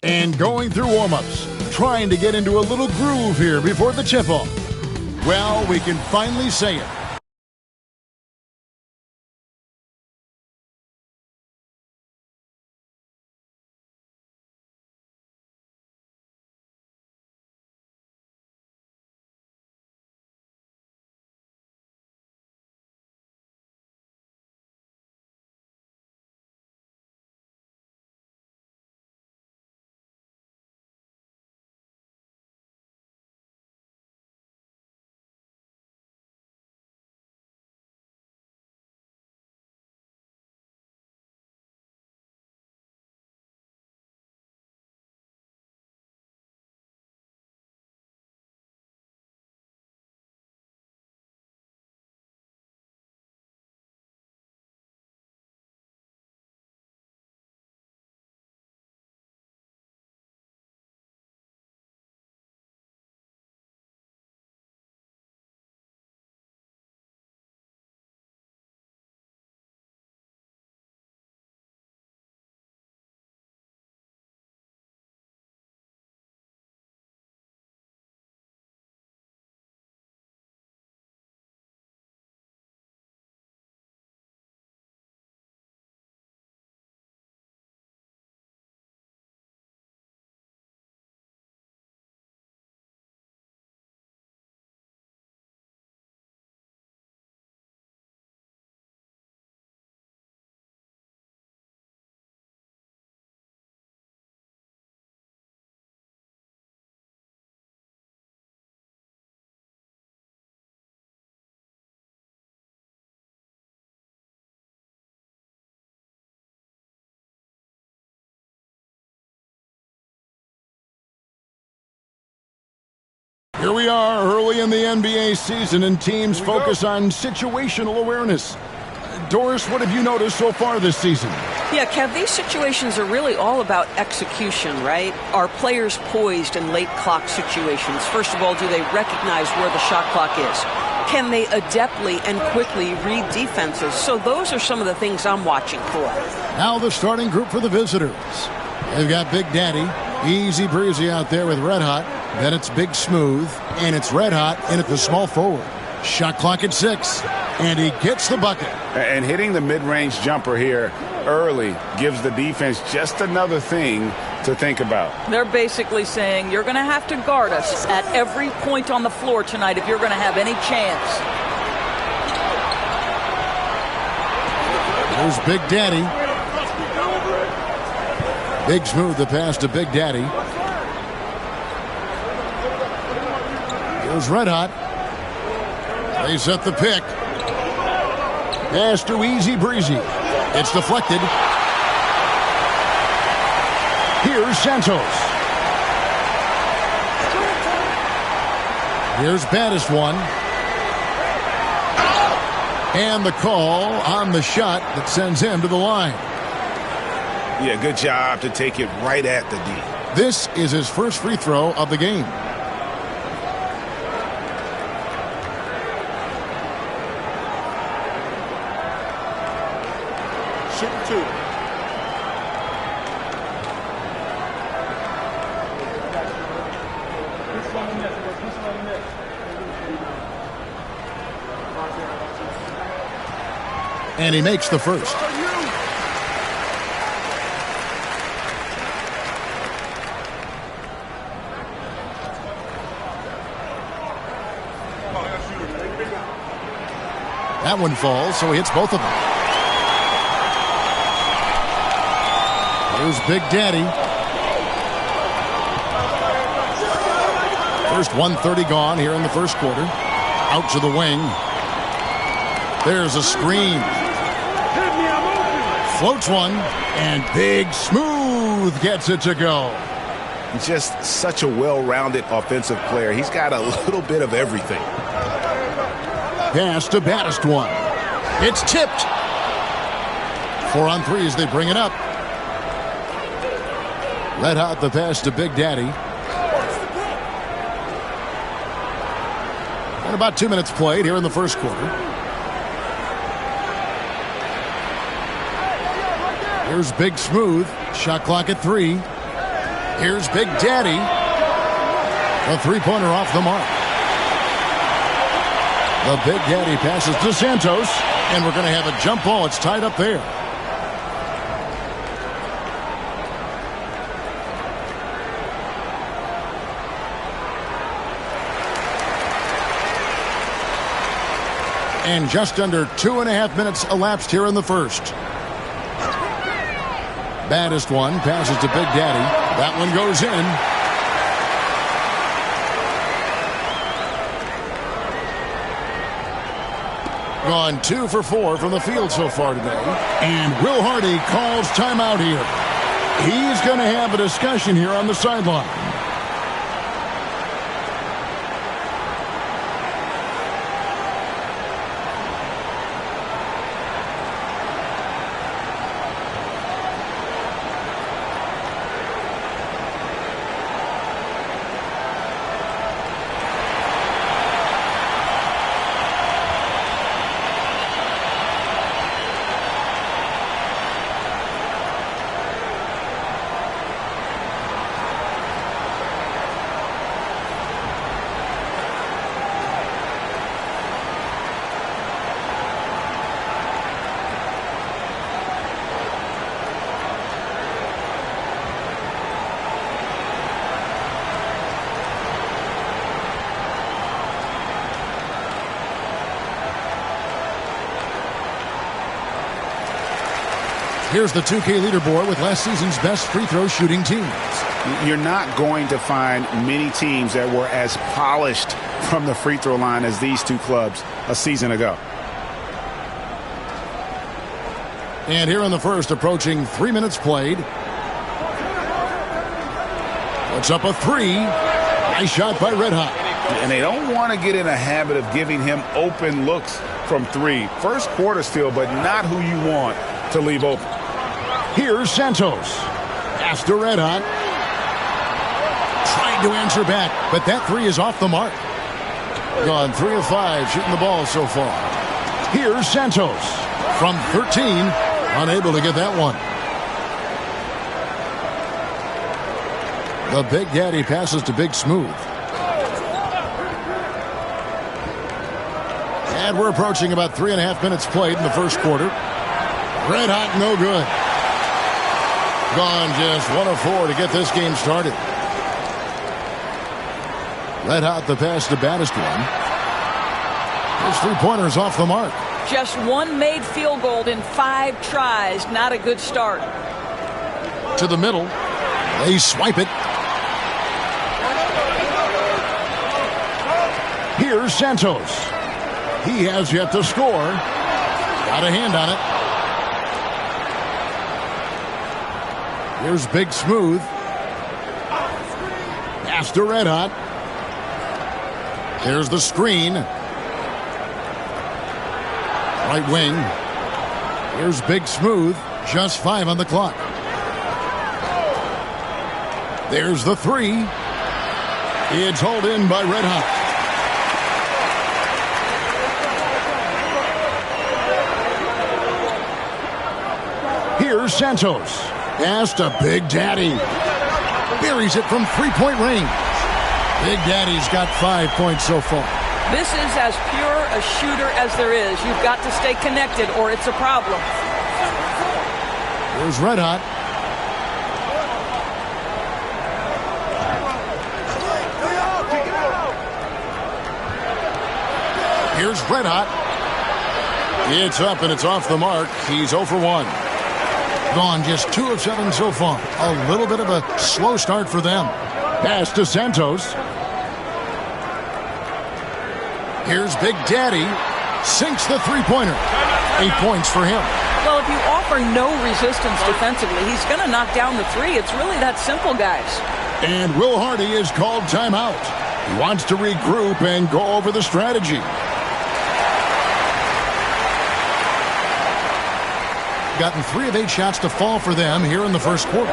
And going through warm-ups, trying to get into a little groove here before the tip-off. Well, we can finally say it. Here we are early in the NBA season, and teams focus on situational awareness. Doris, what have you noticed so far this season? Yeah, Kev, these situations are really all about execution, right? Are players poised in late clock situations? First of all, do they recognize where the shot clock is? Can they adeptly and quickly read defenses? So those are some of the things I'm watching for. Now the starting group for the visitors. They've got Big Daddy, Easy Breezy out there with Red Hot. Then it's Big Smooth, and it's Red Hot in at the small forward. Shot clock at 6, and he gets the bucket. And hitting the mid-range jumper here early gives the defense just another thing to think about. They're basically saying you're going to have to guard us at every point on the floor tonight if you're going to have any chance. There's Big Daddy. Big Smooth, the pass to Big Daddy. Here's Red Hot. They set the pick. Pass to Easy Breezy. It's deflected. Here's Santos. Here's baddest one. And the call on the shot that sends him to the line. Yeah, good job to take it right at the D. This is his first free throw of the game. And he makes the first. That one falls, so he hits both of them. There's Big Daddy. First 1:30 gone here in the first quarter. Out to the wing. There's a screen. Floats one, and Big Smooth gets it to go. Just such a well-rounded offensive player. He's got a little bit of everything. Pass to baddest one. It's tipped. 4 on 3 as they bring it up. Red Hot the pass to Big Daddy. And about 2 minutes played here in the first quarter. Here's Big Smooth. Shot clock at 3. Here's Big Daddy. A three-pointer off the mark. The Big Daddy passes to Santos, and we're going to have a jump ball. It's tied up there. And just under 2.5 minutes elapsed here in the first. Baddest one passes to Big Daddy. That one goes in. Gone 2 for 4 from the field so far today. And Will Hardy calls timeout here. He's going to have a discussion here on the sideline. Here's the 2K leaderboard with last season's best free throw shooting teams. You're not going to find many teams that were as polished from the free throw line as these two clubs a season ago. And here in the first, approaching 3 minutes played. Puts up a three. Nice shot by Red Hot. And they don't want to get in a habit of giving him open looks from three. First quarter still, but not who you want to leave open. Here's Santos. Pass to Red Hot. Trying to answer back, but that three is off the mark. Gone 3 of 5 shooting the ball so far. Here's Santos from 13. Unable to get that one. The Big Daddy passes to Big Smooth. And we're approaching about 3.5 minutes played in the first quarter. Red Hot, no good. Gone just 1 of 4 to get this game started. Red Hot the pass to baddest one. His three-pointer's off the mark. Just one made field goal in 5 tries. Not a good start. To the middle. They swipe it. Here's Santos. He has yet to score. Got a hand on it. Here's Big Smooth. Pass to Red Hot. Here's the screen. Right wing. Here's Big Smooth. Just 5 on the clock. There's the three. It's hauled in by Red Hot. Here's Santos. Pass to Big Daddy. Buries it from three-point range. Big Daddy's got 5 points so far. This is as pure a shooter as there is. You've got to stay connected or it's a problem. Here's Red Hot. Here's Red Hot. It's up and it's off the mark. He's 0 for 1. Gone just 2 of 7 so far. A little bit of a slow start for them. Pass to Santos. Here's Big Daddy. Sinks the three-pointer. 8 points for him. Well, if you offer no resistance defensively, he's going to knock down the three. It's really that simple, guys. And Will Hardy is called timeout. He wants to regroup and go over the strategy. Gotten 3 of 8 shots to fall for them here in the first quarter.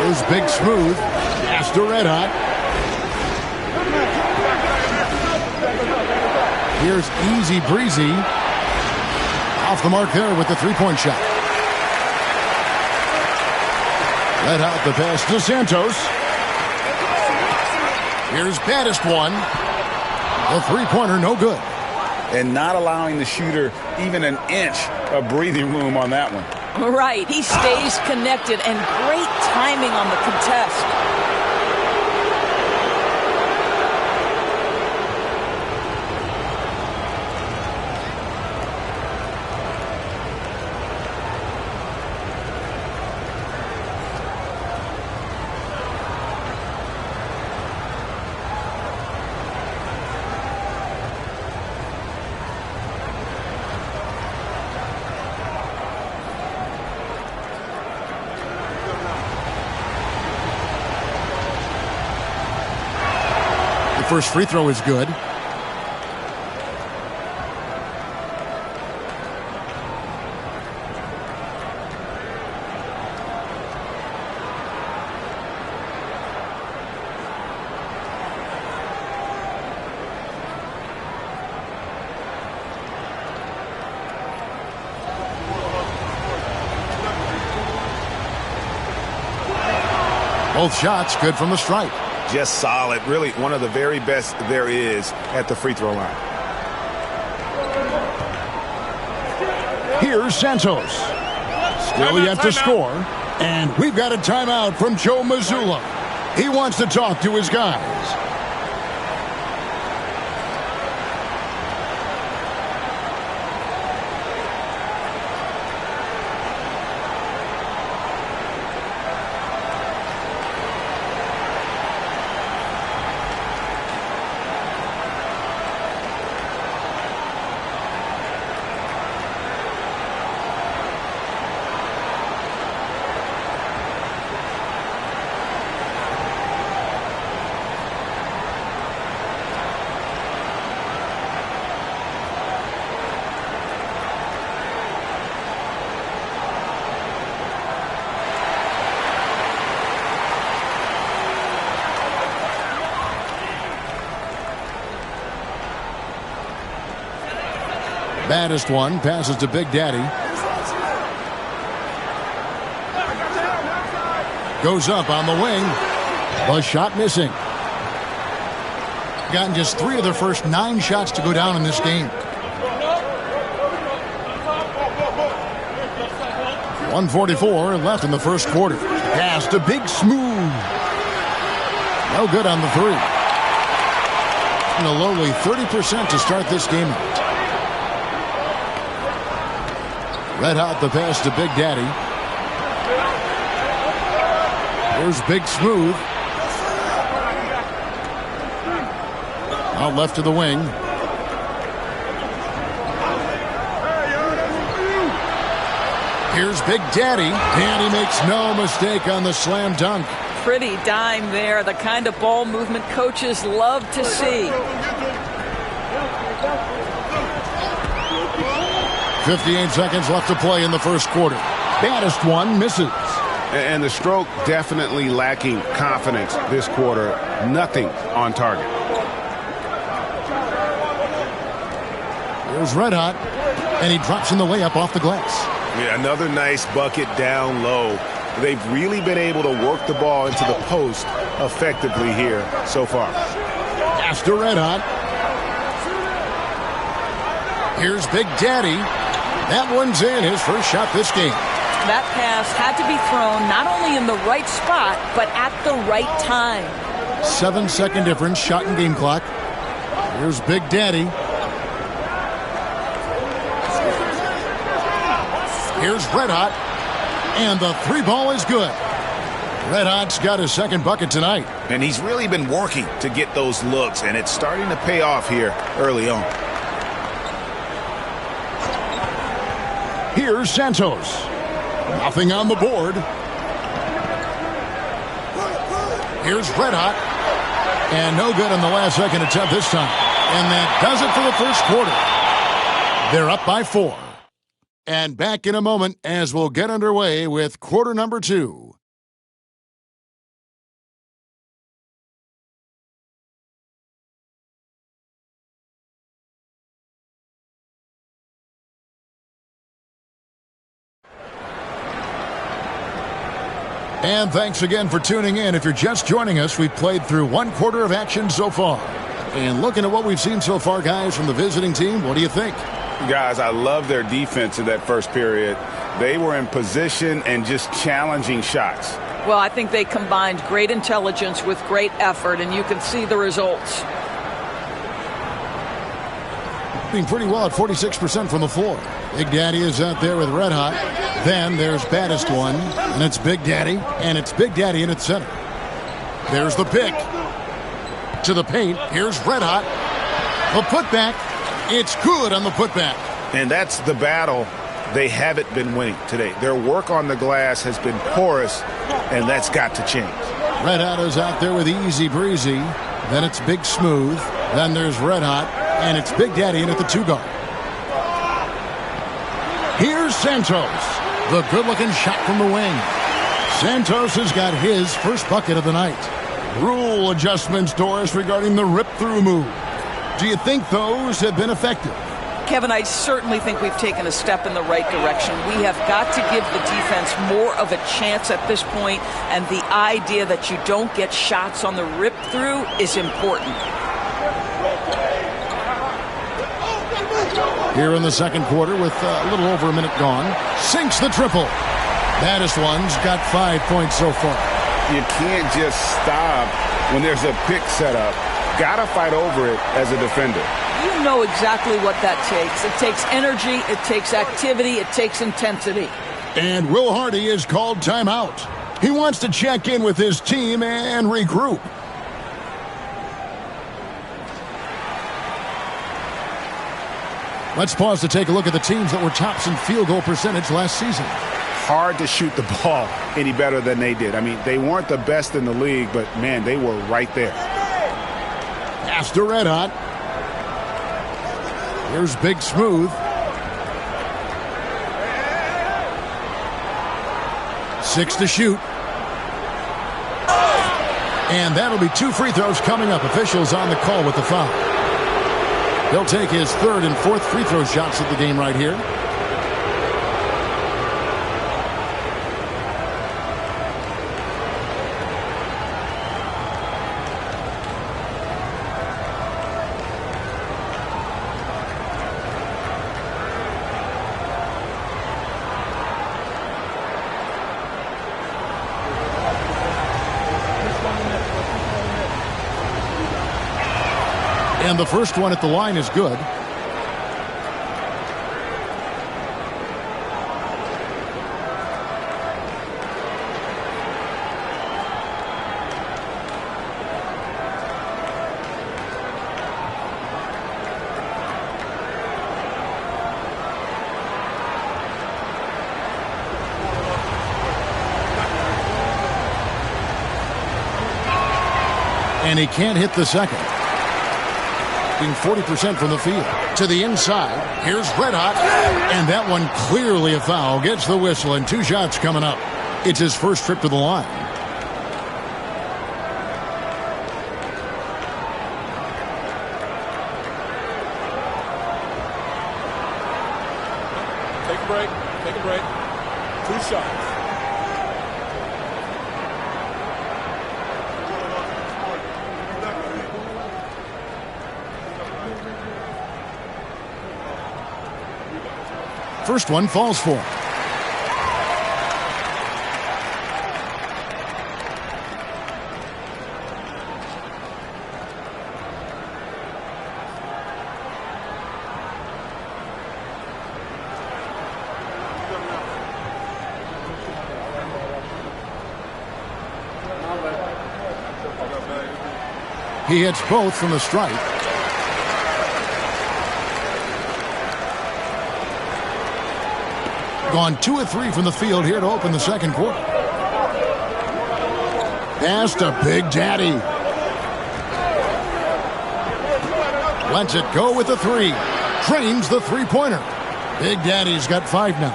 Here's Big Smooth. Pass to Red Hot. Here's Easy Breezy. Off the mark there with the three-point shot. Red hot the pass to Santos. Here's baddest one. The three-pointer, no good. And not allowing the shooter even an inch of breathing room on that one. Right. He stays connected, and great timing on the contest. First free throw is good. Both shots good from the stripe. Just solid. Really one of the very best there is at the free throw line. Here's Santos. Still yet to score. And we've got a timeout from Joe Mazzulla. He wants to talk to his guys. Baddest one passes to Big Daddy. Goes up on the wing. The shot missing. Gotten just 3 of their first 9 shots to go down in this game. 1:44 left in the first quarter. Pass to Big Smooth. No good on the 3. And a lowly 30% to start this game out. Red hot the pass to Big Daddy. Here's Big Smooth. Out left to the wing. Here's Big Daddy. And he makes no mistake on the slam dunk. Pretty dime there. The kind of ball movement coaches love to see. 58 seconds left to play in the first quarter. Baddest one misses. And the stroke definitely lacking confidence this quarter. Nothing on target. Here's Red Hot. And he drops in the layup off the glass. Yeah, another nice bucket down low. They've really been able to work the ball into the post effectively here so far. After Red Hot. Here's Big Daddy. That one's in, his first shot this game. That pass had to be thrown not only in the right spot, but at the right time. 7-second difference, shot and game clock. Here's Big Daddy. Here's Red Hot. And the 3 ball is good. Red Hot's got his second bucket tonight. And he's really been working to get those looks, and it's starting to pay off here early on. Here's Santos. Nothing on the board. Here's Red Hot. And no good on the last second attempt this time. And that does it for the first quarter. They're up by 4. And back in a moment as we'll get underway with quarter number 2. And thanks again for tuning in. If you're just joining us, we've played through one quarter of action so far. And looking at what we've seen so far, guys, from the visiting team, what do you think? Guys, I love their defense in that first period. They were in position and just challenging shots. Well, I think they combined great intelligence with great effort, and you can see the results. Doing pretty well at 46% from the floor. Big Daddy is out there with Red Hot. Then there's baddest one, and it's Big Daddy, and it's Big Daddy in its center. There's the pick. To the paint, here's Red Hot. The putback, it's good on the putback. And that's the battle they haven't been winning today. Their work on the glass has been porous, and that's got to change. Red Hot is out there with Easy Breezy. Then it's Big Smooth. Then there's Red Hot, and it's Big Daddy in at the 2-guard. Here's Santos. The good-looking shot from the wing. Santos has got his first bucket of the night. Rule adjustments, Doris, regarding the rip-through move. Do you think those have been effective? Kevin, I certainly think we've taken a step in the right direction. We have got to give the defense more of a chance at this point, and the idea that you don't get shots on the rip-through is important. Here in the second quarter with a little over a minute gone. Sinks the triple. Baddest one's got 5 points so far. You can't just stop when there's a pick set up. Got to fight over it as a defender. You know exactly what that takes. It takes energy, it takes activity, it takes intensity. And Will Hardy is called timeout. He wants to check in with his team and regroup. Let's pause to take a look at the teams that were tops in field goal percentage last season. Hard to shoot the ball any better than they did. I mean, they weren't the best in the league, but, man, they were right there. Pass to Red Hot. Here's Big Smooth. 6 to shoot. And that'll be 2 free throws coming up. Officials on the call with the foul. He'll take his 3rd and 4th free throw shots of the game right here. And the first one at the line is good. And he can't hit the second. Being 40% from the field. To the inside. Here's Red Hot. And that one clearly a foul. Gets the whistle and 2 shots coming up. It's his first trip to the line. Take a break. Take a break. 2 shots. First one falls for him. He hits both from the stripe. Gone 2 of 3 from the field here to open the second quarter. Pass to Big Daddy. Lets it go with the 3. Trains the 3-pointer. Big Daddy's got 5 now.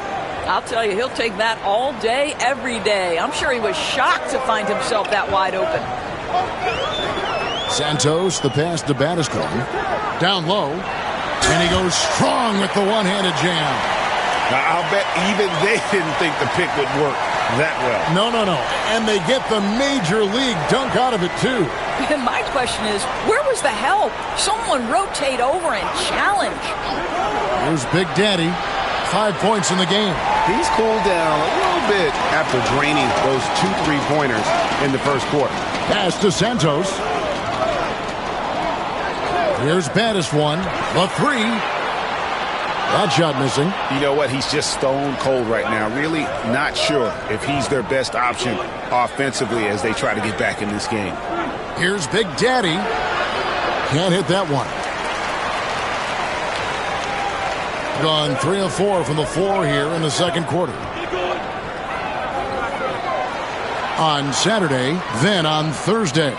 I'll tell you, he'll take that all day, every day. I'm sure he was shocked to find himself that wide open. Santos, the pass to Battiston. Down low. And he goes strong with the one-handed jam. Now, I'll bet even they didn't think the pick would work. that well. No. And they get the major league dunk out of it, too. And my question is, where was the help? Someone rotate over and challenge. Here's Big Daddy. 5 points in the game. He's cooled down a little bit after draining those 2 3-pointers in the first quarter. Pass to Santos. Here's baddest one. The 3. That shot missing. You know what? He's just stone cold right now. Really not sure if he's their best option offensively as they try to get back in this game. Here's Big Daddy. Can't hit that one. Gone 3 of 4 from the floor here in the second quarter. On Saturday, then on Thursday.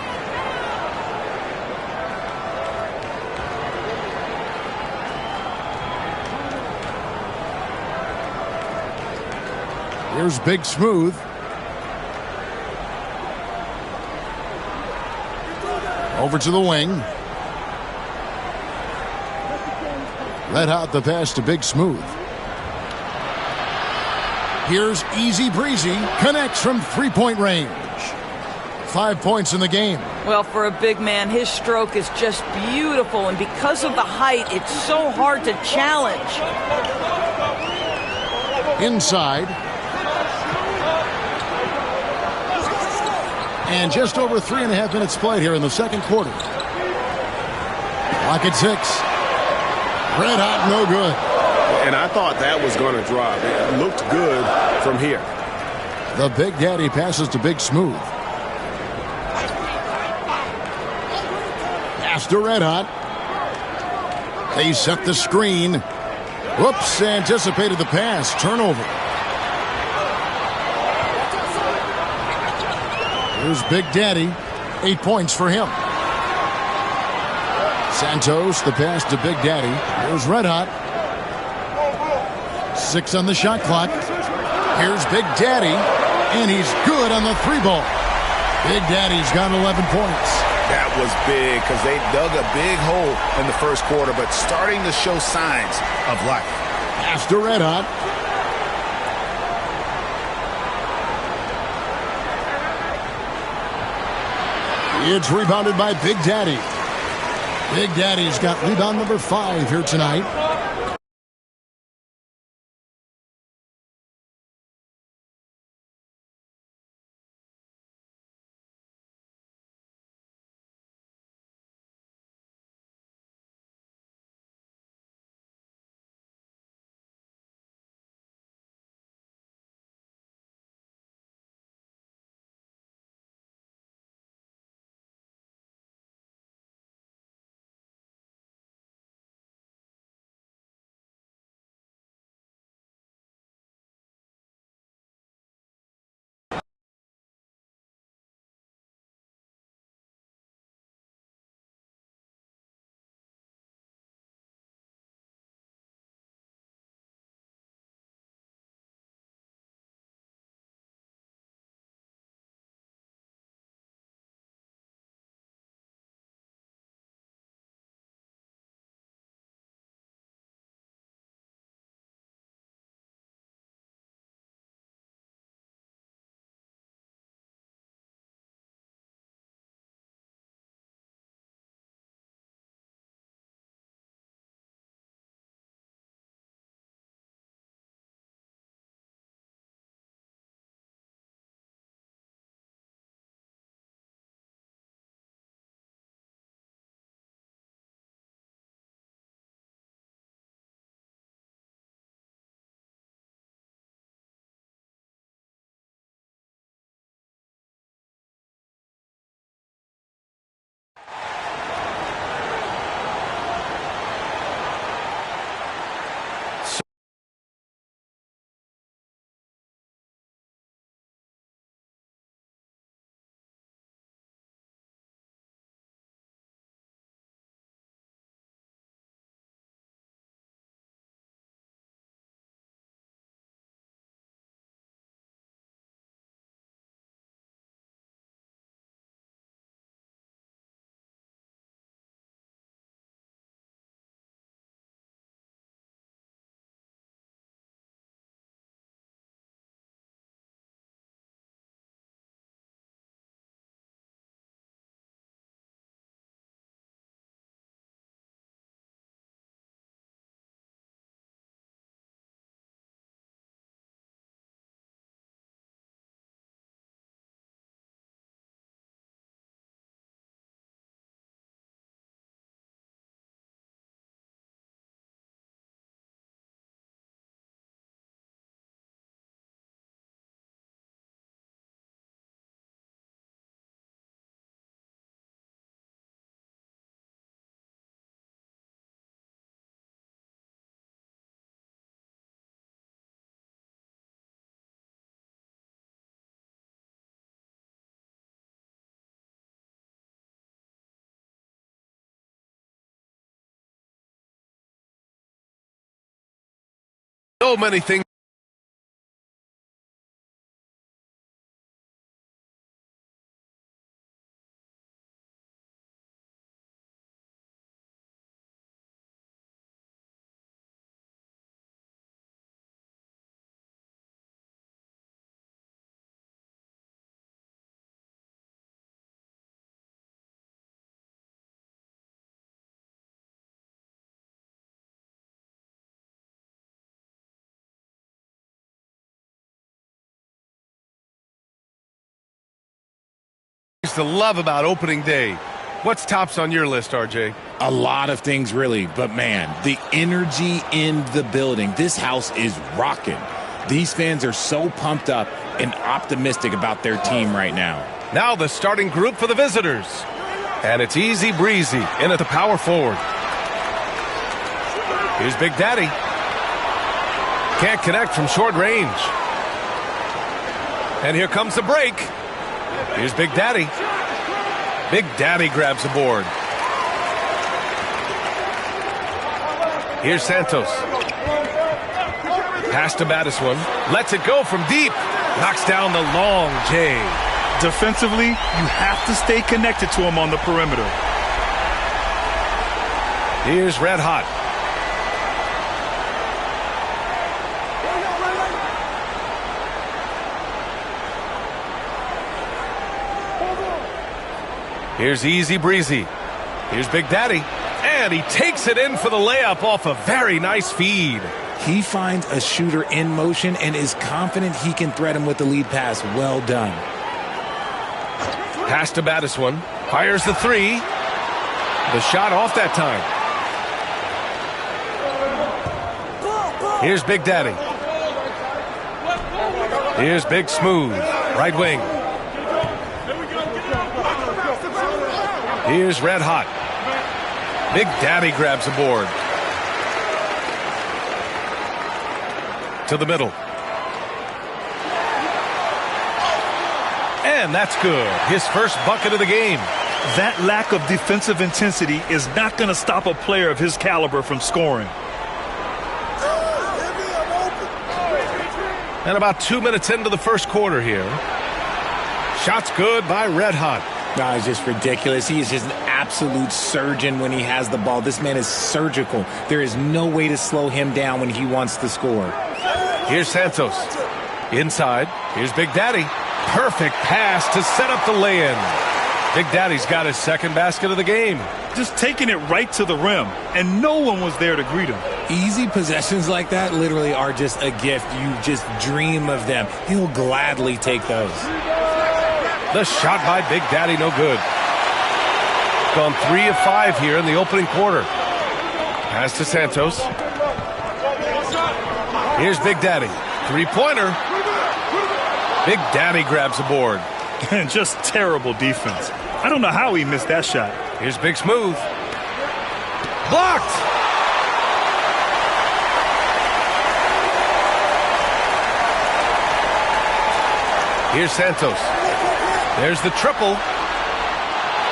Here's Big Smooth. Over to the wing. Red Hot the pass to Big Smooth. Here's Easy Breezy. Connects from 3-point range. 5 points in the game. Well, for a big man, his stroke is just beautiful. And because of the height, it's so hard to challenge. Inside. And just over 3.5 minutes played here in the second quarter. Clock at 6. Red Hot, no good. And I thought that was going to drop. It looked good from here. The Big Daddy passes to Big Smooth. Pass to Red Hot. They set the screen. Whoops, anticipated the pass. Turnover. Here's Big Daddy. 8 points for him. Santos, the pass to Big Daddy. Here's Red Hot. 6 on the shot clock. Here's Big Daddy. And he's good on the 3-ball. Big Daddy's got 11 points. That was big because they dug a big hole in the first quarter, but starting to show signs of life. Pass to Red Hot. It's rebounded by Big Daddy. Big Daddy's got rebound number 5 here tonight. So many things to love about opening day. What's tops on your list, RJ? A lot of things, really. But, man, the energy in the building. This house is rocking. These fans are so pumped up and optimistic about their team right now. Now the starting group for the visitors. And it's easy breezy in at the power forward. Here's Big Daddy. Can't connect from short range. And here comes the break. Here's Big Daddy. Big Daddy grabs the board. Here's Santos. Pass to Battiswan. Lets it go from deep. Knocks down the long J. Defensively, you have to stay connected to him on the perimeter. Here's Red Hot. Here's Easy Breezy. Here's Big Daddy. And he takes it in for the layup off a very nice feed. He finds a shooter in motion and is confident he can thread him with the lead pass. Well done. Pass to Battiswan. Fires the three. The shot off that time. Here's Big Daddy. Here's Big Smooth. Right wing. Here's Red Hot. Big Daddy grabs the board. To the middle. And that's good. His first bucket of the game. That lack of defensive intensity is not going to stop a player of his caliber from scoring. And about 2 minutes into the first quarter here. Shots good by Red Hot. No, it's just ridiculous. He is just an absolute surgeon when he has the ball. This man is surgical. There is no way to slow him down when he wants to score. Here's Santos. Inside. Here's Big Daddy. Perfect pass to set up the lay-in. Big Daddy's got his second basket of the game. Just taking it right to the rim, and no one was there to greet him. Easy possessions like that literally are just a gift. You just dream of them. He'll gladly take those. The shot by Big Daddy, no good. Gone 3 of 5 here in the opening quarter. Pass to Santos. Here's Big Daddy. Three-pointer. Big Daddy grabs the board. And just terrible defense. I don't know how he missed that shot. Here's Big Smooth. Blocked! Here's Santos. There's the triple.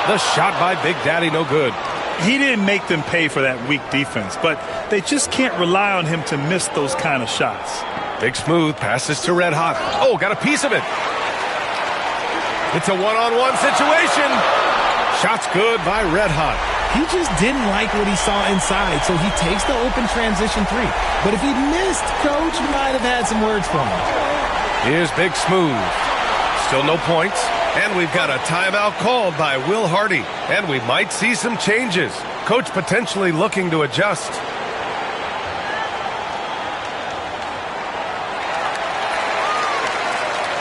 The shot by Big Daddy, no good. He didn't make them pay for that weak defense, but they just can't rely on him to miss those kind of shots. Big Smooth passes to Red Hot. Oh, got a piece of it. It's a one-on-one situation. Shots good by Red Hot. He just didn't like what he saw inside, so he takes the open transition three. But if he missed, Coach might have had some words for him. Here's Big Smooth. Still no points. And we've got a timeout called by Will Hardy. And we might see some changes. Coach potentially looking to adjust.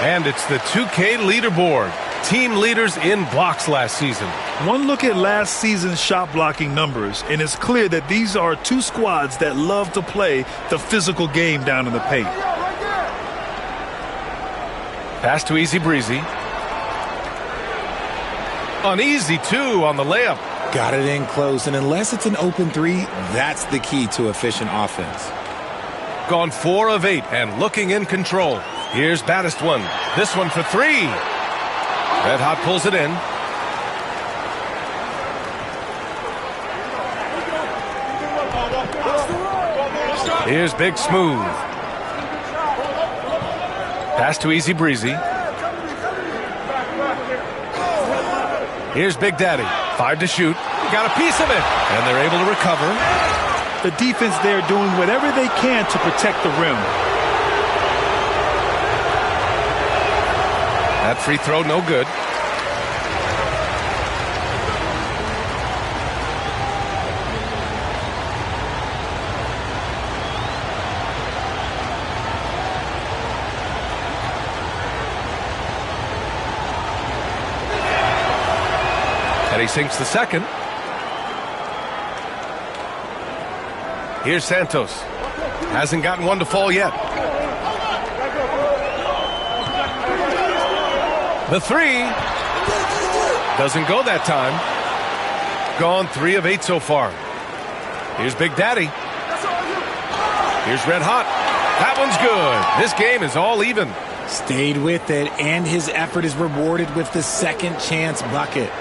And it's the 2K leaderboard. Team leaders in blocks last season. One look at last season's shot blocking numbers, and it's clear that these are two squads that love to play the physical game down in the paint. Pass to Easy Breezy. On Easy, too, on the layup. Got it in close, and unless it's an open three, that's the key to efficient offense. Gone 4 of 8 and looking in control. Here's Battiswan. This one for 3. Red Hot pulls it in. Here's Big Smooth. Pass to Easy Breezy. Here's Big Daddy. 5 to shoot. Got a piece of it. And they're able to recover. The defense there doing whatever they can to protect the rim. That free throw, no good. And he sinks the second. Here's Santos. Hasn't gotten one to fall yet. The three doesn't go that time. Gone 3 of 8 so far. Here's Big Daddy. Here's Red Hot. That one's good. This game is all even. Stayed with it, and his effort is rewarded with the second chance bucket.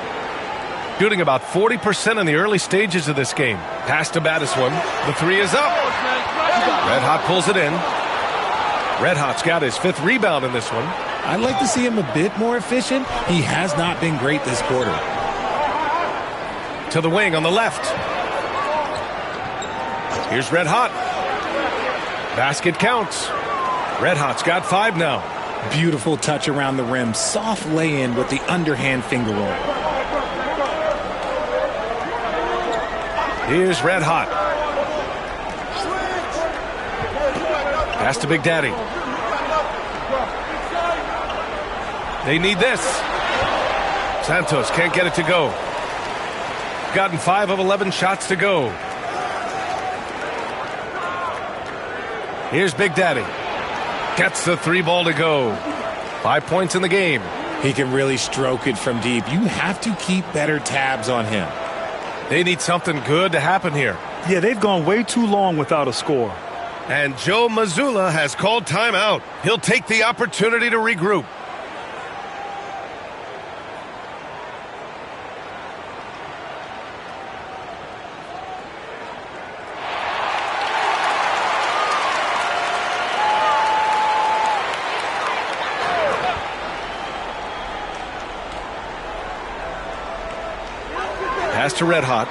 Shooting about 40% in the early stages of this game. Pass to Battiswan. The three is up. Red Hot pulls it in. Red Hot's got his 5th rebound in this one. I'd like to see him a bit more efficient. He has not been great this quarter. To the wing on the left. Here's Red Hot. Basket counts. Red Hot's got 5 now. Beautiful touch around the rim. Soft lay-in with the underhand finger roll. Here's Red Hot. Pass to Big Daddy. They need this. Santos can't get it to go. Gotten 5 of 11 shots to go. Here's Big Daddy. Gets the 3 ball to go. 5 points in the game. He can really stroke it from deep. You have to keep better tabs on him. They need something good to happen here. Yeah, they've gone way too long without a score. And Joe Mazzulla has called timeout. He'll take the opportunity to regroup. Pass to Red Hot.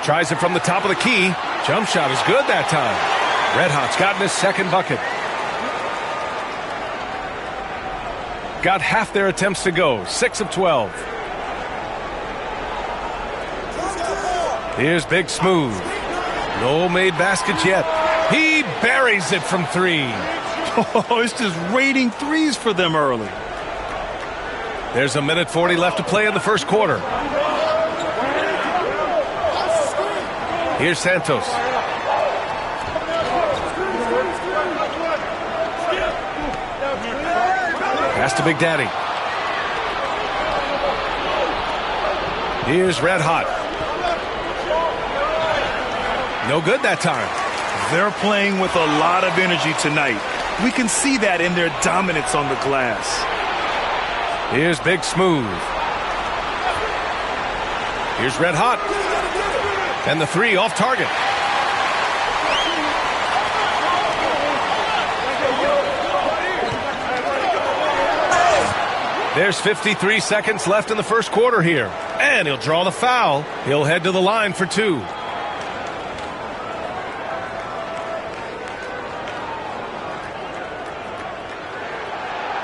Tries it from the top of the key. Jump shot is good that time. Red Hot's gotten his 2nd bucket. Got half their attempts to go. 6 of 12. Here's Big Smooth. No made baskets yet. He buries it from 3. Oh, it's just raining threes for them early. There's 1:40 left to play in the first quarter. Here's Santos. Pass to Big Daddy. Here's Red Hot. No good that time. They're playing with a lot of energy tonight. We can see that in their dominance on the glass. Here's Big Smooth. Here's Red Hot. And the 3 off target. There's 53 seconds left in the first quarter here. And he'll draw the foul. He'll head to the line for 2.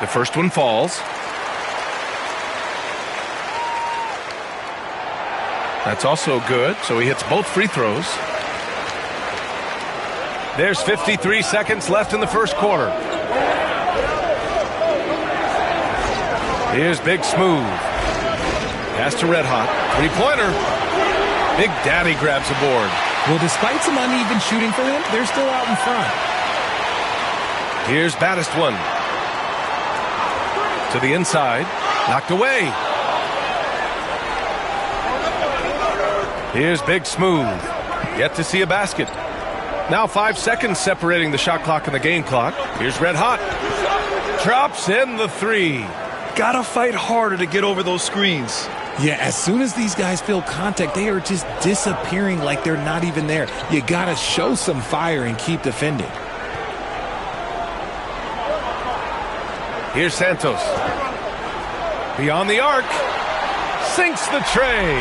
The first one falls. That's also good, so he hits both free throws. There's 53 seconds left in the first quarter. Here's Big Smooth. Pass to Red Hot. 3-pointer. Big Daddy grabs a board. Well, despite some uneven shooting for him, they're still out in front. Here's Battiswan. To the inside. Knocked away. Here's Big Smooth. Yet to see a basket. Now 5 seconds separating the shot clock and the game clock. Here's Red Hot. Drops in the 3. Gotta fight harder to get over those screens. Yeah, as soon as these guys feel contact, they are just disappearing like they're not even there. You got to show some fire and keep defending. Here's Santos. Beyond the arc. Sinks the tray.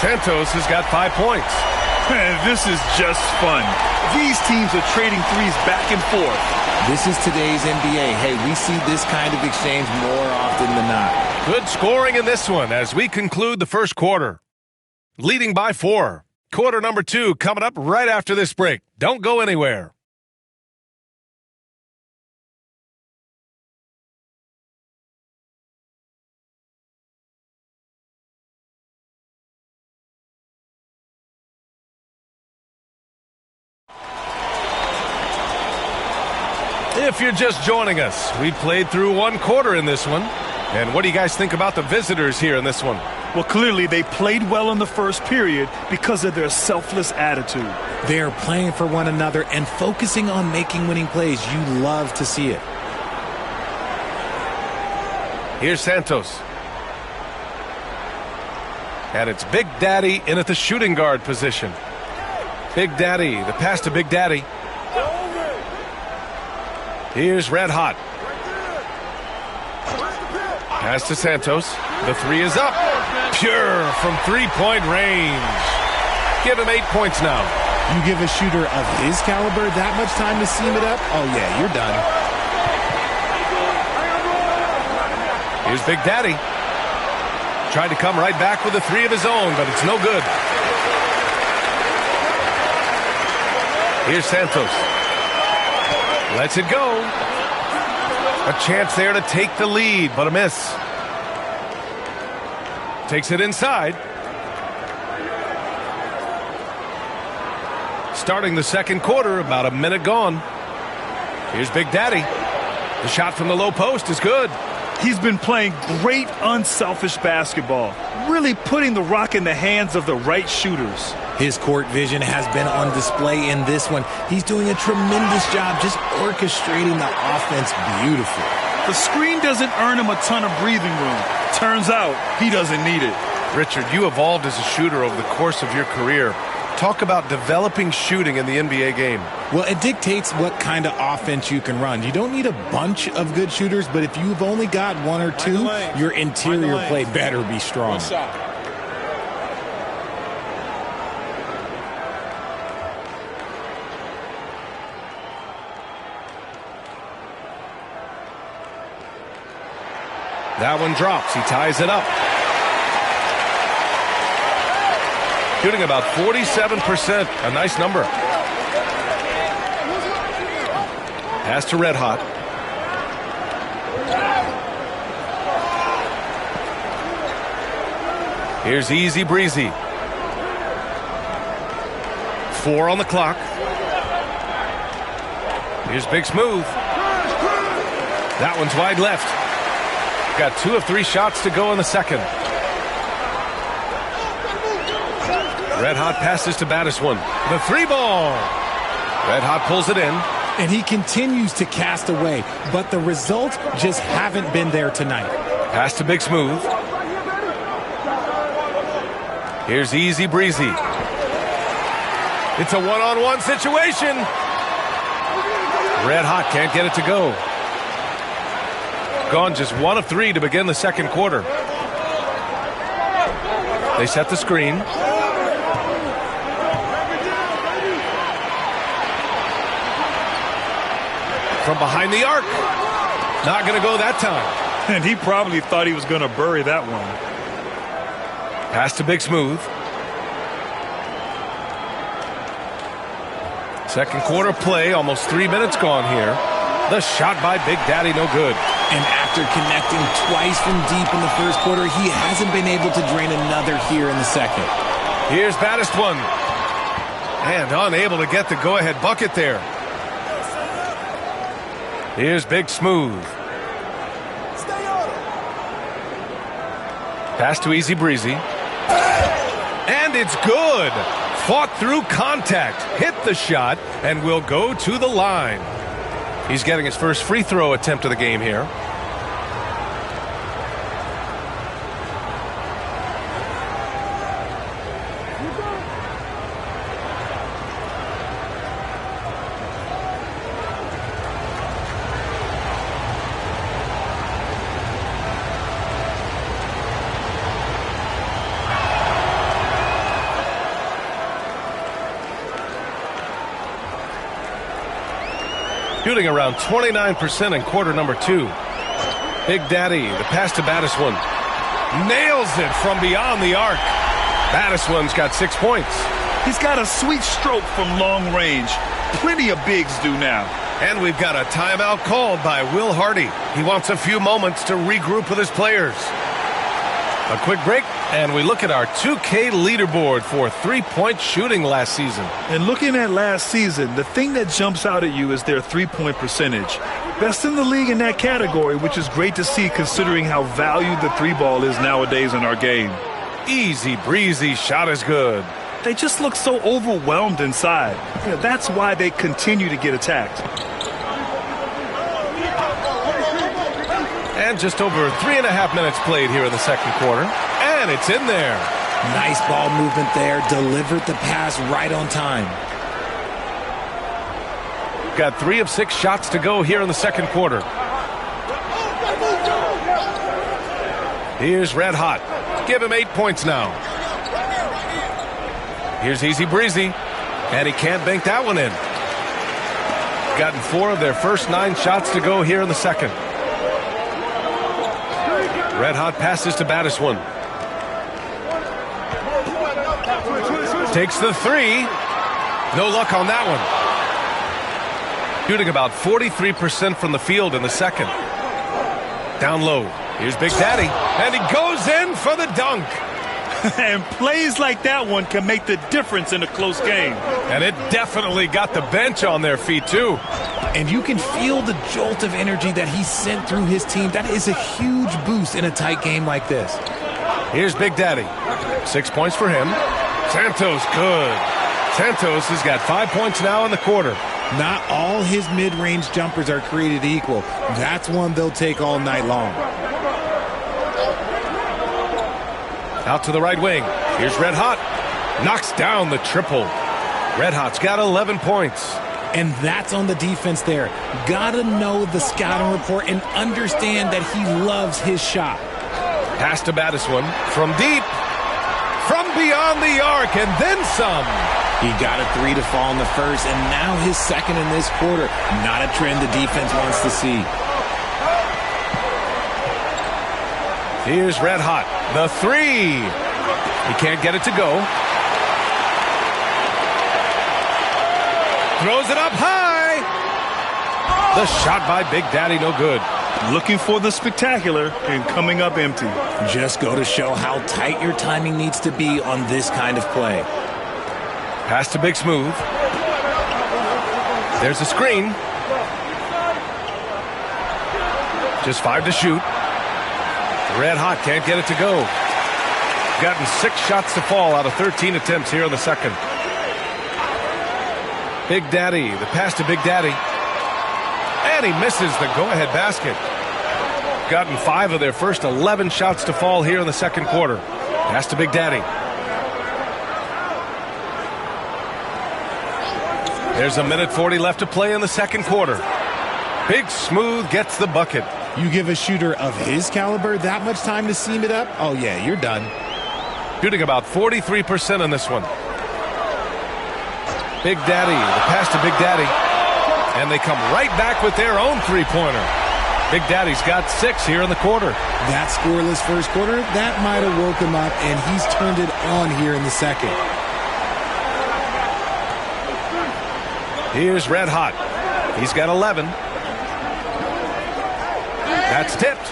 Santos has got 5 points. Man, this is just fun. These teams are trading threes back and forth. This is today's NBA. Hey, we see this kind of exchange more often than not. Good scoring in this one as we conclude the first quarter. Leading by 4. Quarter number 2 coming up right after this break. Don't go anywhere. If you're just joining us, we played through 1 quarter in this one. And what do you guys think about the visitors here in this one? Well, clearly they played well in the first period because of their selfless attitude. They are playing for one another and focusing on making winning plays. You love to see it. Here's Santos. And it's Big Daddy in at the shooting guard position. Big Daddy, the pass to Big Daddy. Here's Red Hot. Pass to Santos. The 3 is up. Pure from 3-point range. Give him 8 points now. You give a shooter of his caliber that much time to seam it up? Oh, yeah, you're done. Here's Big Daddy. Tried to come right back with a 3 of his own, but it's no good. Here's Santos. Lets it go. A chance there to take the lead, but a miss. Takes it inside. Starting the second quarter, about a minute gone. Here's Big Daddy. The shot from the low post is good. He's been playing great unselfish basketball, really putting the rock in the hands of the right shooters. His court vision has been on display in this one. He's doing a tremendous job just orchestrating the offense beautifully. The screen doesn't earn him a ton of breathing room. Turns out he doesn't need it. Richard, you evolved as a shooter over the course of your career. Talk about developing shooting in the NBA game. Well, it dictates what kind of offense you can run. You don't need a bunch of good shooters, but if you've only got 1 or 2, your interior play better be strong. That one drops. He ties it up. Shooting about 47%. A nice number. Pass to Red Hot. Here's Easy Breezy. 4 on the clock. Here's Big Smooth. That one's wide left. Got 2 of 3 shots to go in the second. Red Hot passes to Battiswan. The 3-ball. Red Hot pulls it in. And he continues to cast away, but the results just haven't been there tonight. Pass to Big Smooth. Here's Easy Breezy. It's a one-on-one situation. Red Hot can't get it to go. Gone just 1 of 3 to begin the second quarter. They set the screen. From behind the arc. Not going to go that time. And he probably thought he was going to bury that one. Pass to Big Smooth. Second quarter play, almost 3 minutes gone here. The shot by Big Daddy, no good. And after connecting twice from deep in the first quarter, he hasn't been able to drain another here in the second. Here's Battiswan. And unable to get the go-ahead bucket there. Here's Big Smooth. Pass to Easy Breezy. And it's good. Fought through contact. Hit the shot and will go to the line. He's getting his first free throw attempt of the game here. Shooting around 29% in quarter number 2. Big Daddy, the pass to Battiswin. Nails it from beyond the arc. Battiswin's got 6 points. He's got a sweet stroke from long range. Plenty of bigs do now. And we've got a timeout called by Will Hardy. He wants a few moments to regroup with his players. A quick break, and we look at our 2K leaderboard for three-point shooting last season. And looking at last season, the thing that jumps out at you is their three-point percentage. Best in the league in that category, which is great to see considering how valued the three ball is nowadays in our game. Easy breezy shot is good. They just look so overwhelmed inside. That's why they continue to get attacked. And just over 3.5 minutes played here in the second quarter. And it's in there. Nice ball movement there. Delivered the pass right on time. Got 3 of 6 shots to go here in the second quarter. Here's Red Hot. Give him 8 points now. Here's Easy Breezy. And he can't bank that one in. Gotten 4 of their first 9 shots to go here in the second. Red Hot passes to Battiswin. Takes the 3. No luck on that one. Shooting about 43% from the field in the second. Down low. Here's Big Daddy. And he goes in for the dunk. And plays like that one can make the difference in a close game. And it definitely got the bench on their feet, too. And you can feel the jolt of energy that he sent through his team. That is a huge boost in a tight game like this. Here's Big Daddy. 6 points for him. Santos, good. Santos has got 5 points now in the quarter. Not all his mid-range jumpers are created equal. That's one they'll take all night long. Out to the right wing. Here's Red Hot. Knocks down the triple. Red Hot's got 11 points. And that's on the defense there. Gotta know the scouting report and understand that he loves his shot. Pass to Battiswin from deep. From beyond the arc and then some. He got a 3 to fall in the first and now his second in this quarter. Not a trend the defense wants to see. Here's Red Hot. The 3. He can't get it to go. Throws it up high. The shot by Big Daddy, no good. Looking for the spectacular and coming up empty. Just go to show how tight your timing needs to be on this kind of play. Pass to Big Smooth. There's a screen. Just 5 to shoot. Red Hot can't get it to go. Gotten 6 shots to fall out of 13 attempts here in the second. Big Daddy, the pass to Big Daddy. And he misses the go-ahead basket. Gotten 5 of their first 11 shots to fall here in the second quarter. Pass to Big Daddy. There's 1:40 left to play in the second quarter. Big Smooth gets the bucket. You give a shooter of his caliber that much time to seam it up? Oh, yeah, you're done. Shooting about 43% on this one. Big Daddy, the pass to Big Daddy. And they come right back with their own three-pointer. Big Daddy's got 6 here in the quarter. That scoreless first quarter, that might have woke him up, and he's turned it on here in the second. Here's Red Hot. He's got 11. That's tipped.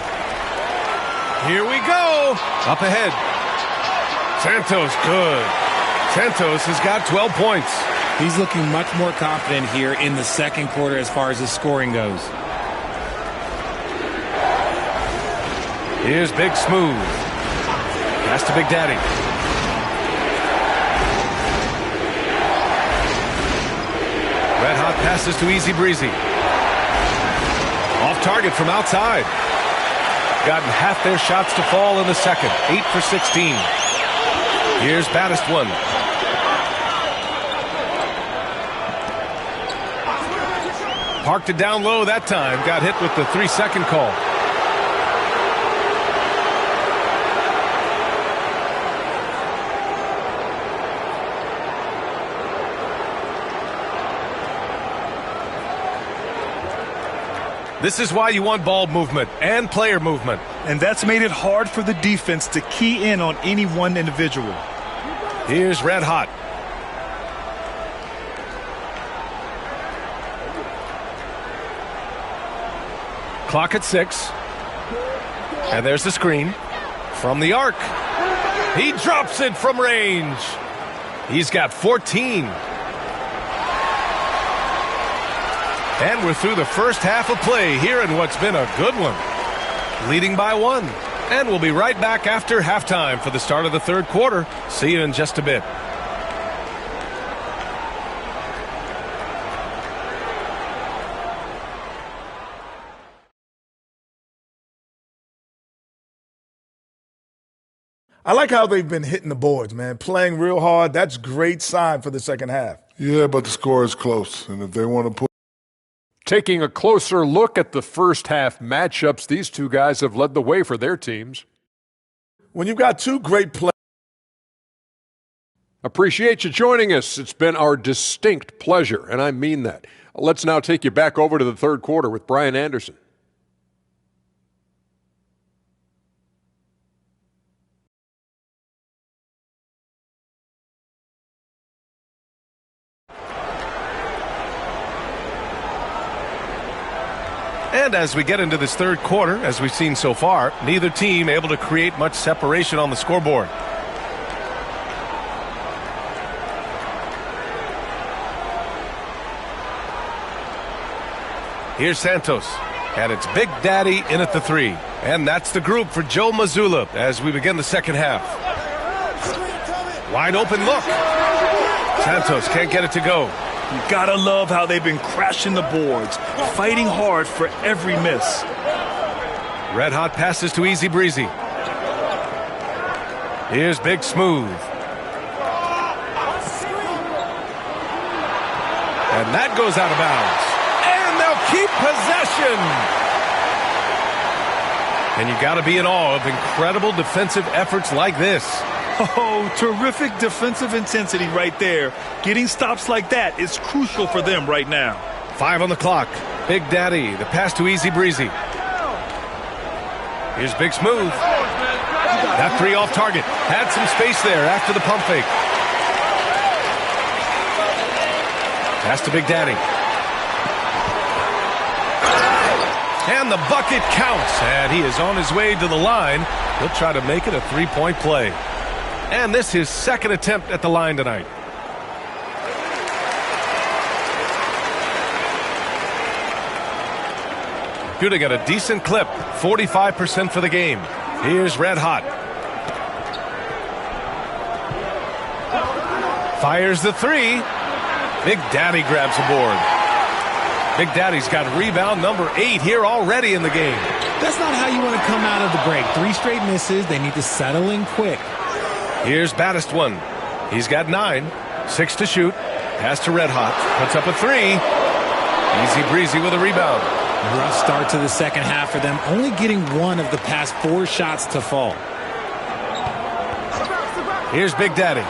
Here we go. Up ahead. Santos, good. Santos has got 12 points. He's looking much more confident here in the second quarter as far as his scoring goes. Here's Big Smooth. Pass to Big Daddy. Red Hot passes to Easy Breezy. Off target from outside. Gotten half their shots to fall in the second. 8 for 16. Here's Battiswin. Parked it down low that time. Got hit with the 3-second call. This is why you want ball movement and player movement. And that's made it hard for the defense to key in on any one individual. Here's Red Hot. Clock at 6. And there's the screen. From the arc. He drops it from range. He's got 14. And we're through the first half of play here in what's been a good one. Leading by 1. And we'll be right back after halftime for the start of the third quarter. See you in just a bit. I like how they've been hitting the boards, man. Playing real hard. That's a great sign for the second half. Yeah, but the score is close. And if they want to put... Taking a closer look at the first half matchups, these two guys have led the way for their teams. When you've got two great players. Appreciate you joining us. It's been our distinct pleasure, and I mean that. Let's now take you back over to the third quarter with Brian Anderson. And as we get into this third quarter, as we've seen so far, neither team able to create much separation on the scoreboard. Here's Santos, and it's Big Daddy in at the 3. And that's the group for Joe Mazzulla as we begin the second half. Wide open look. Santos can't get it to go. You gotta love how they've been crashing the boards, fighting hard for every miss. Red Hot passes to Easy Breezy. Here's Big Smooth. And that goes out of bounds. And they'll keep possession. And you got to be in awe of incredible defensive efforts like this. Oh, terrific defensive intensity right there. Getting stops like that is crucial for them right now. 5 on the clock. Big Daddy, the pass to Easy Breezy. Here's Big Smooth. That 3 off target. Had some space there after the pump fake. Pass to Big Daddy. And the bucket counts. And he is on his way to the line. He'll try to make it a 3-point play. And this is his second attempt at the line tonight. Shooting at a decent clip, 45% for the game. Here's Red Hot. Fires the 3. Big Daddy grabs the board. Big Daddy's got rebound number 8 here already in the game. That's not how you want to come out of the break. 3 straight misses. They need to settle in quick. Here's Baddest One. He's got 9. 6 to shoot. Pass to Red Hot. Puts up a 3. Easy Breezy with a rebound. Rough start to the second half for them. Only getting 1 of the past 4 shots to fall. Here's Big Daddy.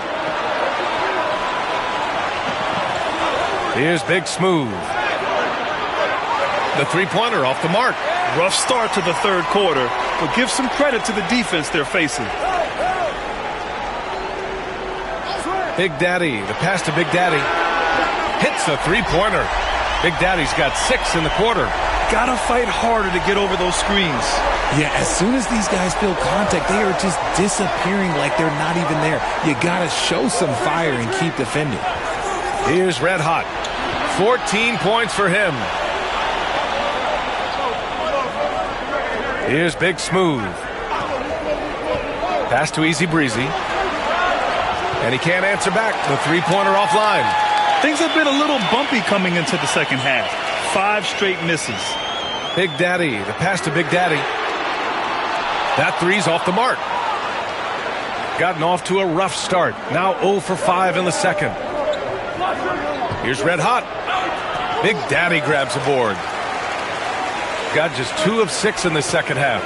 Here's Big Smooth. The 3-pointer off the mark. Rough start to the third quarter, but give some credit to the defense they're facing. Big Daddy, the pass to Big Daddy. Hits the 3-pointer. Big Daddy's got 6 in the quarter. Gotta fight harder to get over those screens. Yeah, as soon as these guys feel contact, they are just disappearing like they're not even there. You gotta show some fire and keep defending. Here's Red Hot. 14 points for him. Here's Big Smooth. Pass to Easy Breezy. And he can't answer back. The 3-pointer offline. Things have been a little bumpy coming into the second half. 5 straight misses. Big Daddy, the pass to Big Daddy. That 3's off the mark. Gotten off to a rough start. Now 0 for 5 in the second. Here's Red Hot. Big Daddy grabs the board. Got just 2 of 6 in the second half.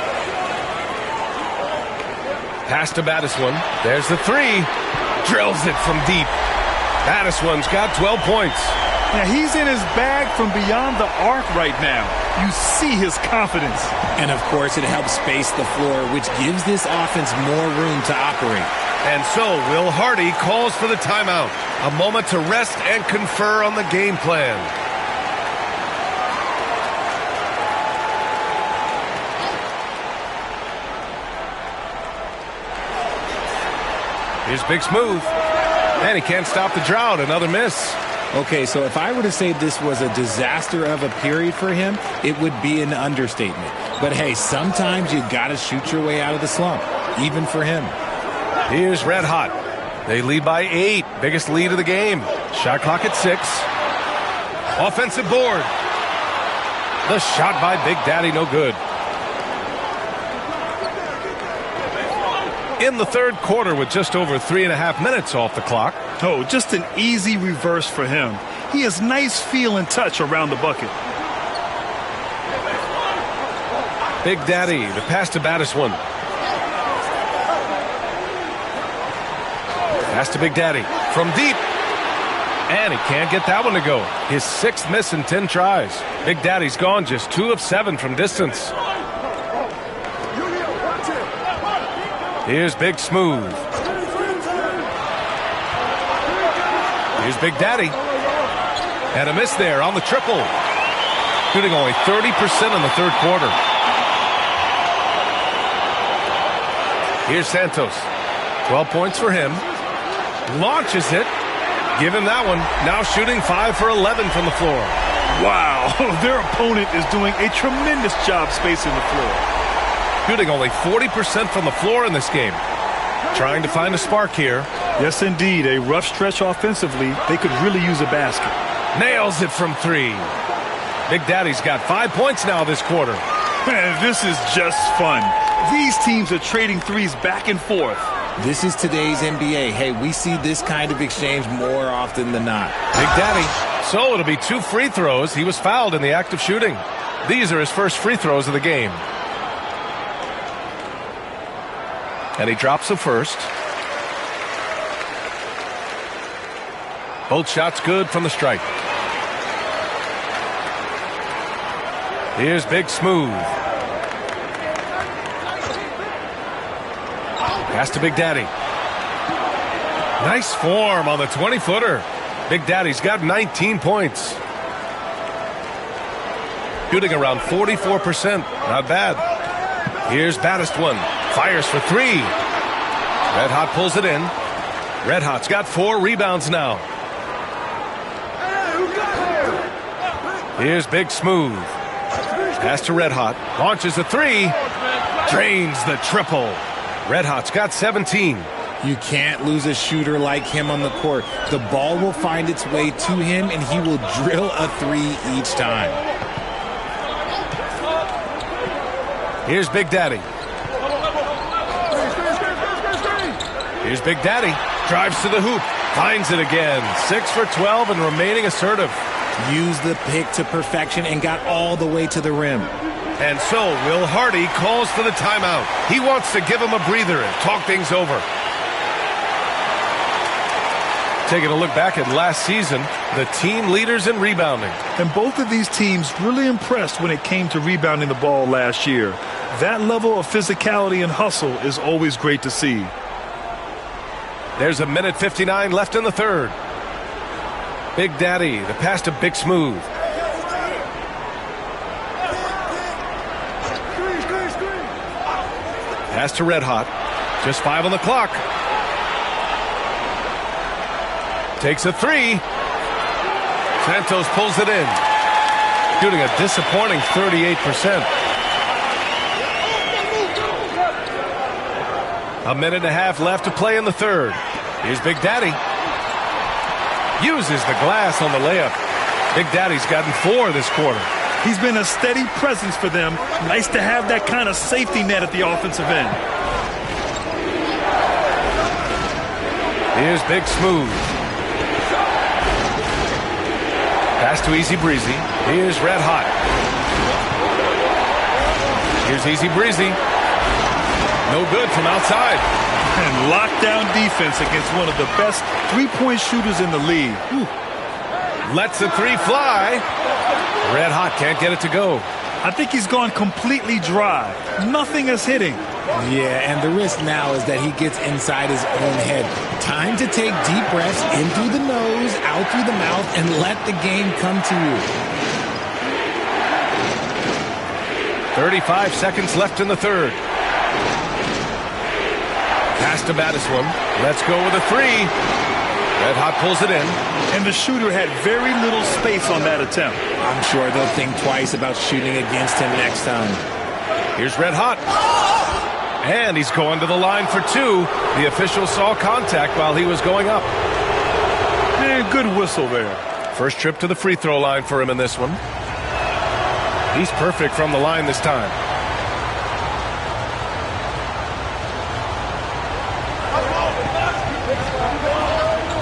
Pass to Baddest One. There's the 3. Drills it from deep. Baddest One's got 12 points. Now, he's in his bag from beyond the arc right now. You see his confidence. And, of course, it helps space the floor, which gives this offense more room to operate. And so Will Hardy calls for the timeout. A moment to rest and confer on the game plan. Here's Big Smooth. And he can't stop the drought. Another miss. Okay, so if I were to say this was a disaster of a period for him, it would be an understatement. But hey, sometimes you got to shoot your way out of the slump, even for him. Here's Red Hot. They lead by 8. Biggest lead of the game. Shot clock at 6. Offensive board. The shot by Big Daddy, no good. In the third quarter with just over 3.5 minutes off the clock. Oh, just an easy reverse for him. He has nice feel and touch around the bucket. Big Daddy, the pass to Baddest-One. Pass to Big Daddy from deep. And he can't get that one to go. His 6th miss in 10 tries. Big Daddy's gone just 2 of 7 from distance. Here's Big Smooth. Here's Big Daddy. And a miss there on the triple. Shooting only 30% in the third quarter. Here's Santos. 12 points for him. Launches it. Give him that one. Now shooting 5 for 11 from the floor. Wow, their opponent is doing a tremendous job spacing the floor. Shooting only 40% from the floor in this game. Trying to find a spark here. Yes, indeed. A rough stretch offensively. They could really use a basket. Nails it from 3. Big Daddy's got 5 points now this quarter. Man, this is just fun. These teams are trading threes back and forth. This is today's NBA. Hey, we see this kind of exchange more often than not. Big Daddy. So it'll be 2 free throws. He was fouled in the act of shooting. These are his first free throws of the game. And he drops the first. Both shots good from the stripe. Here's Big Smooth. Pass to Big Daddy. Nice form on the 20-footer. Big Daddy's got 19 points. Shooting around 44%. Not bad. Here's Baddest-One. Fires for 3. Red Hot pulls it in. Red Hot's got 4 rebounds now. Here's Big Smooth. Pass to Red Hot. Launches a 3. Drains the triple. Red Hot's got 17. You can't lose a shooter like him on the court. The ball will find its way to him, and he will drill a 3 each time. Here's Big Daddy. Here's Big Daddy. Drives to the hoop. Finds it again. 6 for 12 and remaining assertive. Used the pick to perfection and got all the way to the rim. And so Will Hardy calls for the timeout. He wants to give him a breather and talk things over. Taking a look back at last season, the team leaders in rebounding. And both of these teams really impressed when it came to rebounding the ball last year. That level of physicality and hustle is always great to see. There's 1:59 left in the third. Big Daddy, the pass to Big Smooth. Pass to Red Hot. Just 5 on the clock. Takes a 3. Santos pulls it in. Shooting a disappointing 38%. A minute and a half left to play in the third. Here's Big Daddy. Uses the glass on the layup. Big Daddy's gotten 4 this quarter. He's been a steady presence for them. Nice to have that kind of safety net at the offensive end. Here's Big Smooth. Pass to Easy Breezy. Here's Red Hot. Here's Easy Breezy. No good from outside. And lockdown defense against one of the best three-point shooters in the league. Whew. Lets the three fly. Red hot, can't get it to go. I think he's gone completely dry. Nothing is hitting. Yeah, and the risk now is that he gets inside his own head. Time to take deep breaths in through the nose, out through the mouth, and let the game come to you. 35 seconds left in the third. Pass to Madison. Let's go with a three. Red hot pulls it in. And the shooter had very little space on that attempt. I'm sure they'll think twice about shooting against him next time. Here's Red hot. And he's going to the line for two. The official saw contact while he was going up. Man, good whistle there. First trip to the free throw line for him in this one. He's perfect from the line this time.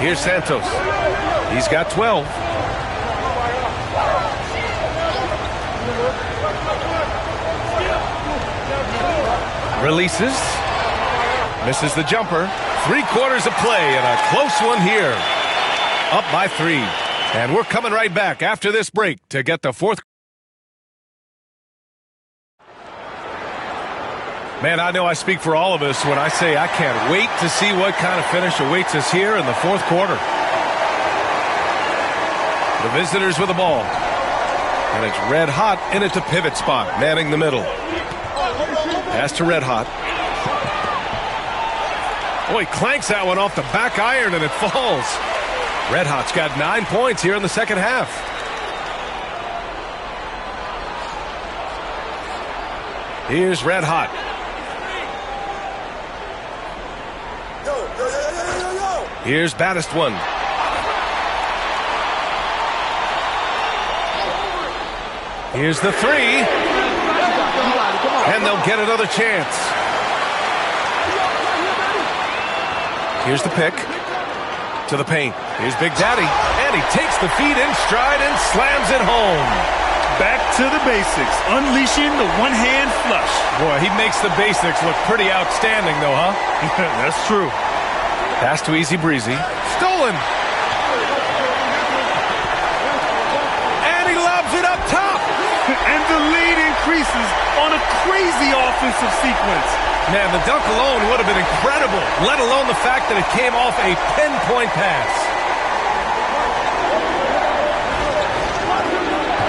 Here's Santos. He's got 12. Releases. Misses the jumper. 3/4 of play and a close one here. Up by 3. And we're coming right back after this break to get the fourth. Man, I know I speak for all of us when I say I can't wait to see what kind of finish awaits us here in the fourth quarter. The visitors with the ball. And it's Red hot in at the pivot spot, manning the middle. Pass to Red hot. Oh, he clanks that one off the back iron and it falls. Red hot's got 9 points here in the second half. Here's Red hot. Here's Baddest one. Here's the three. And they'll get another chance. Here's the pick. To the paint. Here's Big Daddy. And he takes the feet in stride and slams it home. Back to the basics. Unleashing the one-hand flush. Boy, he makes the basics look pretty outstanding, though, huh? That's true. Pass to Easy Breezy. Stolen. And he lobs it up top. And the lead increases on a crazy offensive sequence. Man, the dunk alone would have been incredible, let alone the fact that it came off a pinpoint pass.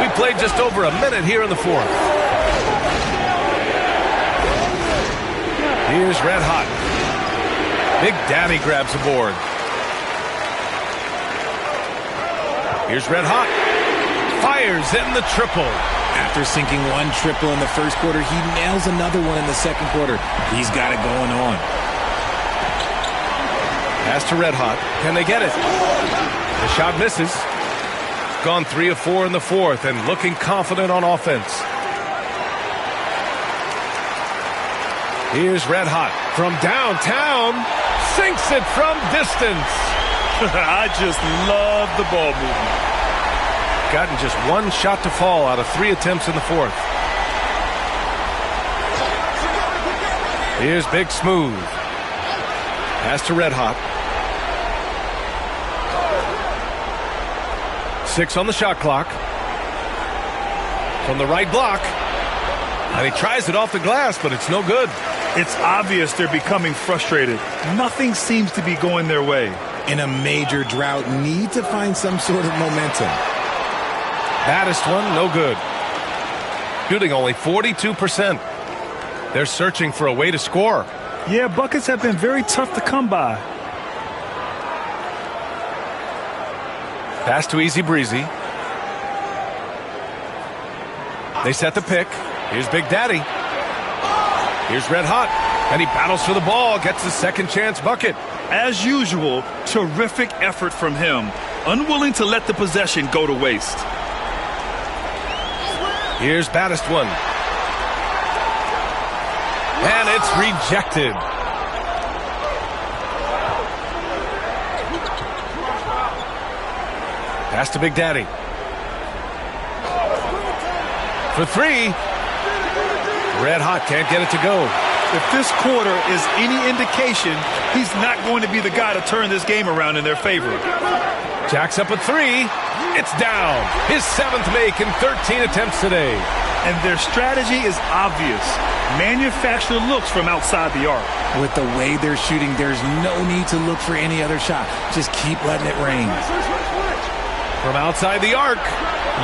We played just over a minute here in the fourth. Here's Red hot. Big Daddy grabs the board. Here's Red hot. Fires in the triple. After sinking one triple in the first quarter, he nails another one in the second quarter. He's got it going on. Pass to Red hot. Can they get it? The shot misses. Gone 3 of 4 in the fourth and looking confident on offense. Here's Red hot from downtown. Sinks it from distance. I just love the ball movement. Gotten just one shot to fall out of 3 attempts in the fourth. Here's Big Smooth. Pass to Red hot. 6 on the shot clock. From the right block. And he tries it off the glass, but it's no good. It's obvious they're becoming frustrated. Nothing seems to be going their way. In a major drought, need to find some sort of momentum. Baddest one, no good. Shooting only 42%. They're searching for a way to score. Yeah, buckets have been very tough to come by. Pass to Easy Breezy. They set the pick. Here's Big Daddy. Here's Red hot. And he battles for the ball, gets the second chance bucket. As usual, terrific effort from him. Unwilling to let the possession go to waste. Here's Baddest one. And it's rejected. Pass to Big Daddy. For 3. Red hot, can't get it to go. If this quarter is any indication, he's not going to be the guy to turn this game around in their favor. Jacks up a 3. It's down. His 7th make in 13 attempts today. And their strategy is obvious. Manufacture looks from outside the arc. With the way they're shooting, there's no need to look for any other shot. Just keep letting it rain. From outside the arc,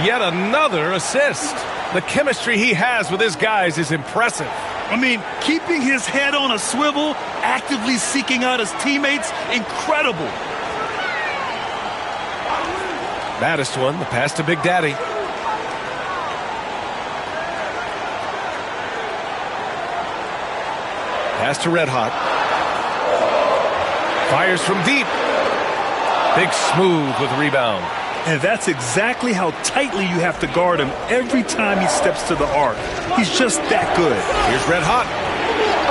yet another assist. The chemistry he has with his guys is impressive. I mean, keeping his head on a swivel, actively seeking out his teammates, incredible. Baddest one, the pass to Big Daddy. Pass to Red Hot. Fires from deep. Big Smooth with rebound. And that's exactly how tightly you have to guard him every time he steps to the arc. He's just that good. Here's Red Hot.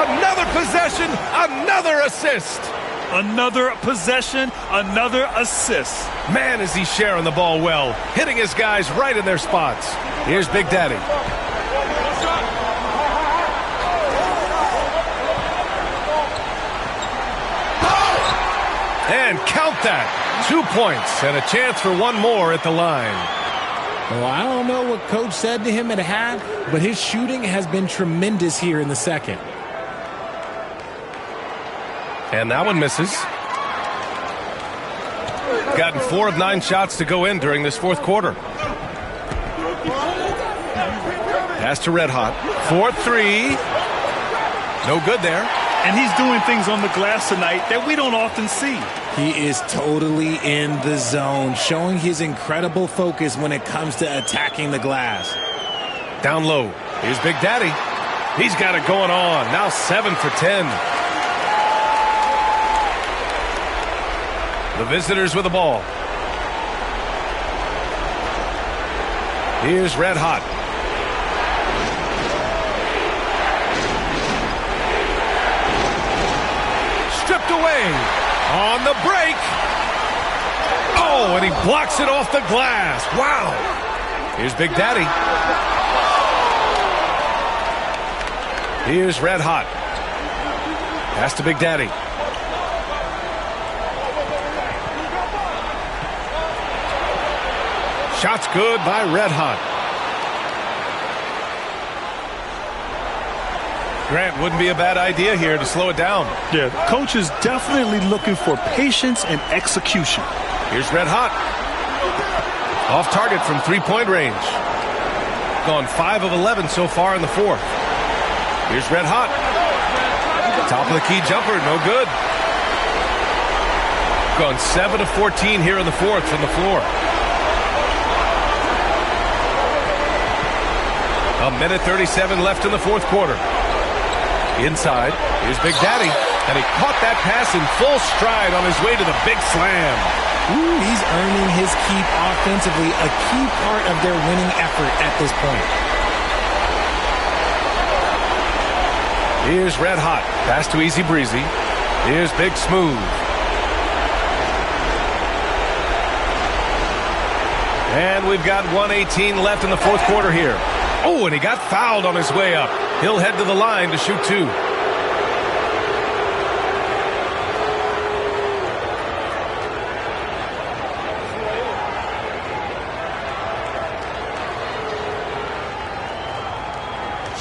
Another possession, another assist. Another possession, another assist. Man, is he sharing the ball well, hitting his guys right in their spots. Here's Big Daddy. And count that. 2 points and a chance for one more at the line. Well, I don't know what Coach said to him at half, but his shooting has been tremendous here in the second. And that one misses. Gotten 4 of 9 shots to go in during this fourth quarter. Pass to Red Hot. 4-3. No good there. And he's doing things on the glass tonight that we don't often see. He is totally in the zone, showing his incredible focus when it comes to attacking the glass. Down low. Here's Big Daddy. He's got it going on. Now 7 for 10. The visitors with the ball. Here's Red Hot. Stripped away. On the break. Oh, and he blocks it off the glass. Wow. Here's Big Daddy. Here's Red Hot. Pass to Big Daddy. Shot's good by Red Hot. Grant, wouldn't be a bad idea here to slow it down. Yeah, coach is definitely looking for patience and execution. Here's Red Hot. Off target from three-point range. Gone 5 of 11 so far in the fourth. Here's Red Hot. Top of the key jumper, no good. Gone 7 of 14 here in the fourth from the floor. A minute 37 left in the fourth quarter. Inside, here's Big Daddy, and he caught that pass in full stride on his way to the big slam. Ooh, he's earning his keep offensively, a key part of their winning effort at this point. Here's Red Hot, pass to Easy Breezy. Here's Big Smooth. And we've got 1:18 left in the fourth quarter here. Oh, and he got fouled on his way up. He'll head to the line to shoot 2.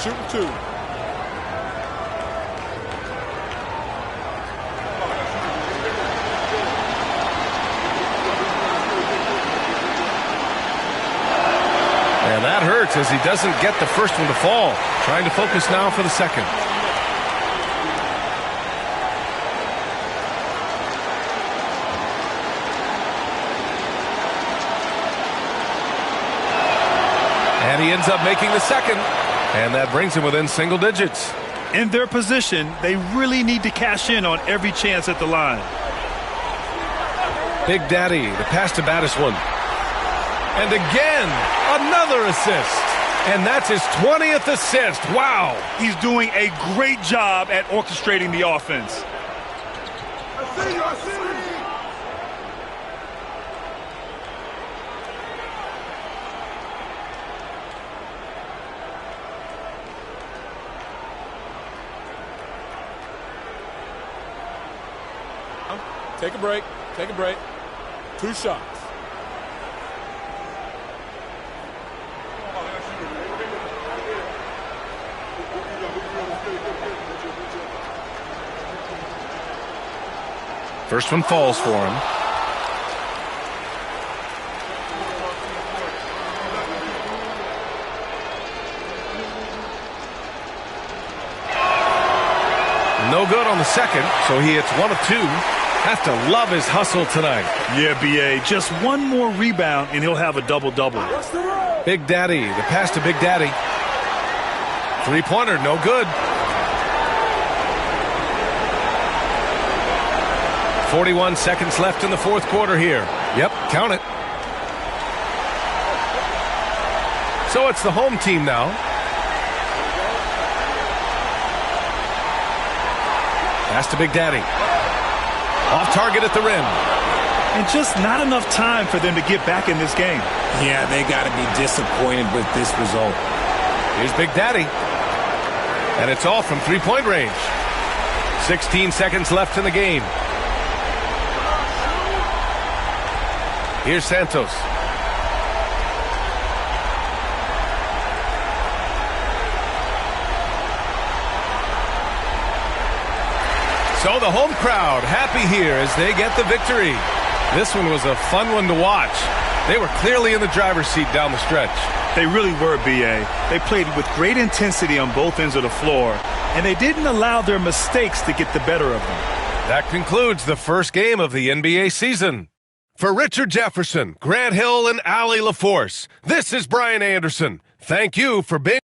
Shooting 2. And that hurts as he doesn't get the first one to fall. Trying to focus now for the second. And he ends up making the second. And that brings him within single digits. In their position, they really need to cash in on every chance at the line. Big Daddy, the pass to baddest one. And again, another assist. And that's his 20th assist. Wow. He's doing a great job at orchestrating the offense. I see you. Take a break. Take a break. 2 shots. First one falls for him. No good on the second, so he hits 1 of 2. Have to love his hustle tonight. Yeah, B.A., just one more rebound and he'll have a double-double. Big Daddy, the pass to Big Daddy. Three-pointer, no good. 41 seconds left in the fourth quarter here. Yep, count it. So it's the home team now. Pass to Big Daddy. Off target at the rim. And just not enough time for them to get back in this game. Yeah, they got to be disappointed with this result. Here's Big Daddy. And it's all from three-point range. 16 seconds left in the game. Here's Santos. So the home crowd happy here as they get the victory. This one was a fun one to watch. They were clearly in the driver's seat down the stretch. They really were, B.A. They played with great intensity on both ends of the floor, and they didn't allow their mistakes to get the better of them. That concludes the first game of the NBA season. For Richard Jefferson, Grant Hill, and Allie LaForce, this is Brian Anderson. Thank you for being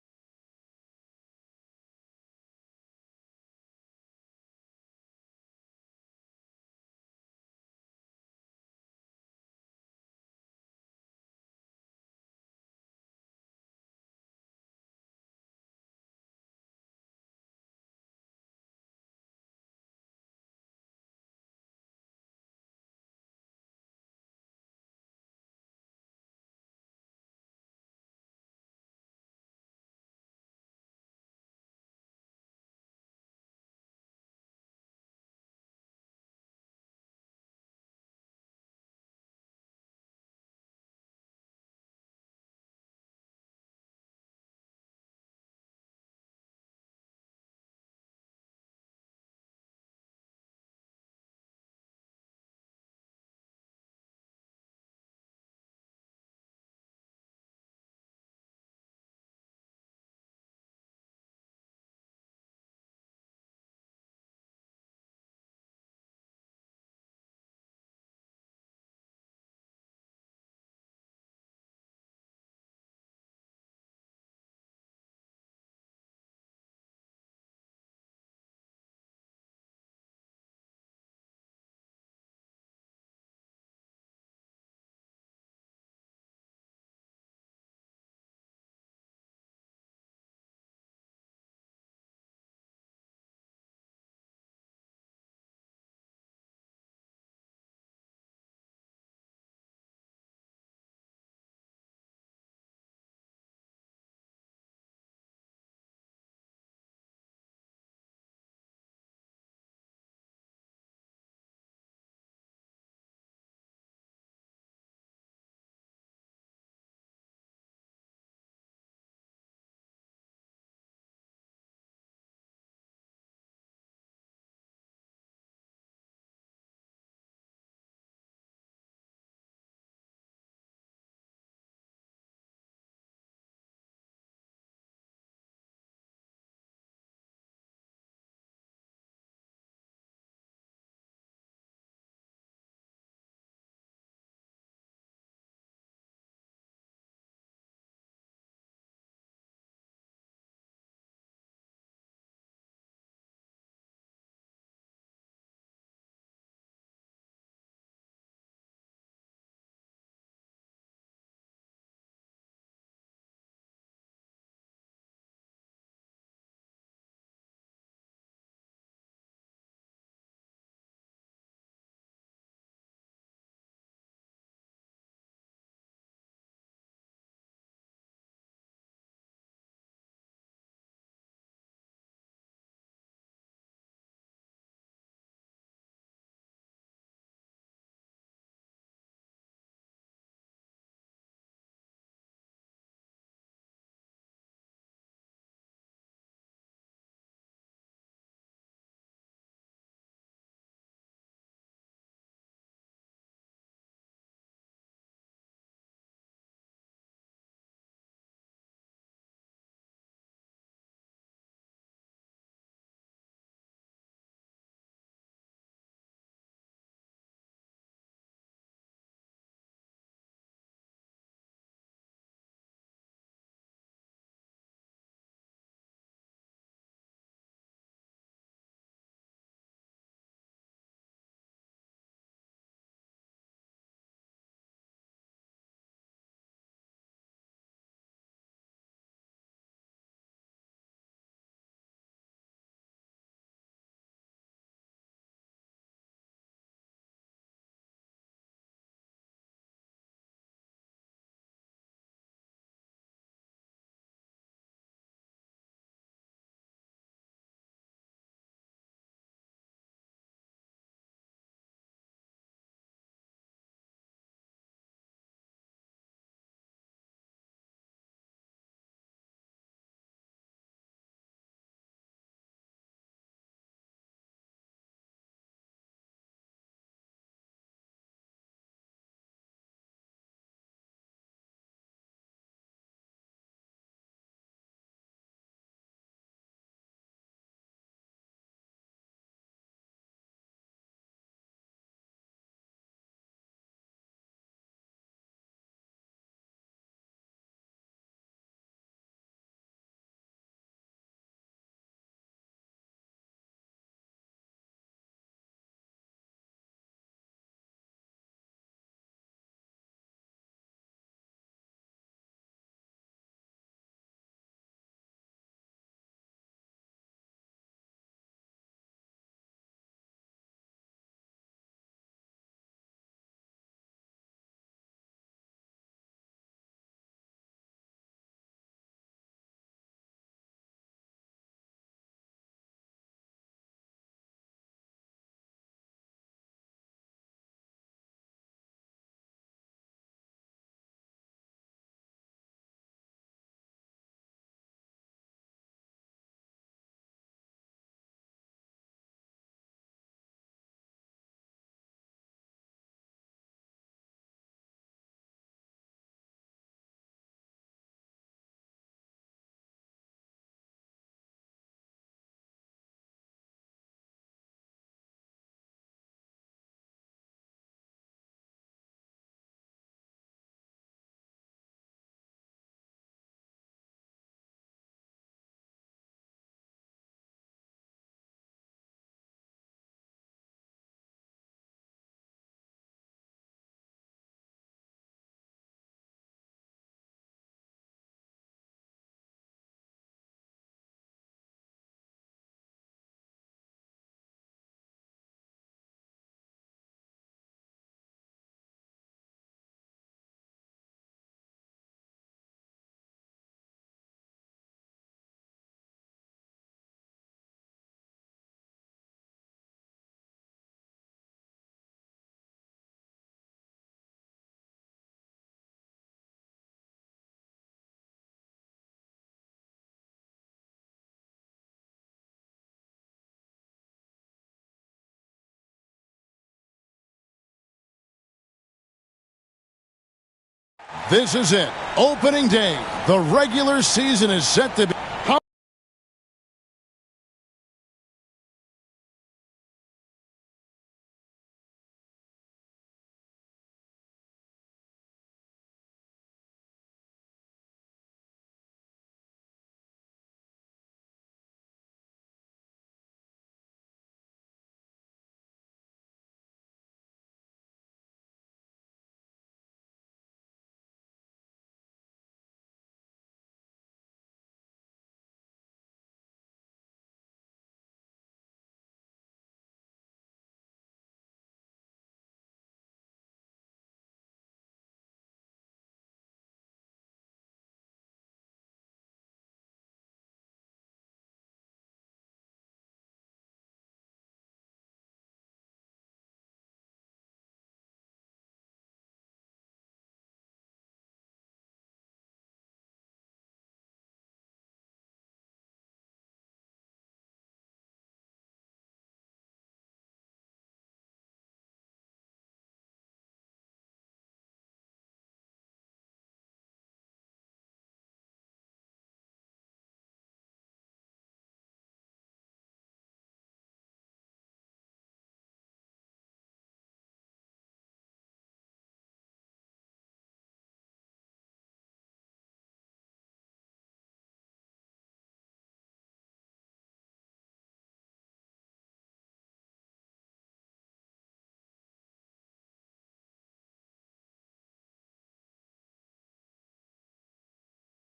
This is it. Opening day. The regular season is set to be.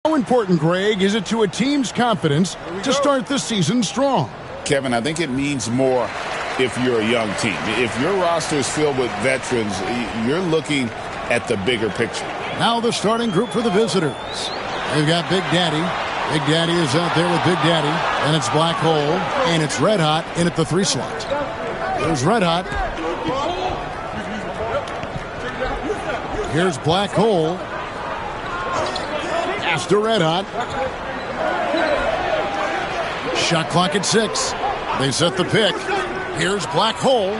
How important, Greg, is it to a team's confidence to start the season strong? Kevin, I think it means more if you're a young team. If your roster is filled with veterans, you're looking at the bigger picture. Now the starting group for the visitors. They've got Big Daddy. Big Daddy is out there with Big Daddy. And it's Black Hole. And it's Red Hot in at the 3 slot. There's Red Hot. Here's Black Hole. Pass to Red Hot. Shot clock at 6. They set the pick. Here's Black Hole.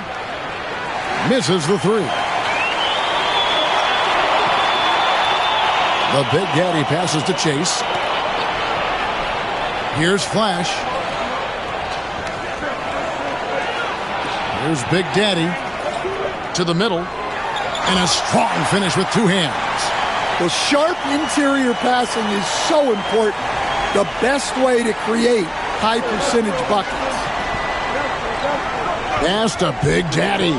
Misses the 3. The Big Daddy passes to Chase. Here's Flash. Here's Big Daddy to the middle. And a strong finish with 2 hands. Well, sharp interior passing is so important. The best way to create high percentage buckets. Pass to Big Daddy.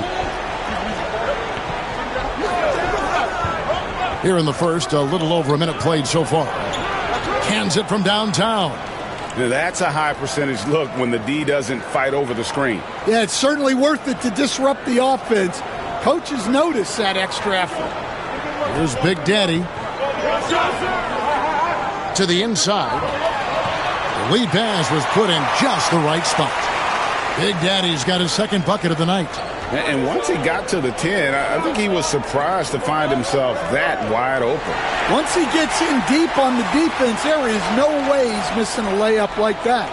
Here in the first, a little over a minute played so far. Cans it from downtown. Now that's a high percentage look when the D doesn't fight over the screen. Yeah, it's certainly worth it to disrupt the offense. Coaches notice that extra effort. Here's Big Daddy. To the inside. The lead pass was put in just the right spot. Big Daddy's got his second bucket of the night. And once he got to the 10, I think he was surprised to find himself that wide open. Once he gets in deep on the defense, there is no way he's missing a layup like that.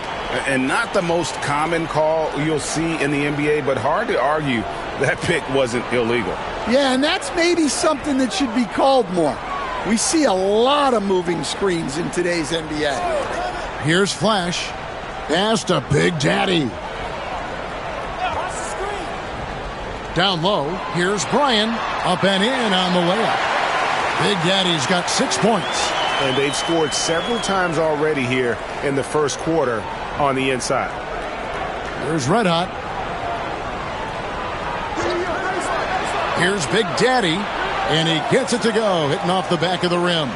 And not the most common call you'll see in the NBA, but hard to argue that pick wasn't illegal. Yeah, and that's maybe something that should be called more. We see a lot of moving screens in today's NBA. Here's Flash. Pass to Big Daddy. Down low, here's Brian. Up and in on the layup. Big Daddy's got 6 points. And they've scored several times already here in the first quarter on the inside. Here's Red Hot. Here's Big Daddy. And he gets it to go, hitting off the back of the rim.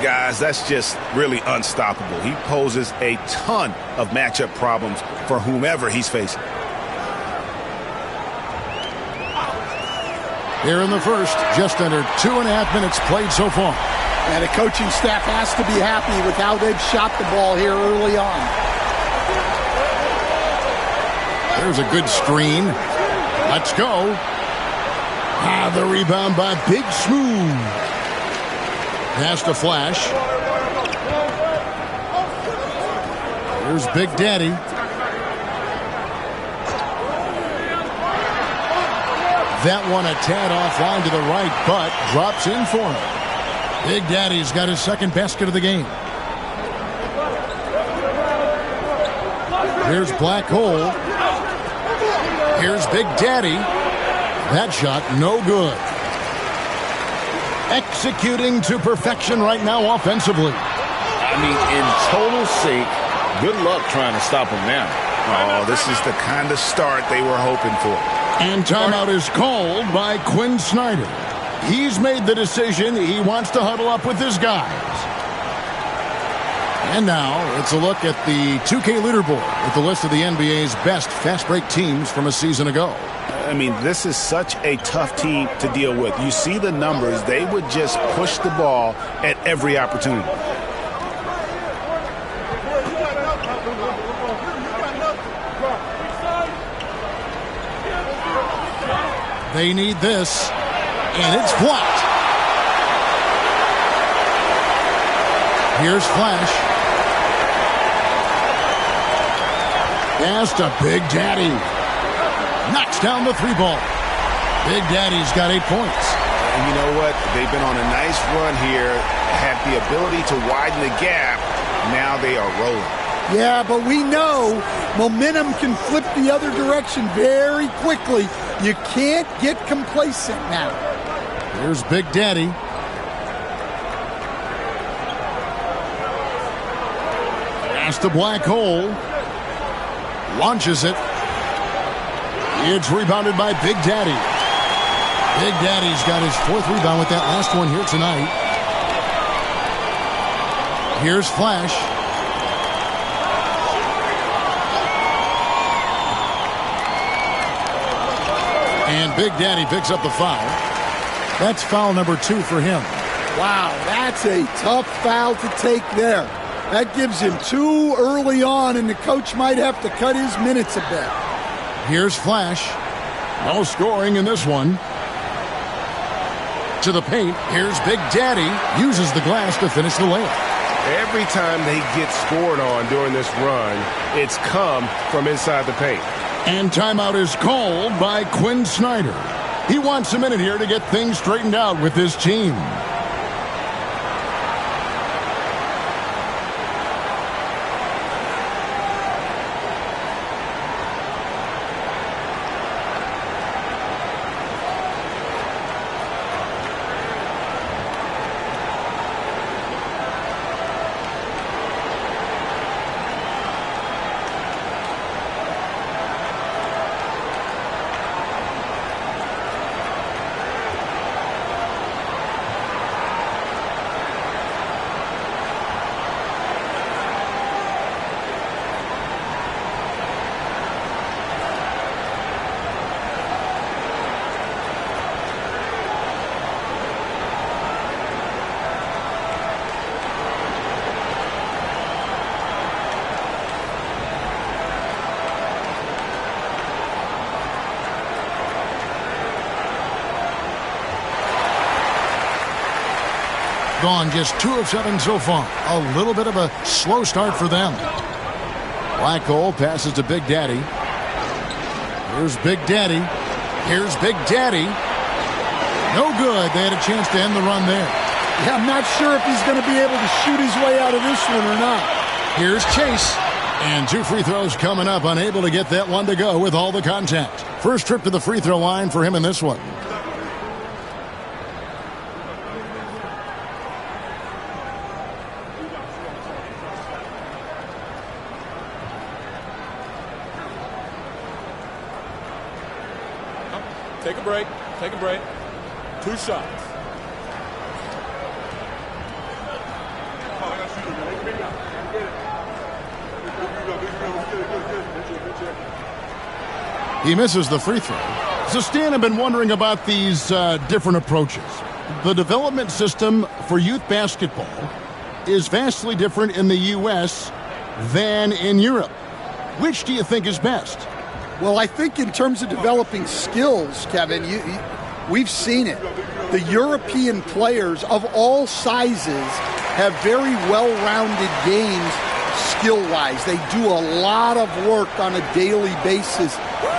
Guys, that's just really unstoppable. He poses a ton of matchup problems for whomever he's facing. Here in the first, just under 2.5 minutes played so far. And the coaching staff has to be happy with how they've shot the ball here early on. There's a good screen. Let's go. The rebound by Big Smooth. Pass to Flash. Here's Big Daddy. That one a tad offline to the right, but drops in for him. Big Daddy's got his second basket of the game. Here's Black Hole. Here's Big Daddy. That shot, no good. Executing to perfection right now offensively. I mean, in total sync. Good luck trying to stop him now. Oh, this is the kind of start they were hoping for. And timeout is called by Quinn Snyder. He's made the decision. He wants to huddle up with his guys. And now it's a look at the 2K leaderboard with the list of the NBA's best fast break teams from a season ago. I mean, this is such a tough team to deal with. You see the numbers. They would just push the ball at every opportunity. They need this, and it's blocked. Here's Flash. Pass to Big Daddy. Knocks down the three ball. Big Daddy's got 8 points. And you know what? They've been on a nice run here, had the ability to widen the gap. Now they are rolling. Yeah, but we know momentum can flip the other direction very quickly. You can't get complacent now. Here's Big Daddy. Pass the Black Hole. Launches it. It's rebounded by Big Daddy. Big Daddy's got his 4th rebound with that last one here tonight. Here's Flash. And Big Daddy picks up the foul. That's foul number 2 for him. Wow, that's a tough foul to take there. That gives him 2 early on, and the coach might have to cut his minutes a bit. Here's Flash. No scoring in this one. To the paint. Here's Big Daddy. Uses the glass to finish the layup. Every time they get scored on during this run, it's come from inside the paint. And timeout is called by Quinn Snyder. He wants a minute here to get things straightened out with his team. Gone just 2 of 7 so far. A little bit of a slow start for them. Black Hole passes to Big Daddy. Here's Big Daddy. Here's Big Daddy. No good. They had a chance to end the run there. Yeah, I'm not sure if he's going to be able to shoot his way out of this one or not. Here's Chase. And 2 free throws coming up. Unable to get that one to go with all the contact. First trip to the free throw line for him in this one. Take a break. Take a break. 2 shots. He misses the free throw. So Stan, I've been wondering about these different approaches. The development system for youth basketball is vastly different in the U.S. than in Europe. Which do you think is best? Well, I think in terms of developing skills, Kevin, we've seen it. The European players of all sizes have very well-rounded games skill-wise. They do a lot of work on a daily basis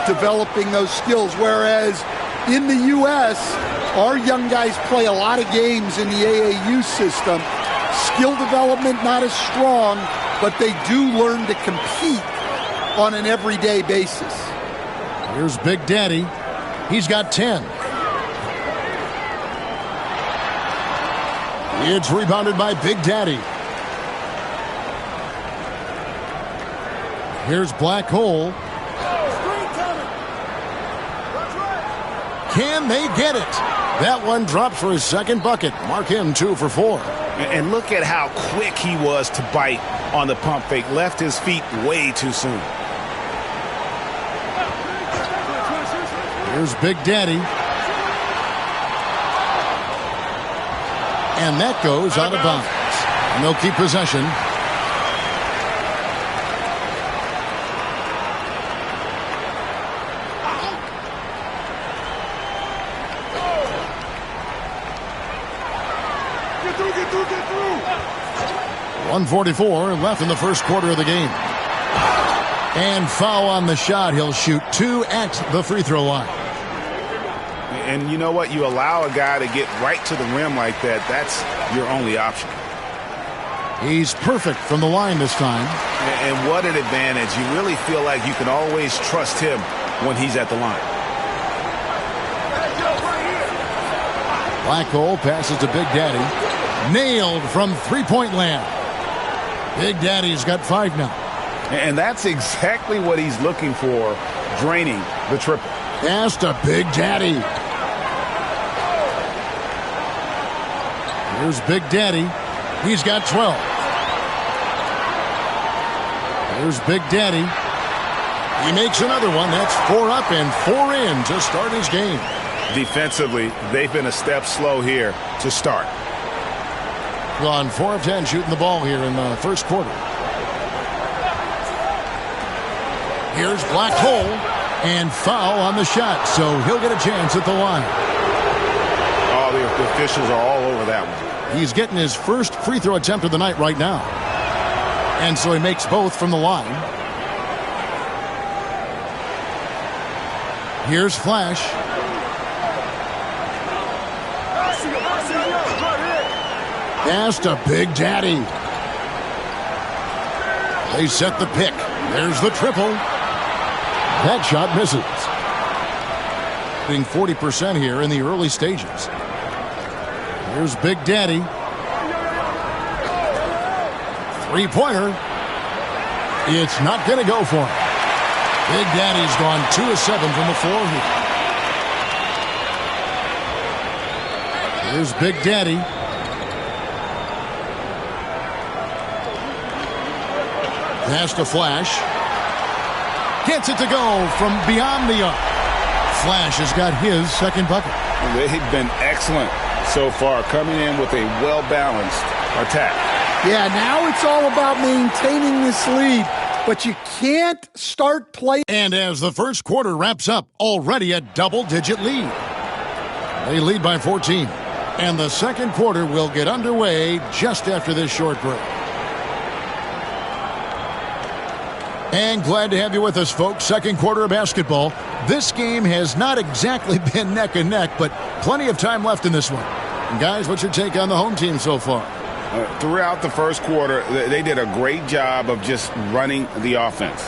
developing those skills, whereas in the U.S., Our young guys play a lot of games in the AAU system. Skill development not as strong, but they do learn to compete on an everyday basis. Here's Big Daddy. He's got 10. It's rebounded by Big Daddy. Here's Black Hole. Can they get it? That one drops for his second bucket. Mark him 2 for 4. And look at how quick he was to bite on the pump fake. Left his feet way too soon. Here's Big Daddy. And that goes out of bounds. And they'll keep possession. Get through. 1:44 left in the first quarter of the game. And foul on the shot. He'll shoot 2 at the free throw line. And you know what? You allow a guy to get right to the rim like that. That's your only option. He's perfect from the line this time. And what an advantage. You really feel like you can always trust him when he's at the line. Black Hole passes to Big Daddy. Nailed from three-point land. Big Daddy's got 5 now. And that's exactly what he's looking for, draining the triple. Pass to Big Daddy. Here's Big Daddy. He's got 12. Here's Big Daddy. He makes another one. That's 4 up and 4 in to start his game. Defensively, they've been a step slow here to start. Gone 4 of 10 shooting the ball here in the first quarter. Here's Black Hole. And foul on the shot, so he'll get a chance at the line. Oh, the officials are all over that one. He's getting his first free throw attempt of the night right now. And so he makes both from the line. Here's Flash. Pass to Big Daddy. They set the pick. There's the triple. That shot misses. Being 40% here in the early stages. Here's Big Daddy. Three-pointer. It's not going to go for him. Big Daddy's gone 2 of 7 from the floor here. Here's Big Daddy. Pass to Flash. Gets it to go from beyond the arc. Flash has got his second bucket. They've been excellent so far, coming in with a well-balanced attack. Yeah, now it's all about maintaining this lead, but you can't start playing. And as the first quarter wraps up, already a double-digit lead. They lead by 14. And the second quarter will get underway just after this short break. And glad to have you with us, folks. Second quarter of basketball. This game has not exactly been neck and neck, but plenty of time left in this one. And guys, what's your take on the home team so far? Throughout the first quarter, they did a great job of just running the offense.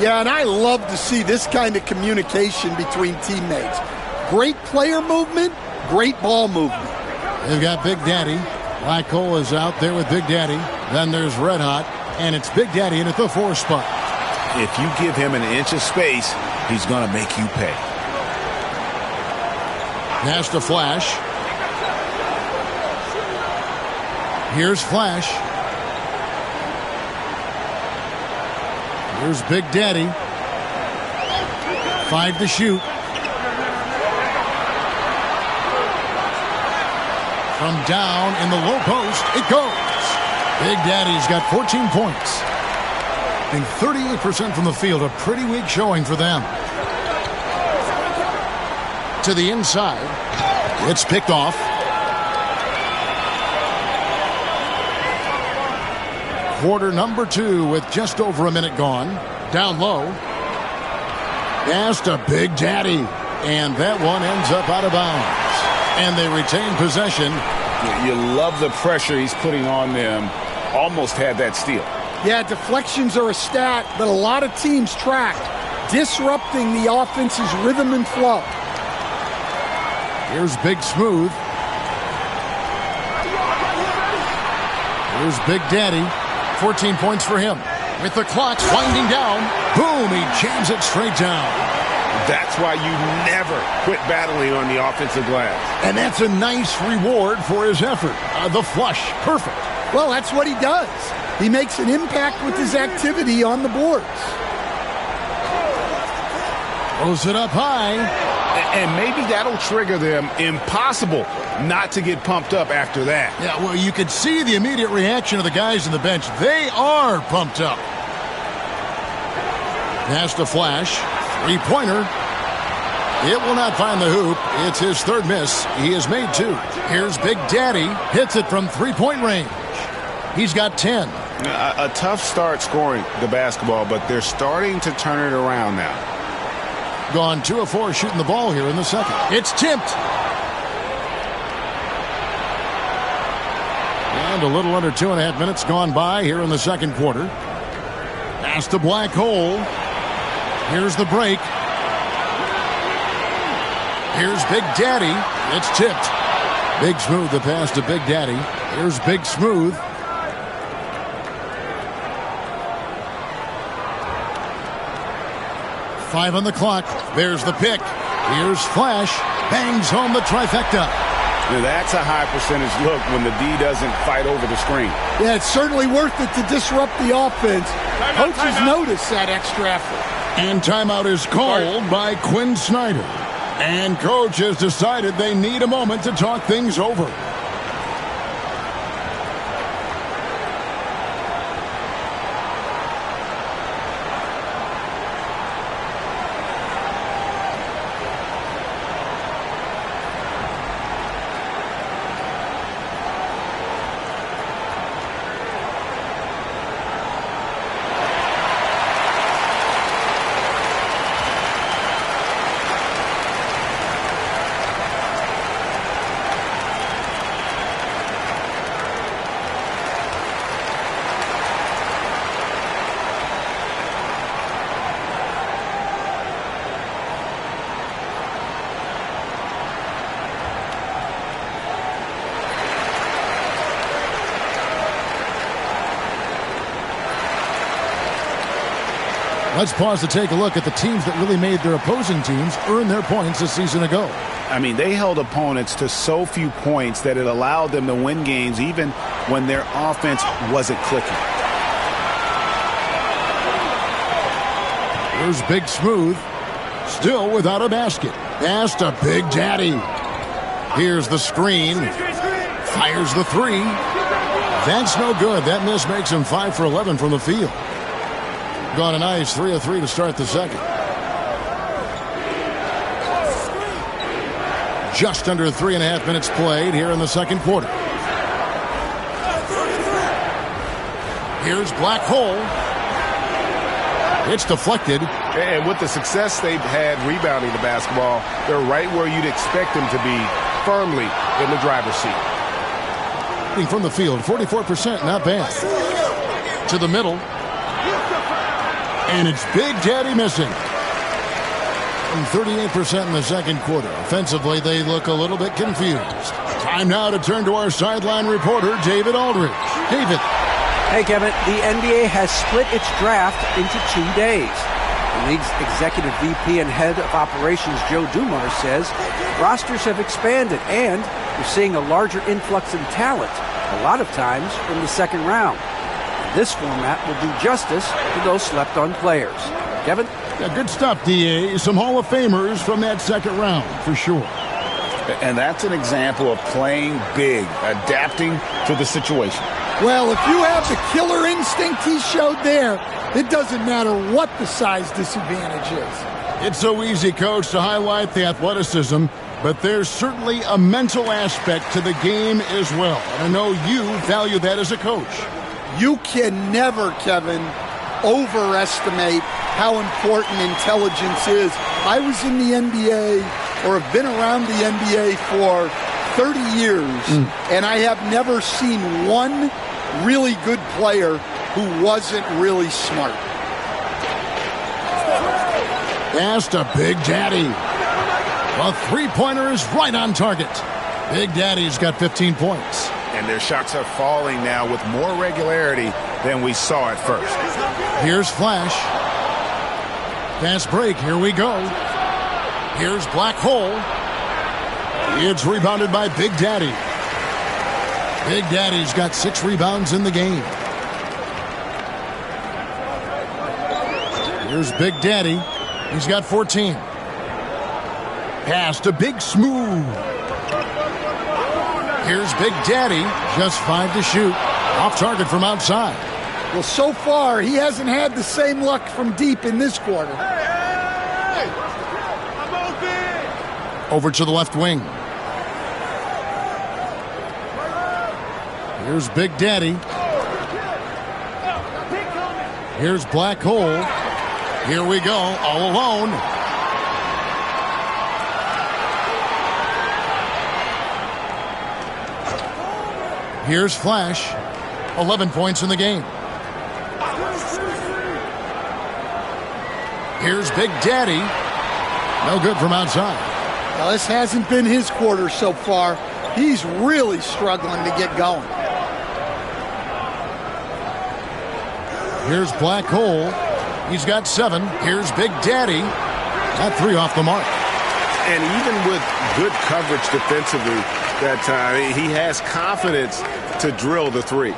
Yeah, and I love to see this kind of communication between teammates. Great player movement, great ball movement. They've got Big Daddy. Black Hole is out there with Big Daddy. Then there's Red Hot, and it's Big Daddy in at the 4 spot. If you give him an inch of space, he's going to make you pay. Pass to Flash. Here's Flash. Here's Big Daddy. 5 to shoot. From down in the low post, it goes. Big Daddy's got 14 points. And 38% from the field, a pretty weak showing for them. To the inside. It's picked off. Quarter number 2 with just over a minute gone. Down low. Pass to Big Daddy. And that one ends up out of bounds. And they retain possession. You love the pressure he's putting on them. Almost had that steal. Yeah, deflections are a stat that a lot of teams track, disrupting the offense's rhythm and flow. Here's Big Smooth. Here's Big Daddy. 14 points for him. With the clock winding down, boom, he jams it straight down. That's why you never quit battling on the offensive glass. And that's a nice reward for his effort. The flush, perfect. Well, that's what he does. He makes an impact with his activity on the boards. Throws it up high. And maybe that'll trigger them. Impossible not to get pumped up after that. Yeah, well, you could see the immediate reaction of the guys on the bench. They are pumped up. Pass to Flash. Three-pointer. It will not find the hoop. It's his third miss. He has made two. Here's Big Daddy. Hits it from three-point range. He's got 10. A tough start scoring the basketball, but they're starting to turn it around now. Gone 2 of 4 shooting the ball here in the second. It's tipped. And a little under 2.5 minutes gone by here in the second quarter. Pass the black hole. Here's the break. Here's Big Daddy. It's tipped. Big Smooth, the pass to Big Daddy. Here's Big Smooth. Five on the clock. There's the pick. Here's Flash. Bangs home the trifecta. Now that's a high percentage look when the D doesn't fight over the screen. Yeah, it's certainly worth it to disrupt the offense. Coaches notice that extra effort. And timeout is called by Quinn Snyder. And coach has decided they need a moment to talk things over. Let's pause to take a look at the teams that really made their opposing teams earn their points a season ago. I mean, they held opponents to so few points that it allowed them to win games even when their offense wasn't clicking. Here's Big Smooth. Still without a basket. Pass to Big Daddy. Here's the screen. Fires the three. That's no good. That miss makes him 5 for 11 from the field. Gone a nice 3 of 3 to start the second. Just under 3.5 minutes played here in the second quarter. Here's Black Hole. It's deflected. And with the success they've had rebounding the basketball, they're right where you'd expect them to be, firmly in the driver's seat. From the field, 44%, not bad. To the middle. And it's Big Daddy missing. 38% in the second quarter. Offensively, they look a little bit confused. Time now to turn to our sideline reporter, David Aldridge. David. Hey, Kevin. The NBA has split its draft into 2 days. The league's executive VP and head of operations, Joe Dumars, says rosters have expanded and you're seeing a larger influx in talent, a lot of times from the second round. This format will do justice to those slept-on players. Kevin? Yeah, good stuff, D.A. Some Hall of Famers from that second round, for sure. And that's an example of playing big, adapting to the situation. Well, if you have the killer instinct he showed there, it doesn't matter what the size disadvantage is. It's so easy, Coach, to highlight the athleticism, but there's certainly a mental aspect to the game as well. And I know you value that as a coach. You can never, Kevin, overestimate how important intelligence is. I was in the NBA or have been around the NBA for 30 years, and I have never seen one really good player who wasn't really smart. Pass to Big Daddy. The three-pointer is right on target. Big Daddy's got 15 points. And their shots are falling now with more regularity than we saw at first. Here's Flash. Fast break. Here we go. Here's Black Hole. It's rebounded by Big Daddy. Big Daddy's got 6 rebounds in the game. Here's Big Daddy. He's got 14. Pass to Big Smooth. Here's Big Daddy. Just 5 to shoot. Off target from outside. Well, so far, he hasn't had the same luck from deep in this quarter. Over to the left wing. Here's Big Daddy. Here's Black Hole. Here we go, all alone. Here's Flash. 11 points in the game. Here's Big Daddy. No good from outside. Now, this hasn't been his quarter so far. He's really struggling to get going. Here's Black Hole. He's got 7. Here's Big Daddy. Got 3 off the mark. And even with good coverage defensively that time, he has confidence to drill the 3.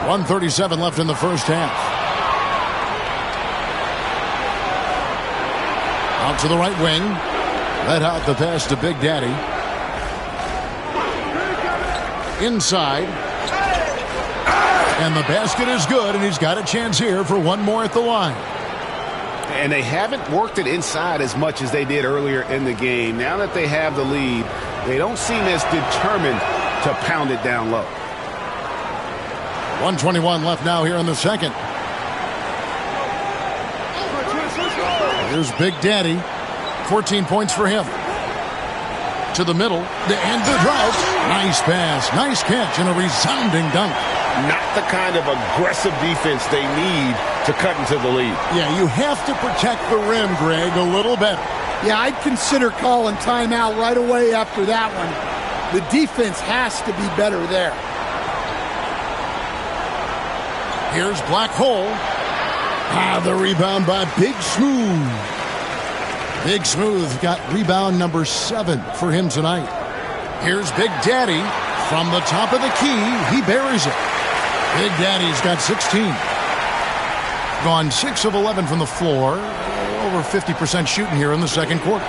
1:37 left in the first half. Out to the right wing. Let out the pass to Big Daddy. Inside. And the basket is good, and he's got a chance here for one more at the line. And they haven't worked it inside as much as they did earlier in the game. Now that they have the lead, they don't seem as determined to pound it down low. 1:21 left now here in the second. Here's Big Daddy. 14 points for him. To the middle. And the drought. Nice pass. Nice catch and a resounding dunk. Not the kind of aggressive defense they need to cut into the lead. Yeah, you have to protect the rim, Greg, a little better. Yeah, I'd consider calling timeout right away after that one. The defense has to be better there. Here's Black Hole. The rebound by Big Smooth. Big Smooth got rebound number 7 for him tonight. Here's Big Daddy. From the top of the key, he buries it. Big Daddy's got 16. Gone 6 of 11 from the floor. Over 50% shooting here in the second quarter.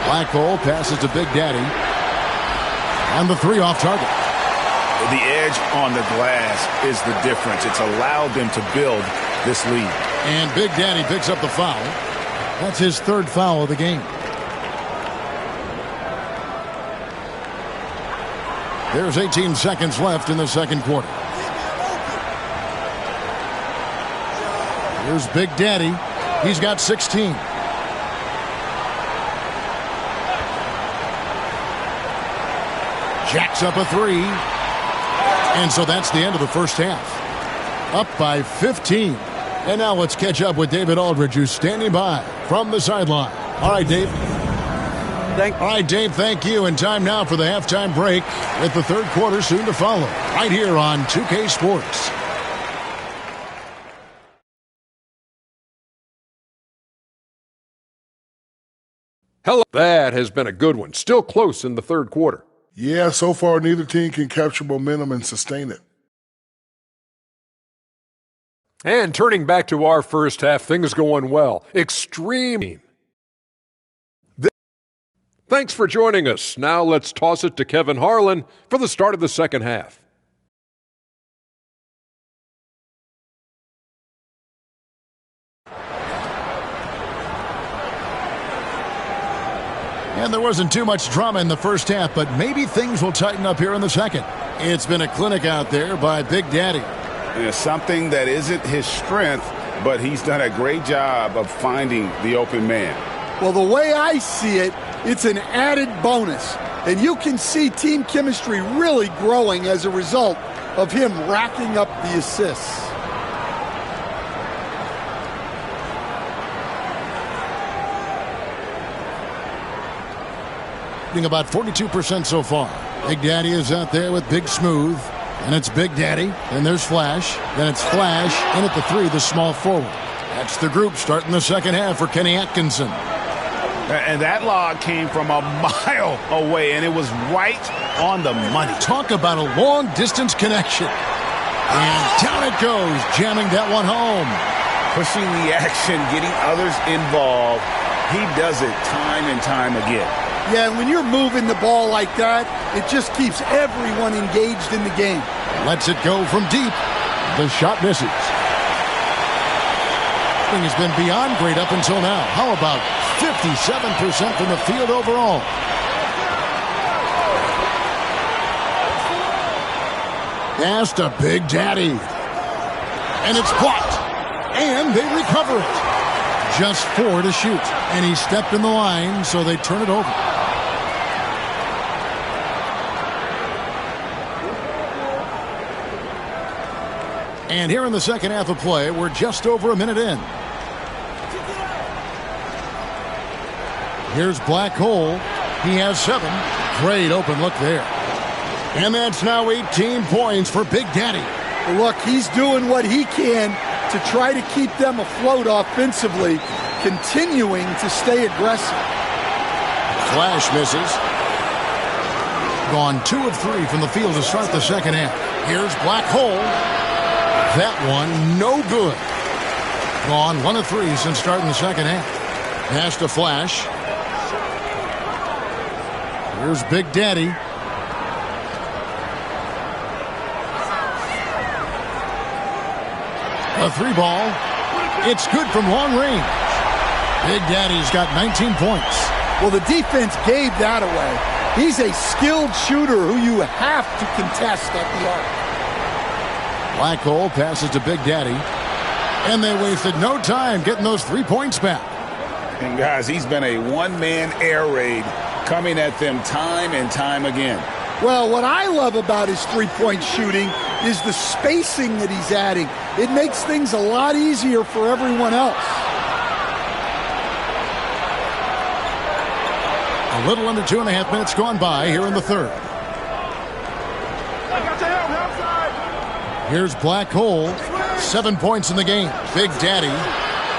Black Hole passes to Big Daddy. And the 3 off target. The edge on the glass is the difference. It's allowed them to build this lead. And Big Daddy picks up the foul. That's his 3rd foul of the game. There's 18 seconds left in the second quarter. Here's Big Daddy. He's got 16. Jacks up a 3. And so that's the end of the first half. Up by 15. And now let's catch up with David Aldridge, who's standing by from the sideline. All right, Dave. All right, Dave, thank you. And time now for the halftime break with the third quarter soon to follow. Right here on 2K Sports. Hello. That has been a good one. Still close in the third quarter. Yeah, so far neither team can capture momentum and sustain it. And turning back to our first half, things going well. Extreme. Thanks for joining us. Now let's toss it to Kevin Harlan for the start of the second half. And there wasn't too much drama in the first half, but maybe things will tighten up here in the second. It's been a clinic out there by Big Daddy. Something that isn't his strength, but he's done a great job of finding the open man. Well, the way I see it, it's an added bonus. And you can see team chemistry really growing as a result of him racking up the assists. About 42% so far. Big Daddy is out there with Big Smooth. And it's Big Daddy. Then there's Flash. Then it's Flash. In at the 3, the small forward. That's the group starting the second half for Kenny Atkinson. And that log came from a mile away, and it was right on the money. Talk about a long-distance connection. And down it goes, jamming that one home. Pushing the action, getting others involved. He does it time and time again. Yeah, and when you're moving the ball like that, it just keeps everyone engaged in the game. Lets it go from deep. The shot misses. Thing has been beyond great up until now. How about 57% from the field overall? Pass to Big Daddy. And it's blocked. And they recover it. Just 4 to shoot. And he stepped in the line, so they turn it over. And here in the second half of play, we're just over a minute in. Here's Black Hole. He has 7. Great open look there. And that's now 18 points for Big Daddy. Well, look, he's doing what he can to try to keep them afloat offensively, continuing to stay aggressive. Flash misses. Gone 2 of 3 from the field to start the second half. Here's Black Hole. That one, no good. Gone 1 of 3 since starting the second half. Pass to Flash. Here's Big Daddy. A 3-ball. It's good from long range. Big Daddy's got 19 points. Well, the defense gave that away. He's a skilled shooter who you have to contest at the arc. Black Hole passes to Big Daddy. And they wasted no time getting those 3 points back. And guys, he's been a one-man air raid coming at them time and time again. Well, what I love about his three-point shooting is the spacing that he's adding. It makes things a lot easier for everyone else. A little under 2.5 minutes gone by here in the third. Here's Black Hole. 7 points in the game. Big Daddy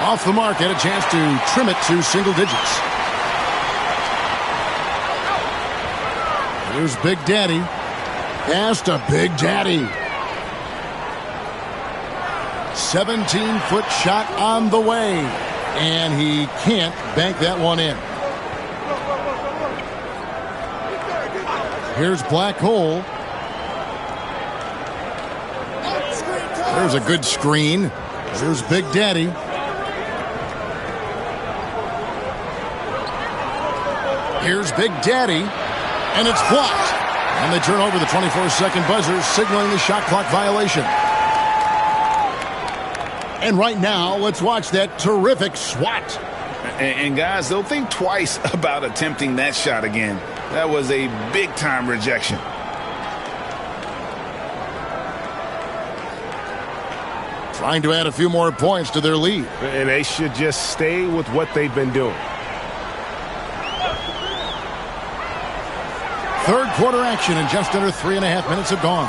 off the mark, had a chance to trim it to single digits. Here's Big Daddy. Pass to Big Daddy. 17-foot shot on the way. And he can't bank that one in. Here's Black Hole. There's a good screen. There's Big Daddy. Here's Big Daddy. And it's blocked. And they turn over the 24-second buzzer, signaling the shot clock violation. And right now, let's watch that terrific swat. And guys, they'll think twice about attempting that shot again. That was a big-time rejection. Trying to add a few more points to their lead. And they should just stay with what they've been doing. Third quarter action, and just under 3.5 minutes have gone.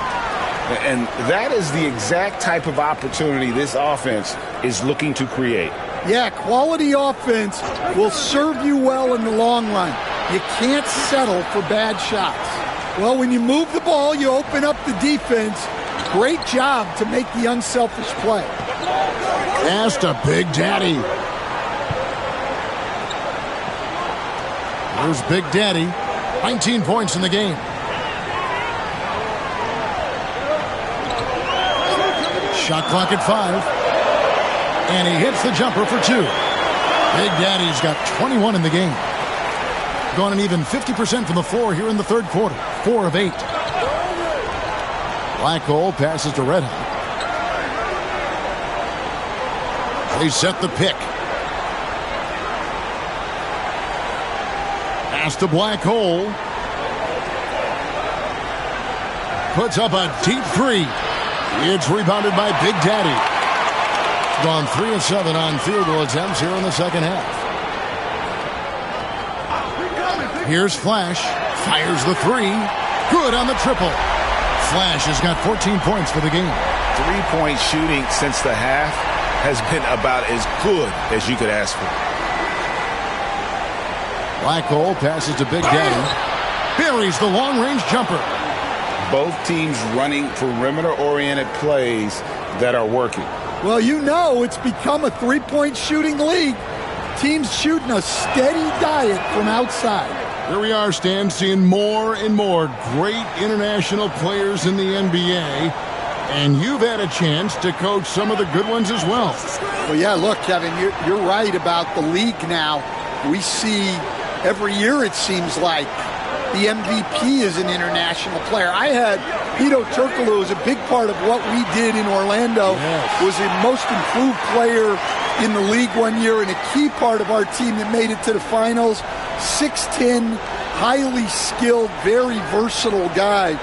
And that is the exact type of opportunity this offense is looking to create. Yeah, quality offense will serve you well in the long run. You can't settle for bad shots. Well, when you move the ball, you open up the defense. Great job to make the unselfish play. Pass to Big Daddy. Here's Big Daddy. 19 points in the game. Shot clock at 5. And he hits the jumper for 2. Big Daddy's got 21 in the game. Gone an even 50% from the floor here in the third quarter. 4 of 8. Black Hole passes to Red Hot. They set the pick. Pass to Black Hole. Puts up a deep three. It's rebounded by Big Daddy. Gone 3 of 7 on field goal attempts here in the second half. Here's Flash. Fires the three. Good on the triple. Flash has got 14 points for the game. 3-point shooting since the half has been about as good as you could ask for. Black Hole passes to Big Daddy. Buries the long-range jumper. Both teams running perimeter-oriented plays that are working. Well, you know it's become a three-point shooting league. Teams shooting a steady diet from outside. Here we are, Stan, seeing more and more great international players in the NBA. And you've had a chance to coach some of the good ones as well. Well, yeah, look, Kevin, you're right about the league now. We see every year, it seems like, the MVP is an international player. I had Pito Turkoglu as a big part of what we did in Orlando. Yes. Was the most improved player in the league one year and a key part of our team that made it to the finals. 6'10", highly skilled, very versatile guy.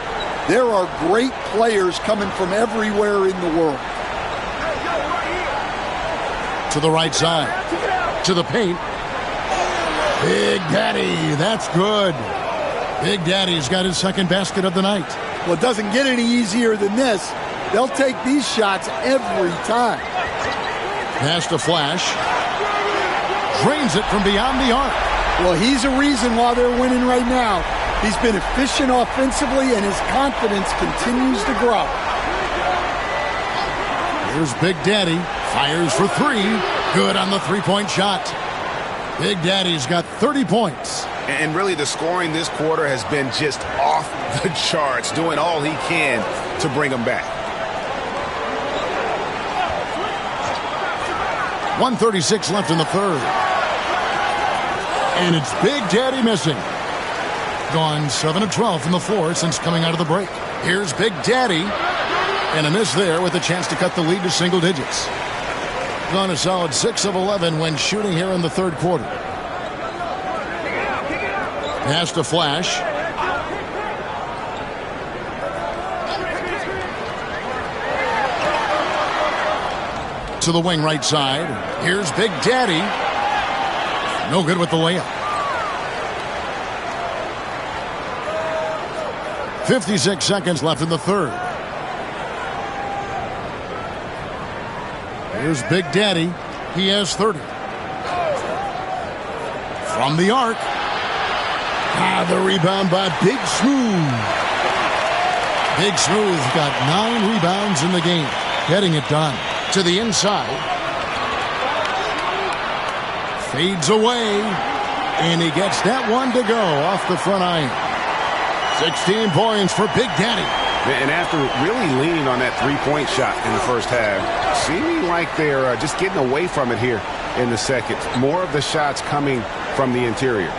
There are great players coming from everywhere in the world. To the right side. To the paint. Big Daddy, that's good. Big Daddy's got his second basket of the night. Well, it doesn't get any easier than this. They'll take these shots every time. Pass to Flash. Drains it from beyond the arc. Well, he's a reason why they're winning right now. He's been efficient offensively, and his confidence continues to grow. Here's Big Daddy. Fires for three. Good on the three-point shot. Big Daddy's got 30 points. And really, the scoring this quarter has been just off the charts, doing all he can to bring them back. 1:36 left in the third. And it's Big Daddy missing. Gone 7 of 12 from the floor since coming out of the break. Here's Big Daddy. And a miss there with a chance to cut the lead to single digits. Gone a solid 6 of 11 when shooting here in the third quarter. Pass to Flash. To the wing right side. Here's Big Daddy. No good with the layup. 56 seconds left in the third. Here's Big Daddy. He has 30. From the arc. The rebound by Big Smooth. Big Smooth got 9 rebounds in the game. Getting it done. To the inside. Fades away. And he gets that one to go off the front iron. 16 points for Big Daddy. And after really leaning on that three-point shot in the first half, seeming like they're just getting away from it here in the second. More of the shots coming from the interior.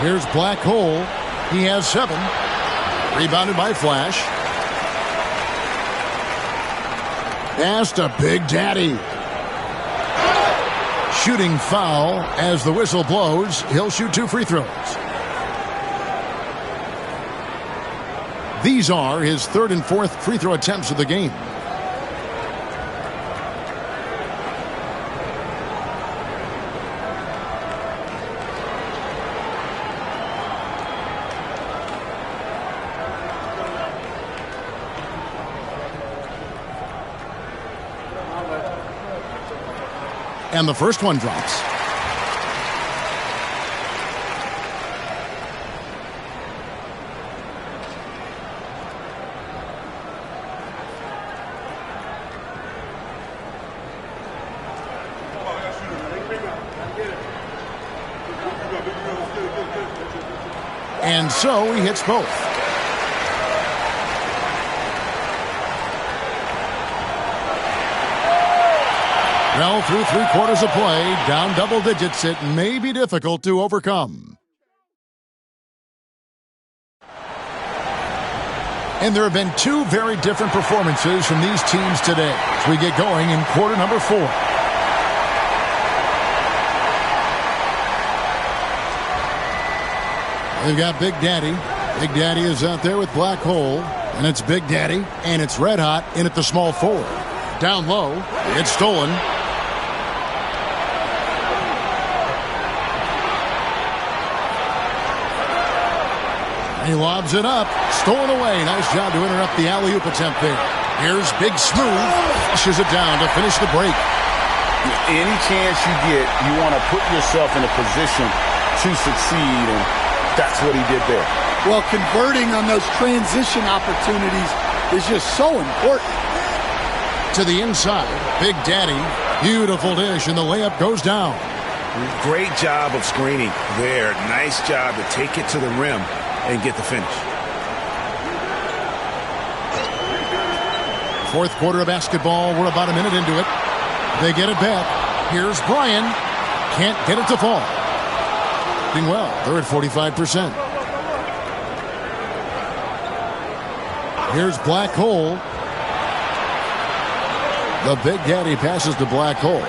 Here's Black Hole. He has 7. Rebounded by Flash. Pass to Big Daddy. Shooting foul as the whistle blows. He'll shoot 2 free throws. These are his third and fourth free throw attempts of the game. And the first one drops. And so he hits both. Well, through 3 quarters of play, down double digits, it may be difficult to overcome. And there have been two very different performances from these teams today as we get going in quarter number 4. They've got Big Daddy. Big Daddy is out there with Black Hole. And it's Big Daddy. And it's Red Hot in at the small forward. Down low. It's stolen. He lobs it up. Stolen away. Nice job to interrupt the alley-oop attempt there. Here's Big Smooth. Flushes it down to finish the break. Any chance you get, you want to put yourself in a position to succeed, and that's what he did there. Well, converting on those transition opportunities is just so important. To the inside, Big Daddy. Beautiful dish, and the layup goes down. Great job of screening there. Nice job to take it to the rim and get the finish. Fourth quarter of basketball. We're about a minute into it. They get it back. Here's Brian. Can't get it to fall. Doing well. They're at 45%. Here's Black Hole. The Big Daddy passes to Black Hole.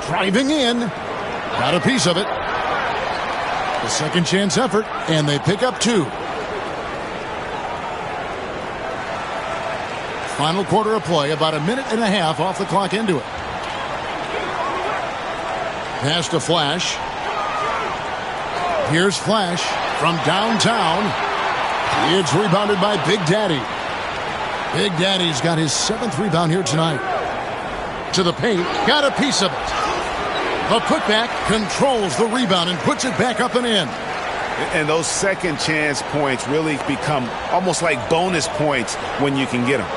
Driving in. Got a piece of it. The second chance effort, and they pick up 2. Final quarter of play, about a minute and a half off the clock into it. Pass to Flash. Here's Flash from downtown. It's rebounded by Big Daddy. Big Daddy's got his 7th rebound here tonight. To the paint, got a piece of it. The putback controls the rebound and puts it back up and in. And those second chance points really become almost like bonus points when you can get them.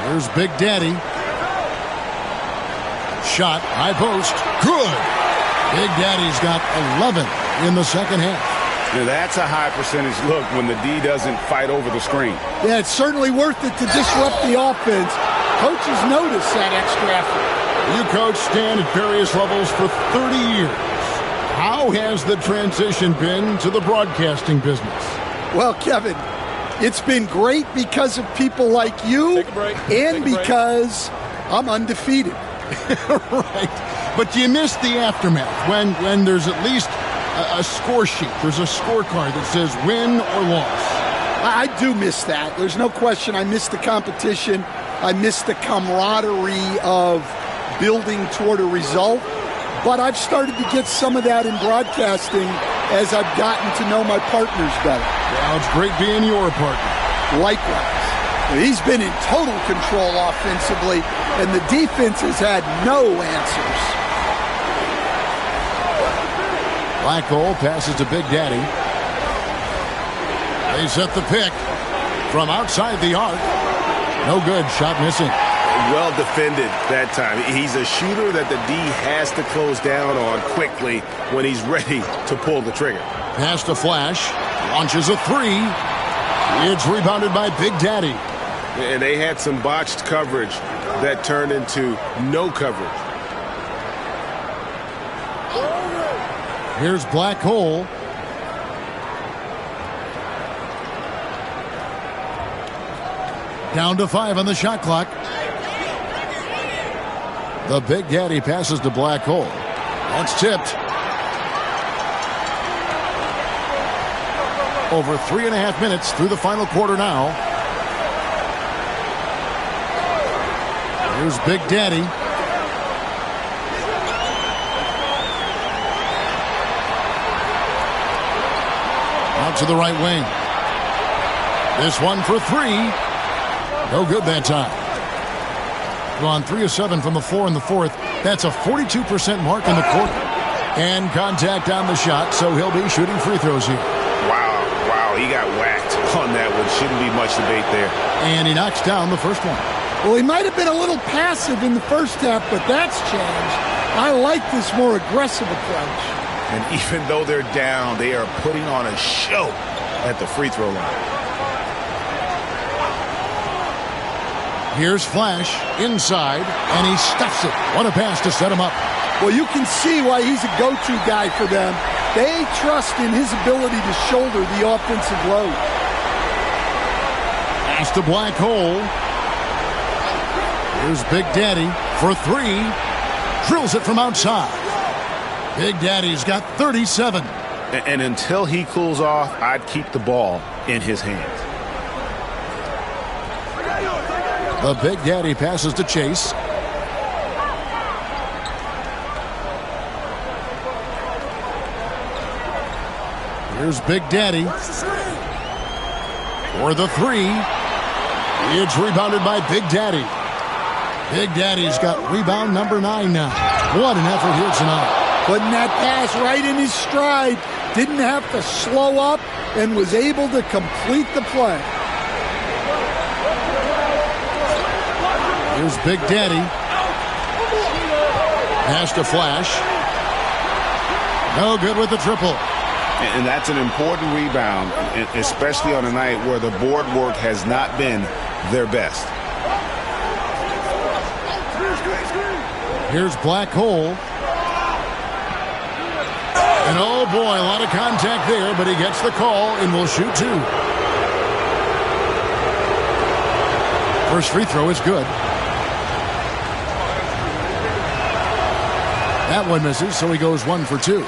Here's Big Daddy. Shot, high post, good. Big Daddy's got 11 in the second half. Now that's a high percentage look when the D doesn't fight over the screen. Yeah, it's certainly worth it to disrupt the offense. Coaches notice that extra effort. You coached Stan at various levels for 30 years. How has the transition been to the broadcasting business? Well, Kevin, it's been great because of people like you and because I'm undefeated. Right. But you miss the aftermath when there's at least a score sheet. There's a scorecard that says win or loss. I do miss that. There's no question I miss the competition. I miss the camaraderie of building toward a result. But I've started to get some of that in broadcasting as I've gotten to know my partners better. Well, it's great being your partner. Likewise. He's been in total control offensively, and the defense has had no answers. Black Hole passes to Big Daddy. They set the pick from outside the arc. No good. Shot missing. Well defended that time. He's a shooter that the D has to close down on quickly when he's ready to pull the trigger. Pass to Flash. Launches a 3. It's rebounded by Big Daddy. And they had some botched coverage that turned into no coverage. Here's Black Hole. Down to 5 on the shot clock. The Big Daddy passes to Black Hole. That's tipped. Over 3.5 minutes through the final quarter now. Here's Big Daddy. Out to the right wing. This one for 3. No good that time. Gone 3 of 7 from the floor in the fourth. That's a 42% mark in the quarter. And contact on the shot, so he'll be shooting free throws here. Wow, he got whacked on that one. Shouldn't be much debate there. And he knocks down the first one. Well, he might have been a little passive in the first half, but that's changed. I like this more aggressive approach. And even though they're down, they are putting on a show at the free throw line. Here's Flash inside, and he stuffs it. What a pass to set him up. Well, you can see why he's a go-to guy for them. They trust in his ability to shoulder the offensive load. Pass to Black Hole. Here's Big Daddy for three. Drills it from outside. Big Daddy's got 37. And until he cools off, I'd keep the ball in his hands. The Big Daddy passes to Chase. Here's Big Daddy for the three. It's rebounded by Big Daddy. Big Daddy's got rebound number 9 now. What an effort here tonight. Putting that pass right in his stride. Didn't have to slow up and was able to complete the play. Here's Big Daddy. Pass to Flash. No good with the triple. And that's an important rebound, especially on a night where the board work has not been their best. Here's Black Hole. And oh boy, a lot of contact there, but he gets the call and will shoot 2. First free throw is good. That one misses, so he goes 1 for 2.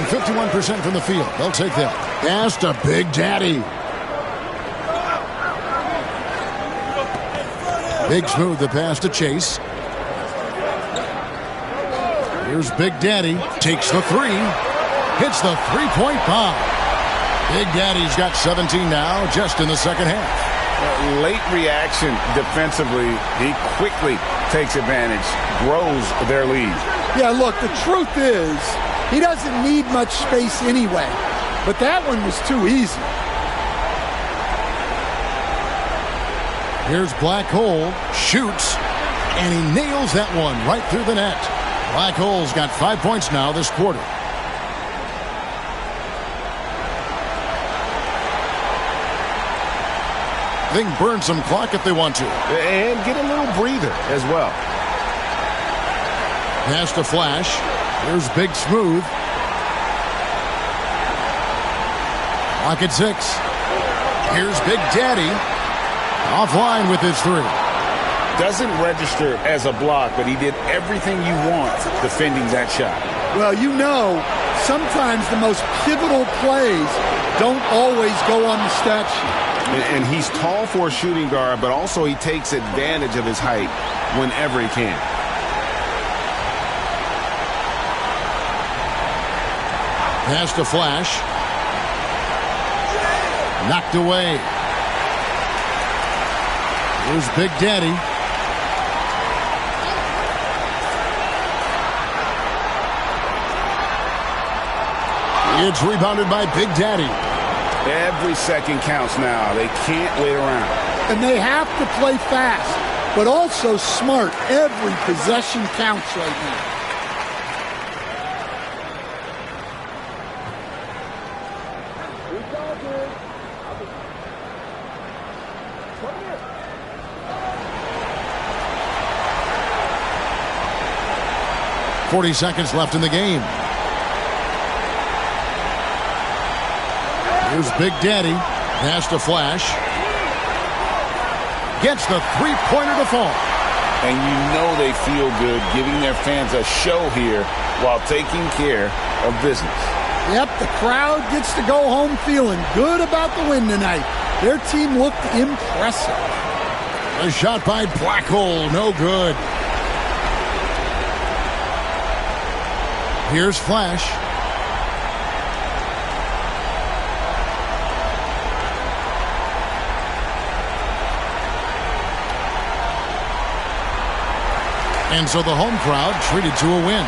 51% from the field. They'll take that. Pass to Big Daddy. Big Smooth the pass to Chase. Here's Big Daddy. Takes the three. Hits the three-point bomb. Big Daddy's got 17 now, just in the second half. Late reaction defensively. He quickly takes advantage, grows their lead. Yeah, look, the truth is, he doesn't need much space anyway. But that one was too easy. Here's Black Hole. Shoots. And he nails that one right through the net. Black Hole's got 5 points now this quarter. They can burn some clock if they want to. And get a little breather as well. Pass to Flash. Here's Big Smooth. Clock at 6. Here's Big Daddy. Offline with his three. Doesn't register as a block, but he did everything you want defending that shot. Well, you know, sometimes the most pivotal plays don't always go on the stat sheet. And he's tall for a shooting guard, but also he takes advantage of his height whenever he can. Pass to Flash. Knocked away. Here's Big Daddy. It's rebounded by Big Daddy. Every second counts now. They can't wait around. And they have to play fast, but also smart. Every possession counts right now. .40 seconds left in the game. Here's Big Daddy. Pass to Flash. Gets the three-pointer to fall. And you know they feel good giving their fans a show here while taking care of business. Yep, the crowd gets to go home feeling good about the win tonight. Their team looked impressive. A shot by Black Hole, no good. Here's Flash. And so the home crowd treated to a win.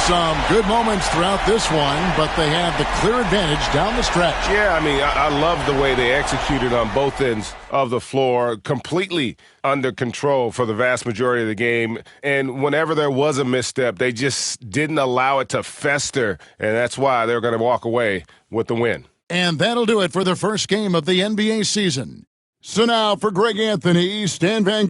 Some good moments throughout this one, but they have the clear advantage down the stretch. Yeah, I mean, I love the way they executed on both ends of the floor, completely under control for the vast majority of the game. And whenever there was a misstep, they just didn't allow it to fester, and that's why they're going to walk away with the win. And that'll do it for the first game of the NBA season. So now for Greg Anthony, Stan Van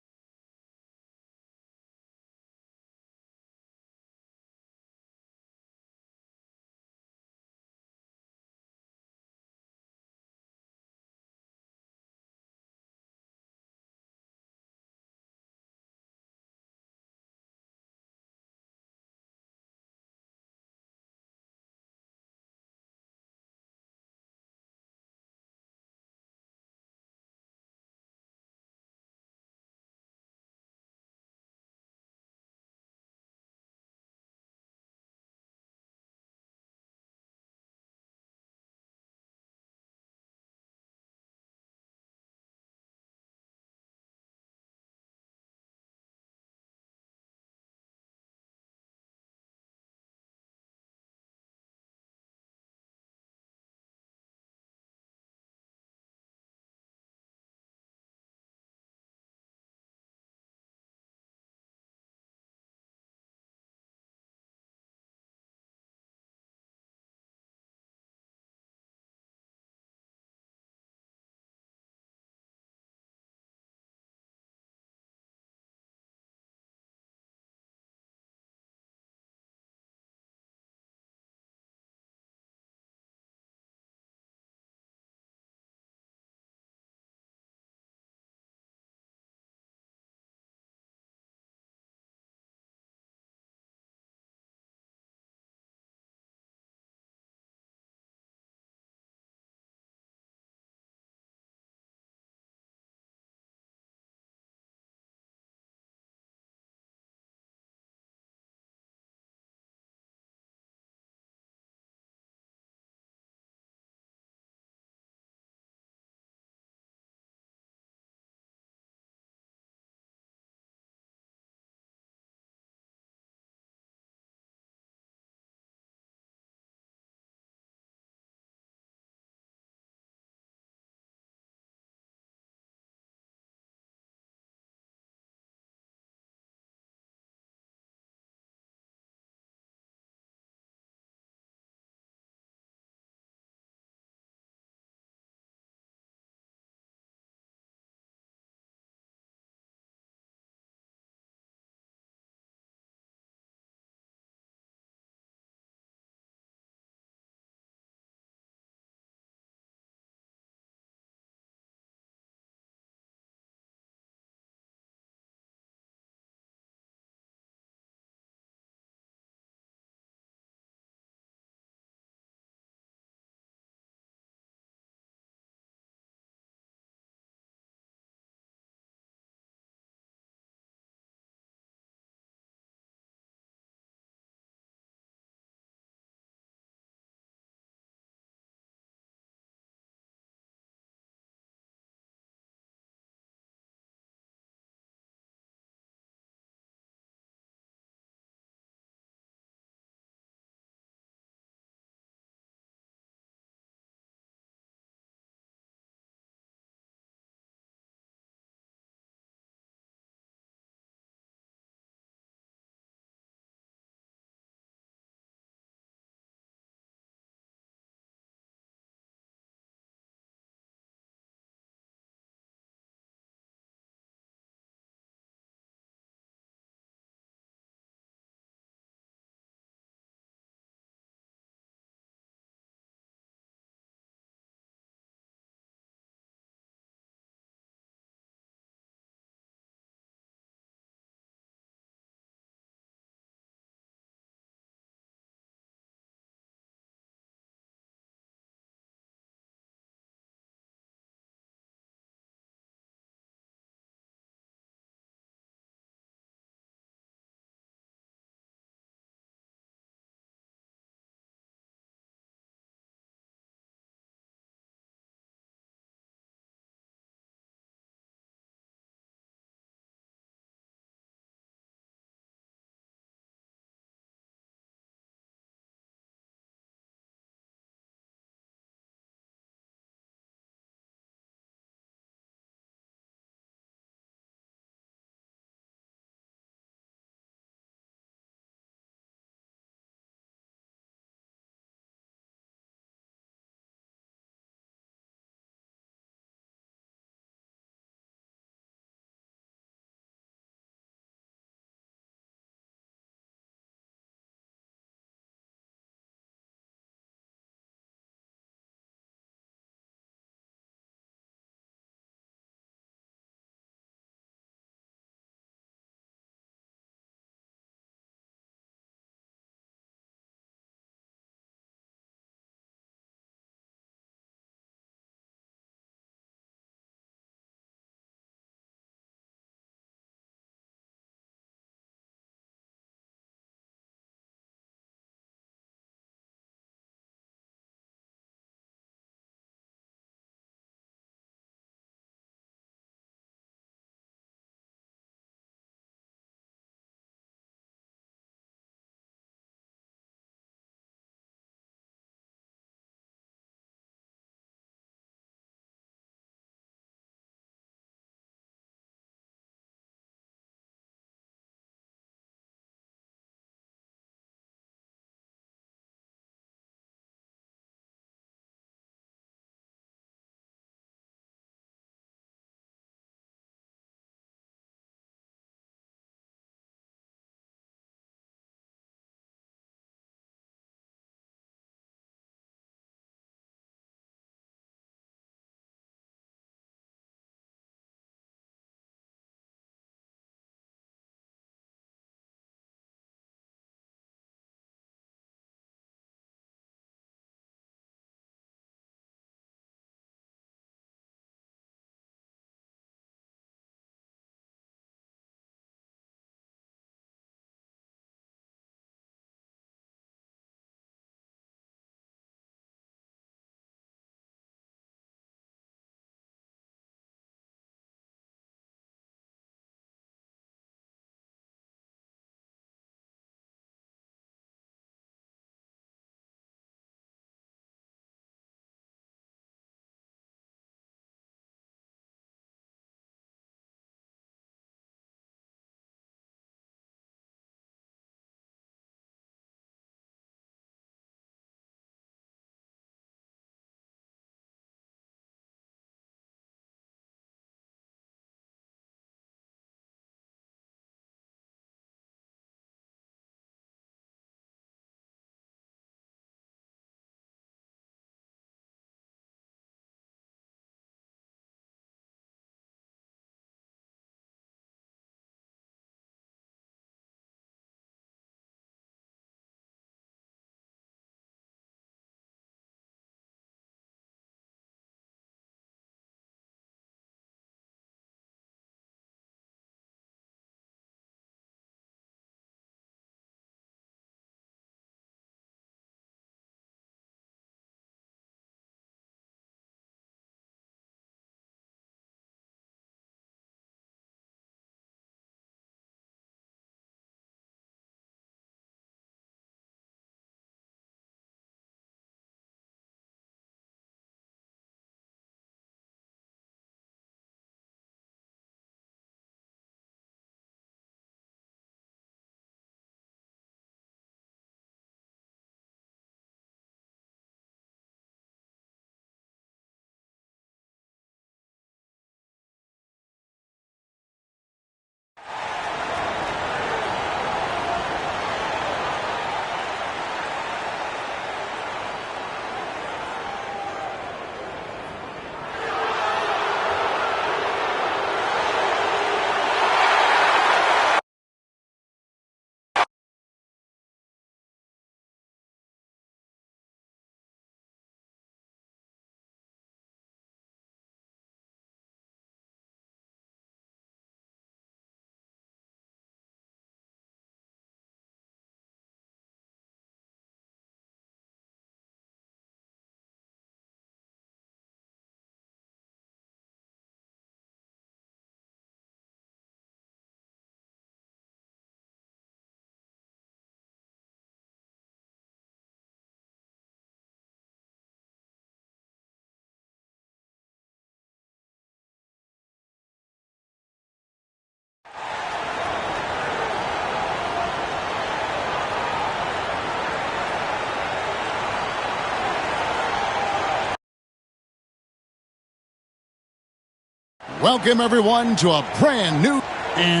Welcome, everyone, to a brand new and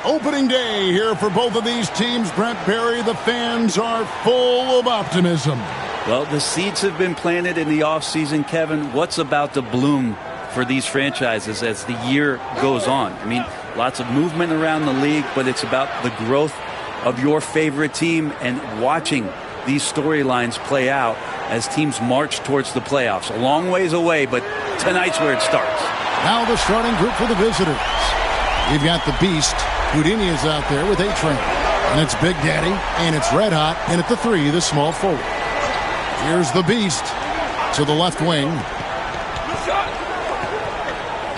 opening day here for both of these teams. Brent Barry, the fans are full of optimism. Well, the seeds have been planted in the offseason, Kevin. What's about to bloom for these franchises as the year goes on? I mean, lots of movement around the league, but it's about the growth of your favorite team and watching these storylines play out as teams march towards the playoffs. A long ways away, but tonight's where it starts. Now the starting group for the visitors. You've got the Beast. Houdini is out there with A-Train. And it's Big Daddy, and it's Red Hot, and at the 3, the small forward. Here's the Beast to the left wing.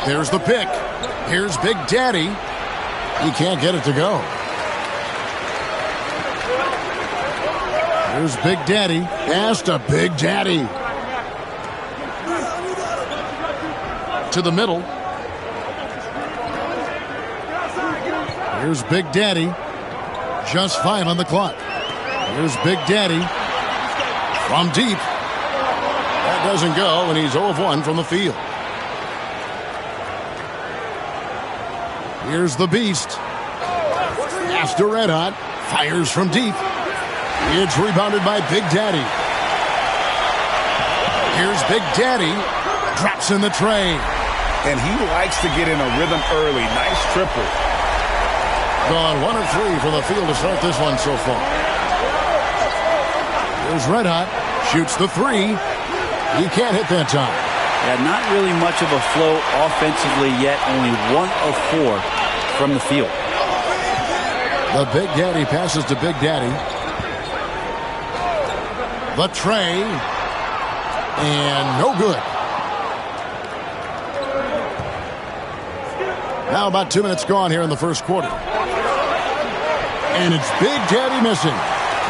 There's the pick. Here's Big Daddy. He can't get it to go. Here's Big Daddy. Pass to Big Daddy. To the middle. Here's Big Daddy. Just 5 on the clock. Here's Big Daddy. From deep. That doesn't go, and he's 0 of 1 from the field. Here's the Beast. Pass to Red Hot. Fires from deep. It's rebounded by Big Daddy. Here's Big Daddy. Drops in the tray. And he likes to get in a rhythm early. Nice triple. Gone 1 of 3 from the field to start this one so far. Here's Red Hot. Shoots the 3. He can't hit that time. Yeah, not really much of a flow offensively yet. Only 1 of 4 from the field. The Big Daddy passes to Big Daddy. The tray. And no good. Now about 2 minutes gone here in the first quarter. And it's Big Daddy missing.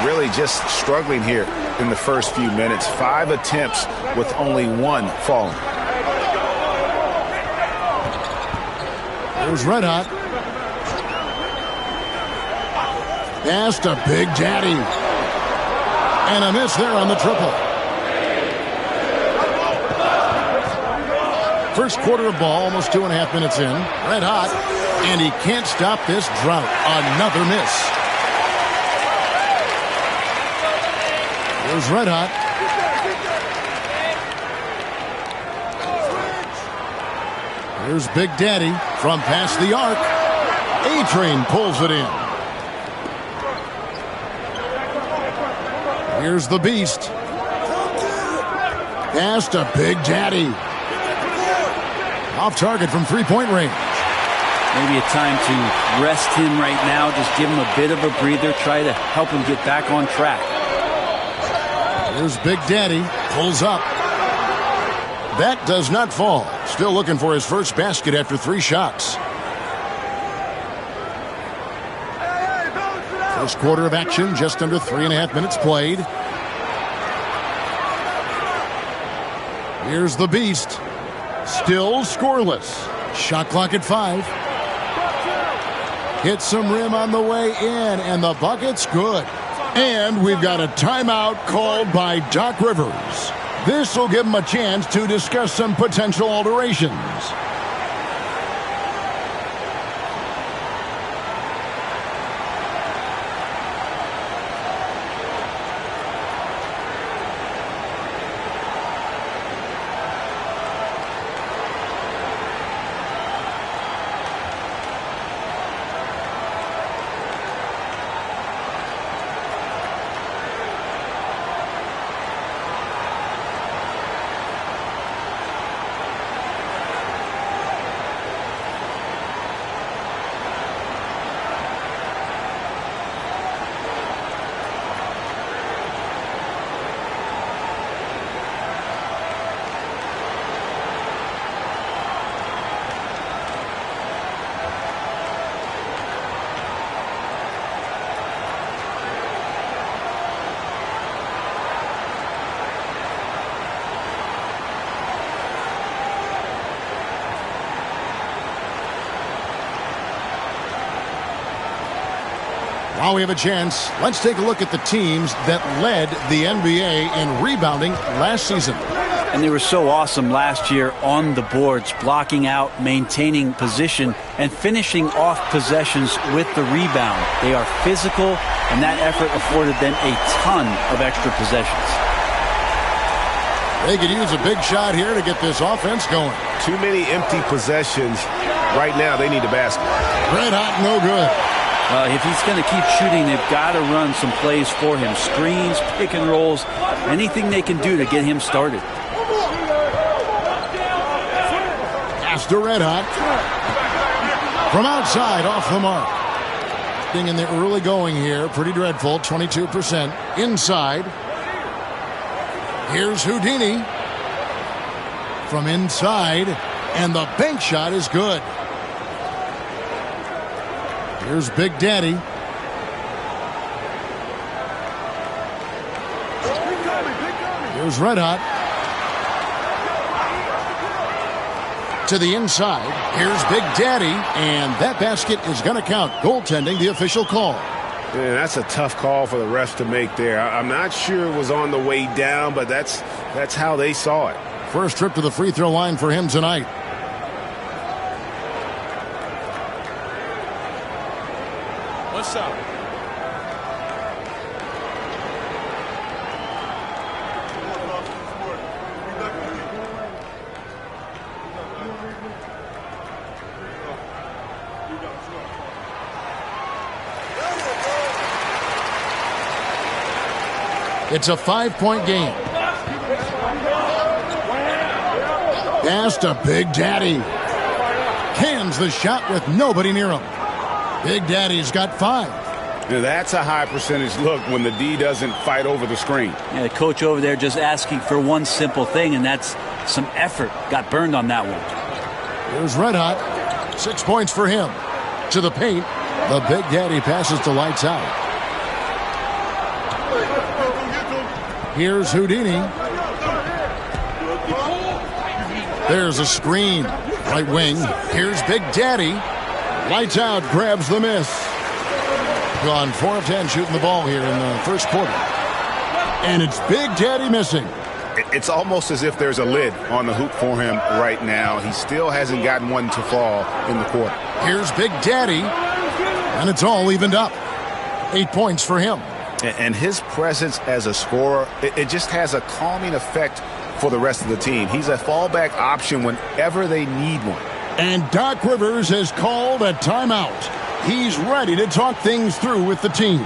Really just struggling here in the first few minutes. 5 attempts with only 1 falling. There's Red Hot. Pass to Big Daddy. And a miss there on the triple. First quarter of ball, almost 2.5 minutes in. Red Hot. And he can't stop this drought. Another miss. Here's Red Hot. Here's Big Daddy from past the arc. A-Train pulls it in. Here's the Beast. Pass to Big Daddy. Off target from 3-point range. Maybe a time to rest him right now. Just give him a bit of a breather. Try to help him get back on track. Here's Big Daddy. Pulls up. That does not fall. Still looking for his first basket after 3 shots. First quarter of action, just under 3.5 minutes played. Here's the Beast. Still scoreless. Shot clock at 5. Hit some rim on the way in, and the bucket's good. And we've got a timeout called by Doc Rivers. This will give him a chance to discuss some potential alterations. Now we have a chance. Let's take a look at the teams that led the NBA in rebounding last season. And they were so awesome last year on the boards, blocking out, maintaining position, and finishing off possessions with the rebound. They are physical, and that effort afforded them a ton of extra possessions. They could use a big shot here to get this offense going. Too many empty possessions. Right now, they need a basket. Red hot, no good. Well, if he's going to keep shooting, they've got to run some plays for him. Screens, pick and rolls, anything they can do to get him started. Pass to Red Hot. From outside, off the mark. Being in the early going here, pretty dreadful, 22%. Inside. Here's Houdini. From inside, and the bank shot is good. Here's Big Daddy. Here's Red Hot. To the inside. Here's Big Daddy. And that basket is going to count. Goaltending, the official call. Man, that's a tough call for the refs to make there. I'm not sure it was on the way down, but that's how they saw it. First trip to the free throw line for him tonight. What's up? It's a 5-point game. Pass to Big Daddy. Cans the shot with nobody near him. Big Daddy's got 5. Now that's a high percentage look when the D doesn't fight over the screen. Yeah, the coach over there just asking for one simple thing, and that's some effort. Got burned on that one. Here's Red Hot. 6 points for him. To the paint. The Big Daddy passes to lights out. Here's Houdini. There's a screen. Right wing. Here's Big Daddy. Lights out, grabs the miss. Gone 4 of 10 shooting the ball here in the first quarter. And it's Big Daddy missing. It's almost as if there's a lid on the hoop for him right now. He still hasn't gotten one to fall in the quarter. Here's Big Daddy. And it's all evened up. 8 points for him. And his presence as a scorer, it just has a calming effect for the rest of the team. He's a fallback option whenever they need one. And Doc Rivers has called a timeout. He's ready to talk things through with the team.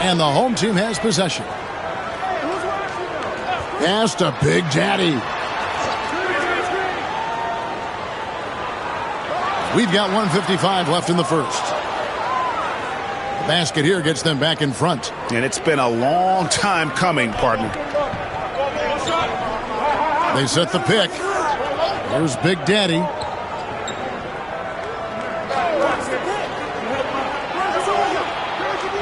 And the home team has possession. Pass to Big Daddy. We've got 1:55 left in the first. The basket here gets them back in front. And it's been a long time coming, partner. They set the pick. Here's Big Daddy.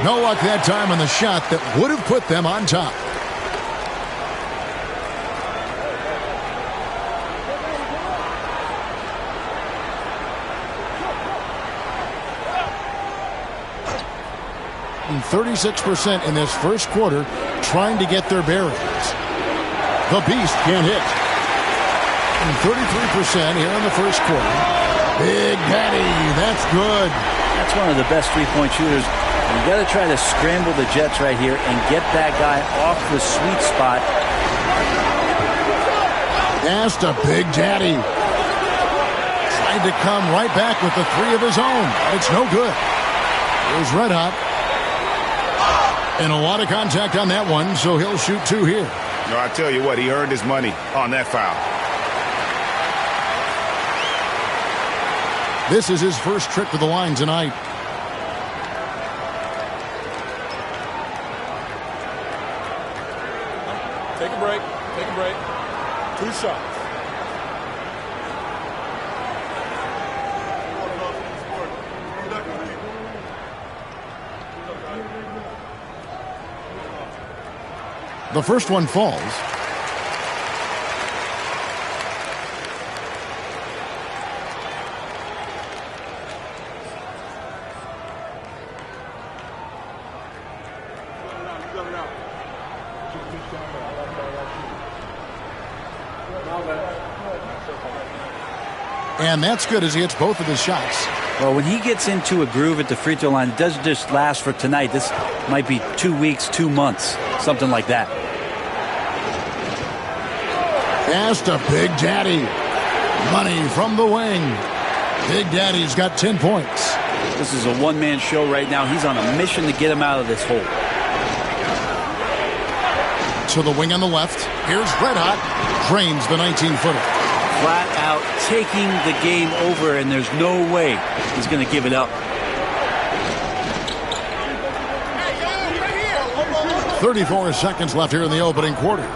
No luck that time on the shot that would have put them on top. And 36% in this first quarter trying to get their bearings. The Beast can't hit. And 33% here in the first quarter. Big Daddy, that's good. That's one of the best three-point shooters. You got to try to scramble the Jets right here and get that guy off the sweet spot. Pass to Big Daddy. Tried to come right back with the three of his own. It's no good. Here's Red Hot. And a lot of contact on that one, so he'll shoot two here. No, I tell you what, he earned his money on that foul. This is his first trip to the line tonight. Take a break. Take a break. 2 shots. The first one falls. And that's good as he hits both of his shots. Well, when he gets into a groove at the free throw line, it doesn't just last for tonight. This might be 2 weeks, 2 months, something like that. Pass to Big Daddy. Money from the wing. Big Daddy's got 10 points. This is a one-man show right now. He's on a mission to get him out of this hole. To the wing on the left. Here's Red Hot. Drains the 19-footer. Flat out taking the game over, and there's no way he's going to give it up. 34 seconds left here in the opening quarter.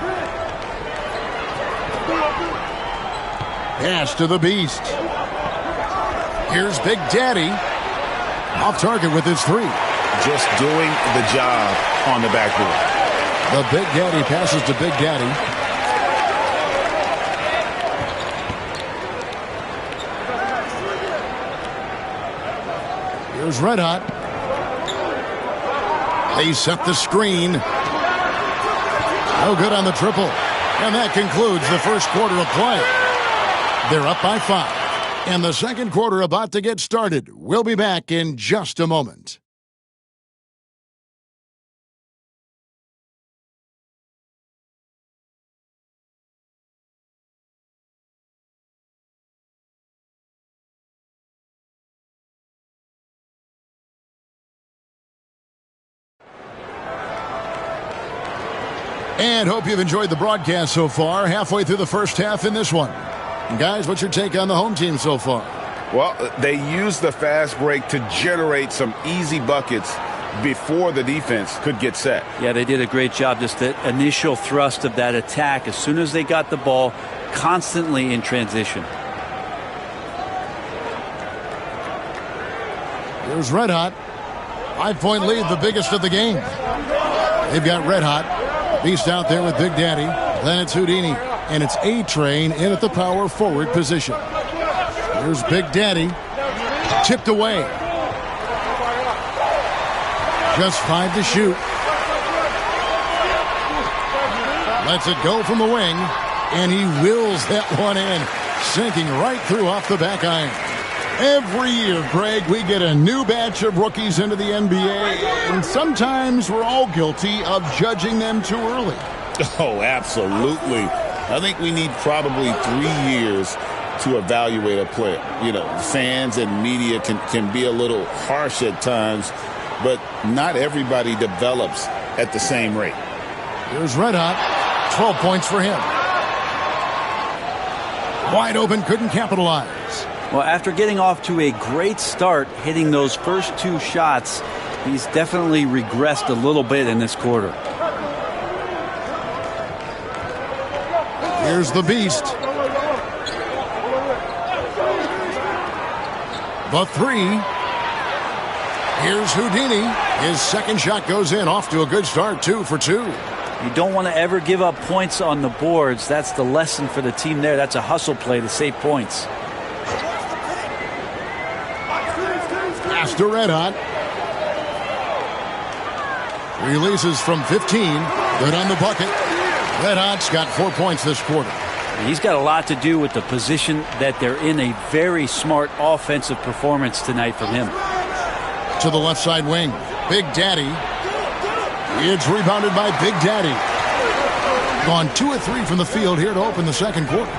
Pass to the Beast. Here's Big Daddy. Off target with his three. Just doing the job on the backboard. The Big Daddy passes to Big Daddy. Here's Red Hot. They set the screen. No good on the triple. And that concludes the first quarter of play. They're up by 5. And the second quarter about to get started. We'll be back in just a moment. And hope you've enjoyed the broadcast so far. Halfway through the first half in this one. And guys, what's your take on the home team so far? Well, they used the fast break to generate some easy buckets before the defense could get set. Yeah, they did a great job. Just the initial thrust of that attack, as soon as they got the ball, constantly in transition. Here's Red Hot. 5-point lead, the biggest of the game. They've got Red Hot. Beast out there with Big Daddy. Then it's Houdini. And it's A-Train in at the power forward position. Here's Big Daddy. Tipped away. Just 5 to shoot. Lets it go from the wing. And he wills that one in. Sinking right through off the back iron. Every year, Greg, we get a new batch of rookies into the NBA, and sometimes we're all guilty of judging them too early. Oh, absolutely. I think we need probably 3 years to evaluate a player. You know, fans and media can be a little harsh at times but not everybody develops at the same rate. Here's Red Hot. 12 points for him. Wide open, couldn't capitalize. Well, after getting off to a great start, hitting those first 2 shots, he's definitely regressed a little bit in this quarter. Here's the Beast. The 3. Here's Houdini. His second shot goes in. Off to a good start. 2 for 2. You don't want to ever give up points on the boards. That's the lesson for the team there. That's a hustle play to save points. Pass to Red Hot. Releases from 15. Good on the bucket. Red Hot's got 4 points this quarter. He's got a lot to do with the position that they're in. A very smart offensive performance tonight from him. To the left side wing. Big Daddy. It's rebounded by Big Daddy. Gone 2 of 3 from the field here to open the second quarter.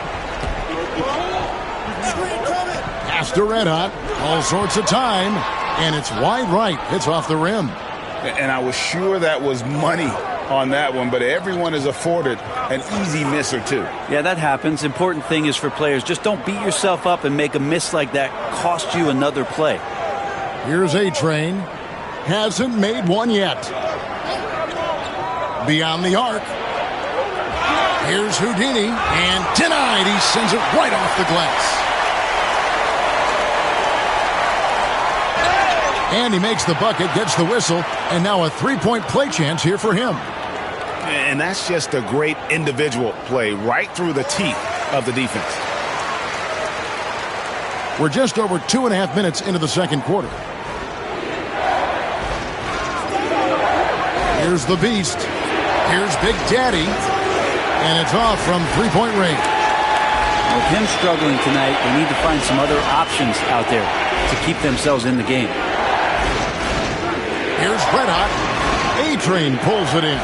Pass to Red Hot. All sorts of time. And it's wide right. Hits off the rim. And I was sure that was money on that one, but everyone is afforded an easy miss or 2. Yeah, that happens. Important thing is for players, just don't beat yourself up and make a miss like that cost you another play. Here's A-Train. Hasn't made one yet. Beyond the arc. Here's Houdini, and denied. He sends it right off the glass. And he makes the bucket, gets the whistle, and now a 3-point play chance here for him. And that's just a great individual play right through the teeth of the defense. We're just over 2.5 minutes into the second quarter. Here's the Beast. Here's Big Daddy. And it's off from 3-point range. With him struggling tonight, they need to find some other options out there to keep themselves in the game. Here's Red Hot. A-Train pulls it in.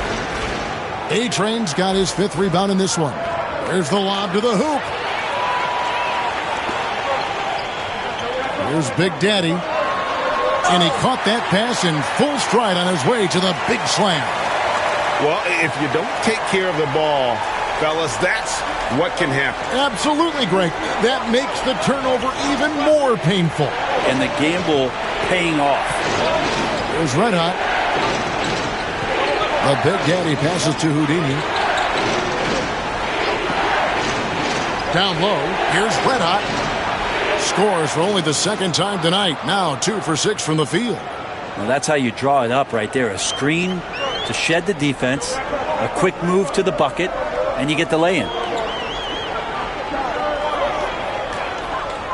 A-Train's got his 5th rebound in this one. There's the lob to the hoop. Here's Big Daddy. And he caught that pass in full stride on his way to the big slam. Well, if you don't take care of the ball, fellas, that's what can happen. Absolutely, Greg. That makes the turnover even more painful. And the gamble paying off. There's Red Hot. The Big Daddy passes to Houdini. Down low. Here's Red Hot. Scores for only the second time tonight. Now 2 for 6 from the field. Well, that's how you draw it up right there. A screen to shed the defense, a quick move to the bucket, and you get the lay-in.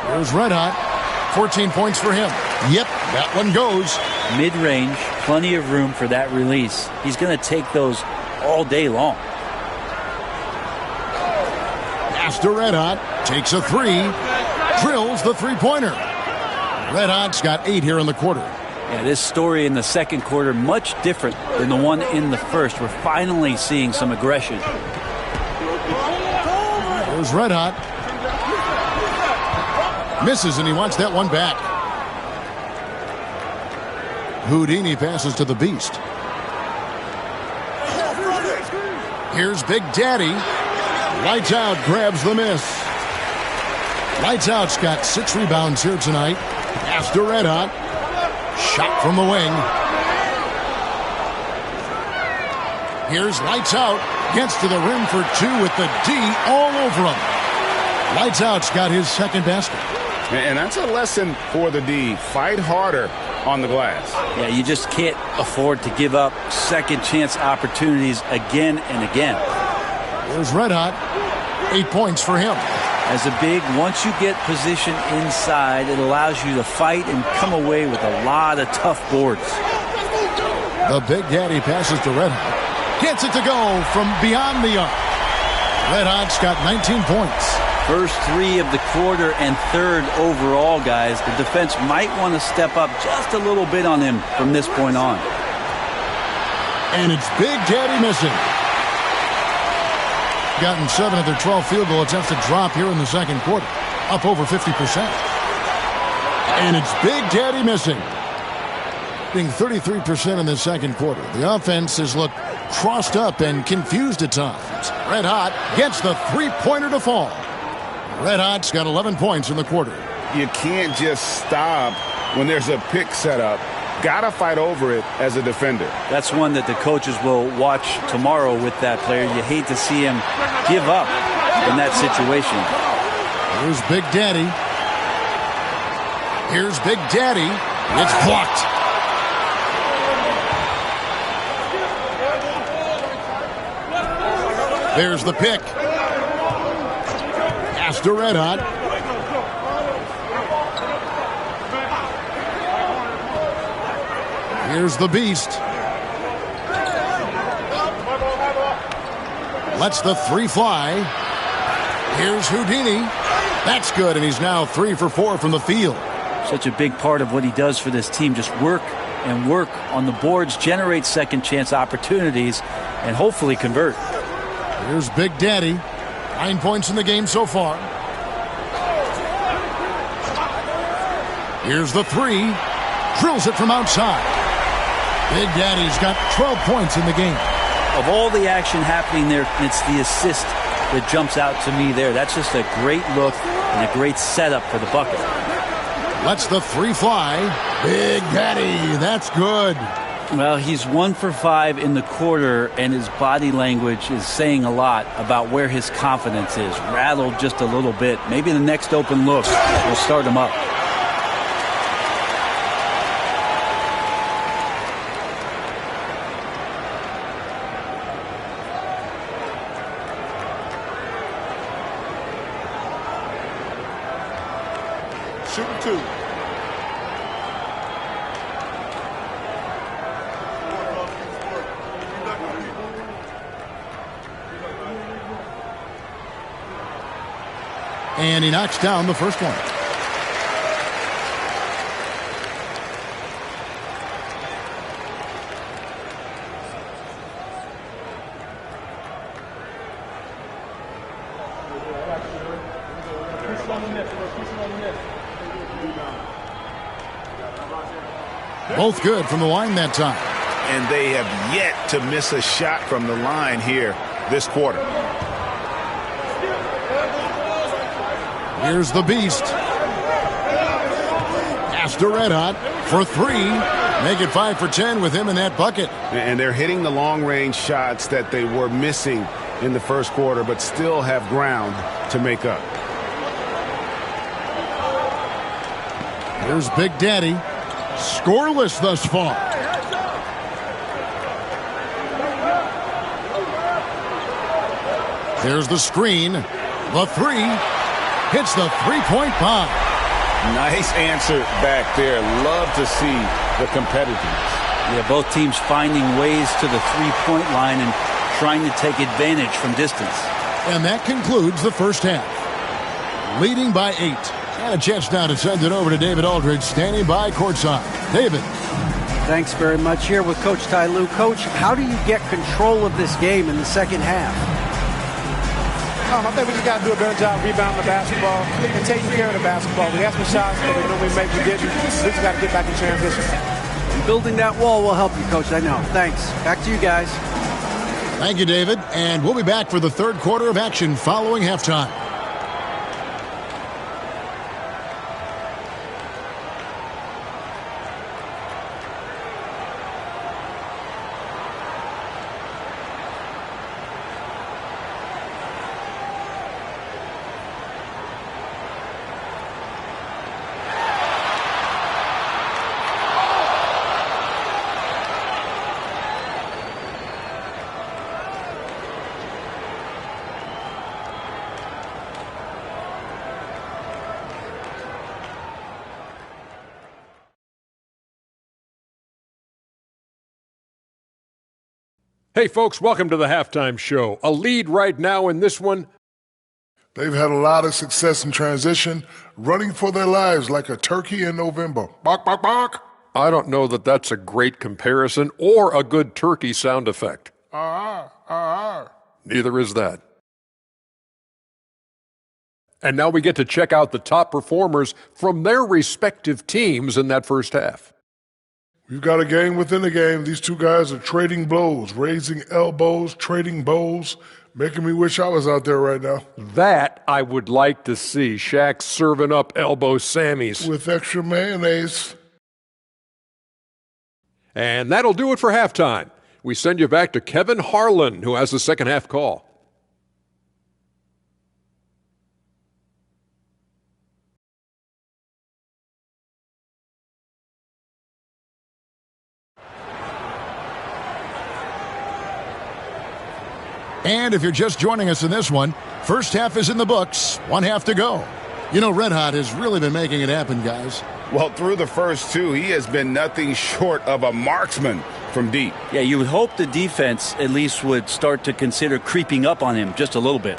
Here's Red Hot. 14 points for him. Yep, that one goes. Mid-range, plenty of room for that release. He's going to take those all day long. Pass to Red Hot. Takes a 3. Drills the 3-pointer. Red Hot's got 8 here in the quarter. Yeah, this story in the second quarter much different than the one in the first. We're finally seeing some aggression. There's Red Hot. Misses, and he wants that one back. Houdini passes to the Beast. Here's Big Daddy. Lights Out grabs the miss. Lights Out's got 6 rebounds here tonight. Pass to Red Hot. Shot from the wing. Here's Lights Out. Gets to the rim for 2 with the D all over him. Lights Out's got his second basket. And that's a lesson for the D. Fight harder on the glass. Yeah, you just can't afford to give up second chance opportunities again and again. There's Red Hot. 8 points for him. As a big, once you get position inside, it allows you to fight and come away with a lot of tough boards. The Big Daddy passes to Red Hot. Gets it to go from beyond the arc. Red Hot's got 19 points. First 3 of the quarter and 3rd overall, guys. The defense might want to step up just a little bit on him from this point on. And it's Big Daddy missing. Gotten 7 of their 12 field goal attempts to drop here in the second quarter. Up over 50%. And it's Big Daddy missing. Being 33% in the second quarter. The offense has looked crossed up and confused at times. Red Hot gets the three-pointer to fall. Red Hot's got 11 points in the quarter. You can't just stop when there's a pick set up. Gotta fight over it as a defender. That's one that the coaches will watch tomorrow with that player. You hate to see him give up in that situation. Here's Big Daddy. Here's Big Daddy. It's blocked. There's the pick. Pass to Red Hot. Here's the Beast. Lets the three fly. Here's Houdini. That's good, and he's now 3 for 4 from the field. Such a big part of what he does for this team. Just work and work on the boards, generate second chance opportunities, and hopefully convert. Here's Big Daddy. 9 points in the game so far. Here's the three. Drills it from outside. Big Daddy's got 12 points in the game. Of all the action happening there, it's the assist that jumps out to me there. That's just a great look and a great setup for the bucket. Lets the three fly. Big Daddy, that's good. Well, he's 1 for 5 in the quarter, and his body language is saying a lot about where his confidence is. Rattled just a little bit. Maybe the next open look will start him up. Shooting 2. And he knocks down the first one. Both good from the line that time. And they have yet to miss a shot from the line here this quarter. Here's the Beast. Pass to Red Hot for 3. Make it 5 for 10 with him in that bucket. And they're hitting the long-range shots that they were missing in the first quarter, but still have ground to make up. Here's Big Daddy. Scoreless thus far. There's the screen. The three. Hits the three-point bomb. Nice answer back there. Love to see the competitiveness. Yeah, both teams finding ways to the three-point line and trying to take advantage from distance. And that concludes the first half. Leading by 8. And a chance now to send it over to David Aldridge, standing by courtside. David. Thanks very much. Here with Coach Ty Lue. Coach, how do you get control of this game in the second half? I think we just got to do a better job rebounding the basketball and taking care of the basketball. We had some shots that we normally make, we didn't. We just got to get back in transition. And building that wall will help you, Coach. I know. Thanks. Back to you guys. Thank you, David. And we'll be back for the third quarter of action following halftime. Hey, folks, welcome to the Halftime Show. A lead right now in this one. They've had a lot of success in transition, running for their lives like a turkey in November. Bark, bark, bark. I don't know that that's a great comparison or a good turkey sound effect. Neither is that. And now we get to check out the top performers from their respective teams in that first half. We've got a game within the game. These two guys are trading blows, raising elbows, trading bows, making me wish I was out there right now. That I would like to see. Shaq serving up elbow Sammys. With extra mayonnaise. And that'll do it for halftime. We send you back to Kevin Harlan, who has the second half call. And if you're just joining us in this one, first half is in the books, one half to go. You know, Red Hot has really been making it happen, guys. Well, through the first two, he has been nothing short of a marksman from deep. Yeah, you would hope the defense at least would start to consider creeping up on him just a little bit.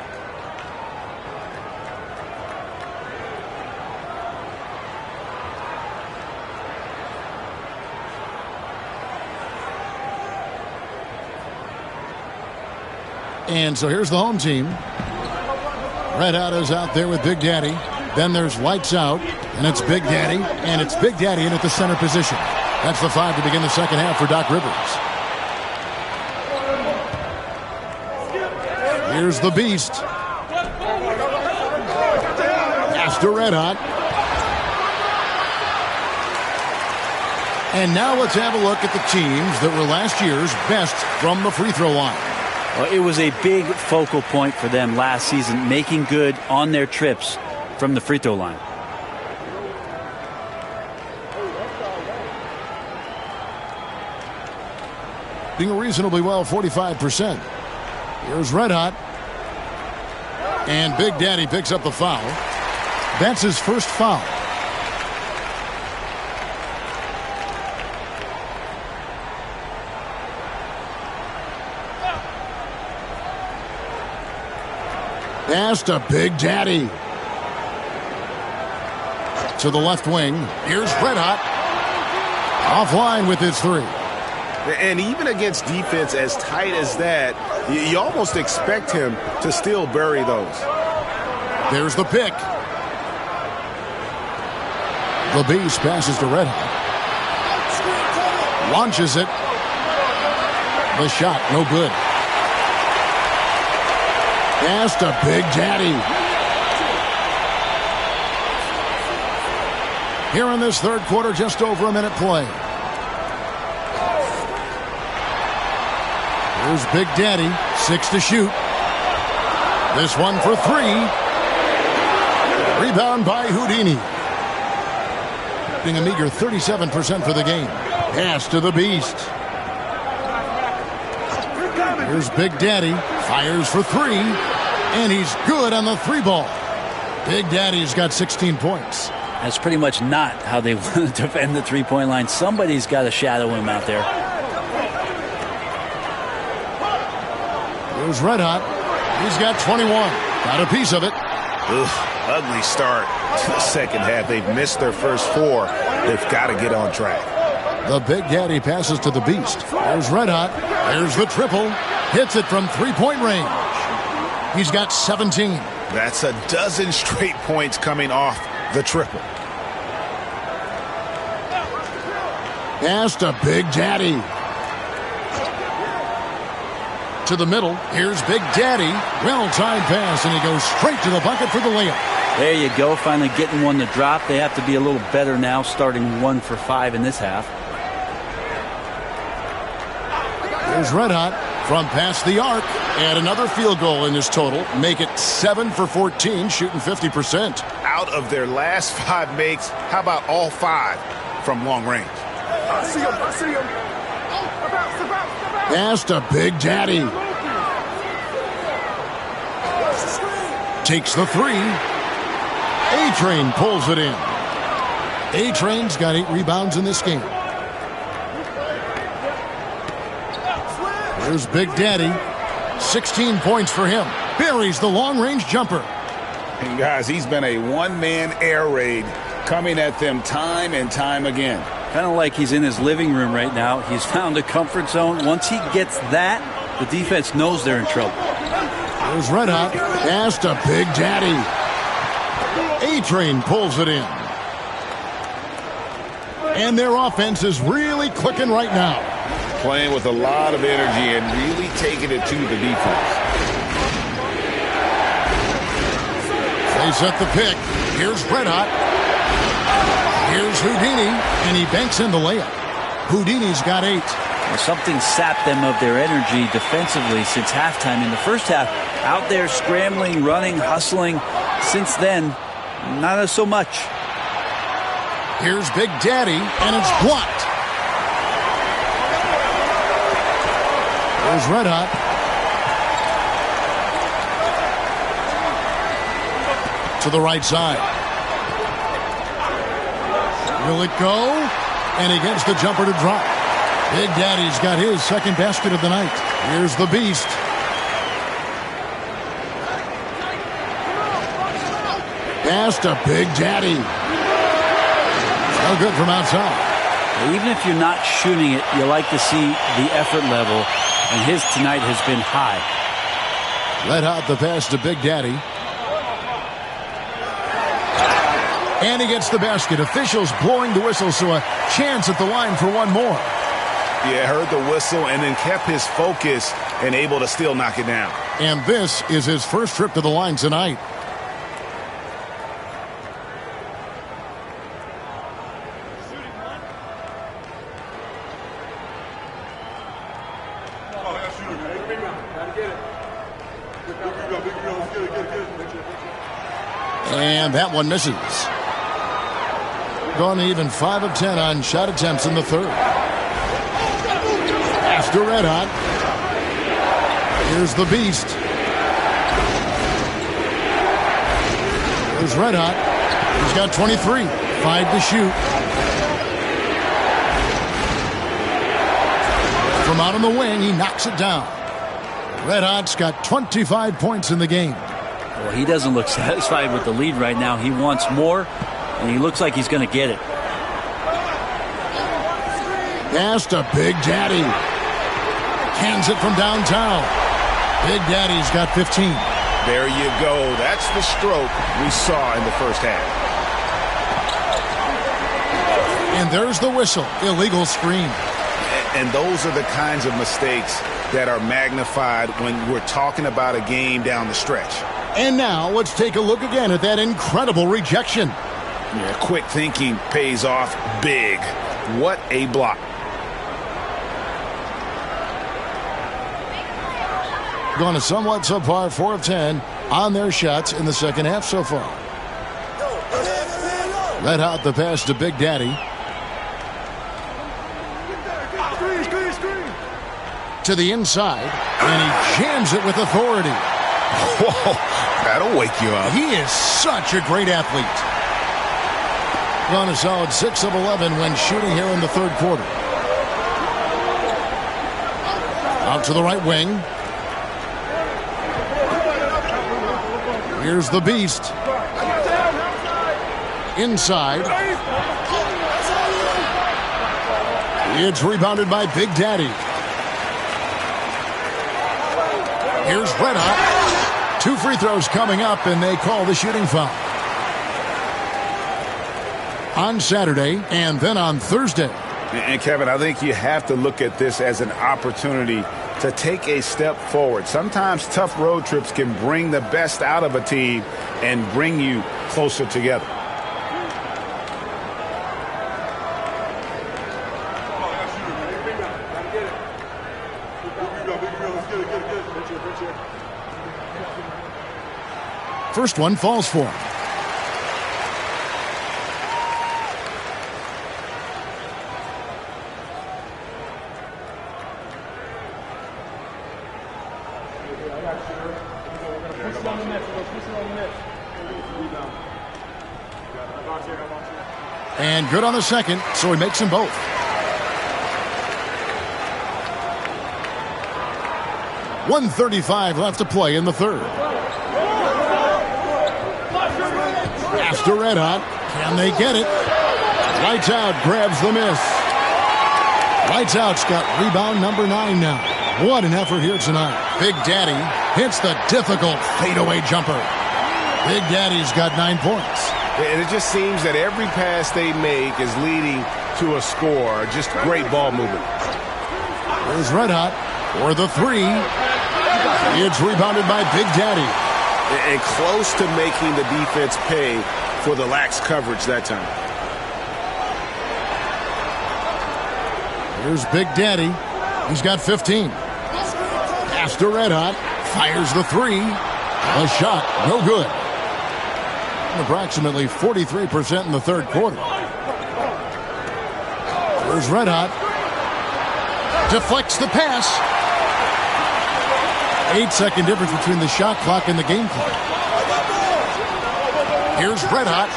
And so here's the home team. Red Hot is out there with Big Daddy. Then there's Lights Out, and it's Big Daddy, and it's Big Daddy in at the center position. That's the 5 to begin the second half for Doc Rivers. Here's the Beast. Pass to Red Hot. And now let's have a look at the teams that were last year's best from the free throw line. Well, it was a big focal point for them last season, making good on their trips from the free throw line. Doing reasonably well, 45%. Here's Red Hot. And Big Daddy picks up the foul. That's his first foul. Pass to Big Daddy. To the left wing. Here's Red Hot. Offline with his three. And even against defense as tight as that, you almost expect him to still bury those. There's the pick. The Beast passes to Red Hot. Launches it. The shot, no good. Pass to Big Daddy. Here in this third quarter, just over a minute play. Here's Big Daddy, 6 to shoot. This one for 3. Rebound by Houdini. Being a meager 37% for the game. Pass to the Beast. Here's Big Daddy, fires for 3, and he's good on the 3 ball. Big Daddy's got 16 points. That's pretty much not how they want to defend the three-point line. Somebody's got to shadow him out there. Here's Red Hot. He's got 21. Got a piece of it. Ugly start to the second half. They've missed their first 4. They've got to get on track. The Big Daddy passes to the Beast. There's Red Hot. There's the triple. Hits it from 3-point range. He's got 17. That's a dozen straight points coming off the triple. Pass to Big Daddy. To the middle. Here's Big Daddy. Well-timed pass, and he goes straight to the bucket for the layup. There you go. Finally getting one to drop. They have to be a little better now, starting 1 for 5 in this half. Here's Red Hot from past the arc. And another field goal in his total. Make it 7 for 14, shooting 50%. Out of their last 5 makes, how about all 5 from long range? I see him. Pass to Big Daddy. Takes the 3. A-Train pulls it in. A-Train's got 8 rebounds in this game. Here's Big Daddy. 16 points for him. Buries the long-range jumper. And guys, he's been a one-man air raid coming at them time and time again. Kind of like he's in his living room right now. He's found a comfort zone. Once he gets that, the defense knows they're in trouble. There's Red Hot. Pass to Big Daddy. A-Train pulls it in. And their offense is really clicking right now. Playing with a lot of energy and really taking it to the defense. They set the pick. Here's Red Hot. Here's Houdini, and he banks in the layup. Houdini's got 8. Well, something sapped them of their energy defensively since halftime. In the first half, out there scrambling, running, hustling. Since then, not so much. Here's Big Daddy, and it's blocked. There's Red Hot. To the right side. Will it go? And he gets the jumper to drop. Big Daddy's got his second basket of the night. Here's the Beast. Pass to Big Daddy. No good from outside. Even if you're not shooting it, you like to see the effort level, and his tonight has been high. Red Hot the pass to Big Daddy. And he gets the basket. Officials blowing the whistle, so a chance at the line for one more. Yeah, heard the whistle and then kept his focus and able to still knock it down. And this is his first trip to the line tonight. And that one misses. Gone even 5 of 10 on shot attempts in the third. After Red Hot. Here's the Beast. Here's Red Hot. He's got 23. 5 to shoot. From out on the wing, he knocks it down. Red Hot's got 25 points in the game. Well, he doesn't look satisfied with the lead right now. He wants more, and he looks like he's going to get it. Pass to Big Daddy. Hands it from downtown. Big Daddy's got 15. There you go. That's the stroke we saw in the first half. And there's the whistle. Illegal screen. And those are the kinds of mistakes that are magnified when we're talking about a game down the stretch. And now let's take a look again at that incredible rejection. Yeah, quick thinking pays off big. What a block. Gone a somewhat subpar 4 of 10 on their shots in the second half so far. Red Hot the pass to Big Daddy. To the inside, and he jams it with authority. Whoa, that'll wake you up. He is such a great athlete. Gone a solid 6 of 11 when shooting here in the third quarter. Out to the right wing. Here's the Beast. Inside. It's rebounded by Big Daddy. Here's Red Hot. 2 free throws coming up, and they call the shooting foul. On Saturday, and then on Thursday. And Kevin, I think you have to look at this as an opportunity to take a step forward. Sometimes tough road trips can bring the best out of a team and bring you closer together. First one falls for him. And good on the second, so he makes them both. .135 left to play in the third. After Red Hot, can they get it? Lights Out grabs the miss. Lights Out's got rebound number 9 now. What an effort here tonight. Big Daddy hits the difficult fadeaway jumper. Big Daddy's got 9 points. And it just seems that every pass they make is leading to a score. Just great ball movement. There's Red Hot for the three. It's rebounded by Big Daddy. And close to making the defense pay for the lax coverage that time. Here's Big Daddy. He's got 15. Pass to Red Hot. Fires the three. A shot. No good. Approximately 43% in the third quarter. Here's Red Hot. Deflects the pass. 8-second difference between the shot clock and the game clock. Here's Red Hot.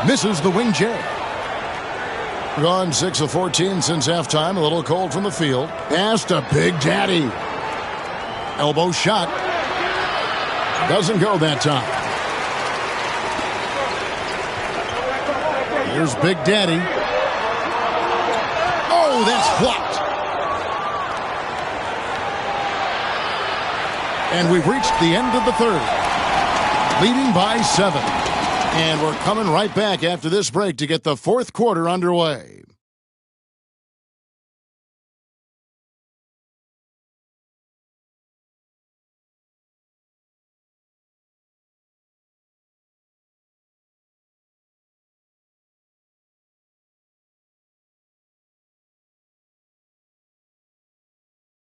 Misses the wing J. Gone 6 of 14 since halftime. A little cold from the field. Pass to Big Daddy. Elbow shot. Doesn't go that time. Here's Big Daddy. Oh, that's blocked. And we've reached the end of the third. Leading by 7. And we're coming right back after this break to get the fourth quarter underway.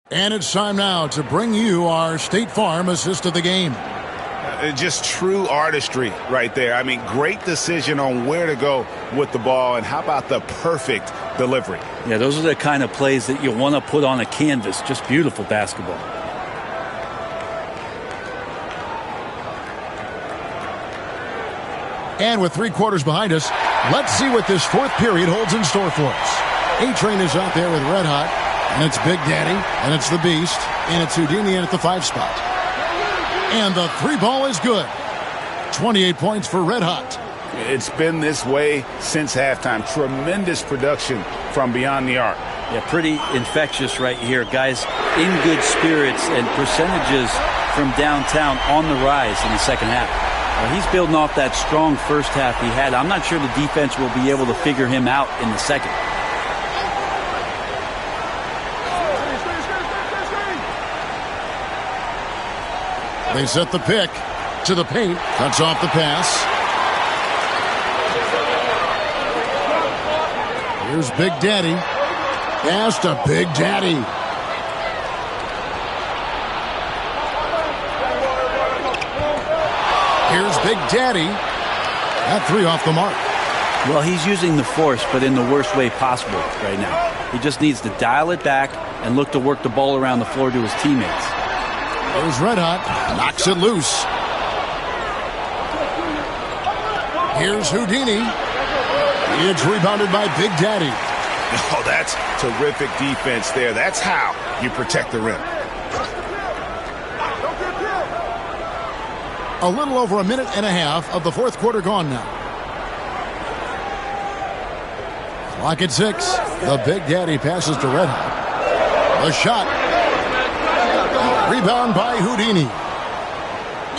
And it's time now to bring you our State Farm assist of the game. Just true artistry right there. I mean, great decision on where to go with the ball, and how about the perfect delivery? Yeah, those are the kind of plays that you want to put on a canvas. Just beautiful basketball. And with 3 quarters behind us, let's see what this fourth period holds in store for us. A-Train is out there with Red Hot, and it's Big Daddy, and it's the Beast, and it's Houdini in at the 5 spot. And the 3 ball is good. 28 points for Red Hot. It's been this way since halftime. Tremendous production from beyond the arc. Yeah, pretty infectious right here. Guys in good spirits, and percentages from downtown on the rise in the second half. He's building off that strong first half he had. I'm not sure the defense will be able to figure him out in the second. They set the pick to the paint. Cuts off the pass. Here's Big Daddy. Pass to Big Daddy. Here's Big Daddy. That 3 off the mark. Well, he's using the force, but in the worst way possible right now. He just needs to dial it back and look to work the ball around the floor to his teammates. There's Red Hot. Knocks it loose. Here's Houdini. It's rebounded by Big Daddy. Oh, that's terrific defense there. That's how you protect the rim. A little over a minute and a half of the fourth quarter gone now. Clock at 6. The Big Daddy passes to Red Hot. The shot. Rebound by Houdini.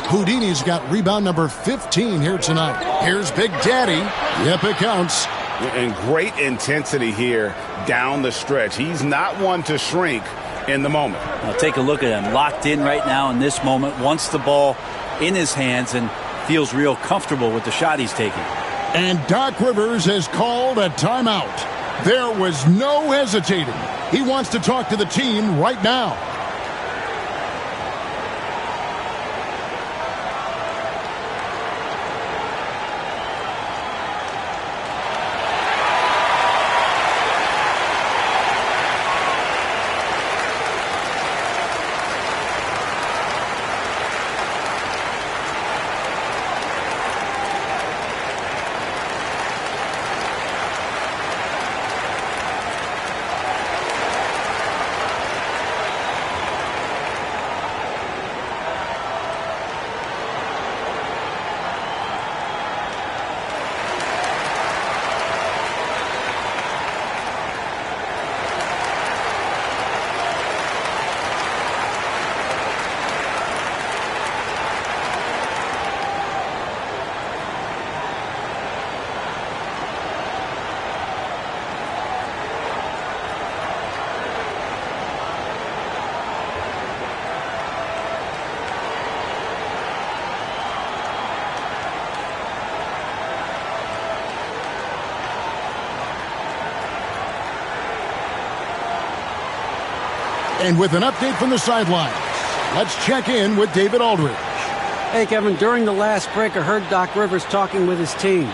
Houdini's got rebound number 15 here tonight. Here's Big Daddy. Yep, it counts. And great intensity here down the stretch. He's not one to shrink in the moment. Now take a look at him. Locked in right now in this moment. Wants the ball in his hands and feels real comfortable with the shot he's taking. And Doc Rivers has called a timeout. There was no hesitating. He wants to talk to the team right now. And with an update from the sidelines, let's check in with David Aldridge. Hey, Kevin, during the last break, I heard Doc Rivers talking with his team.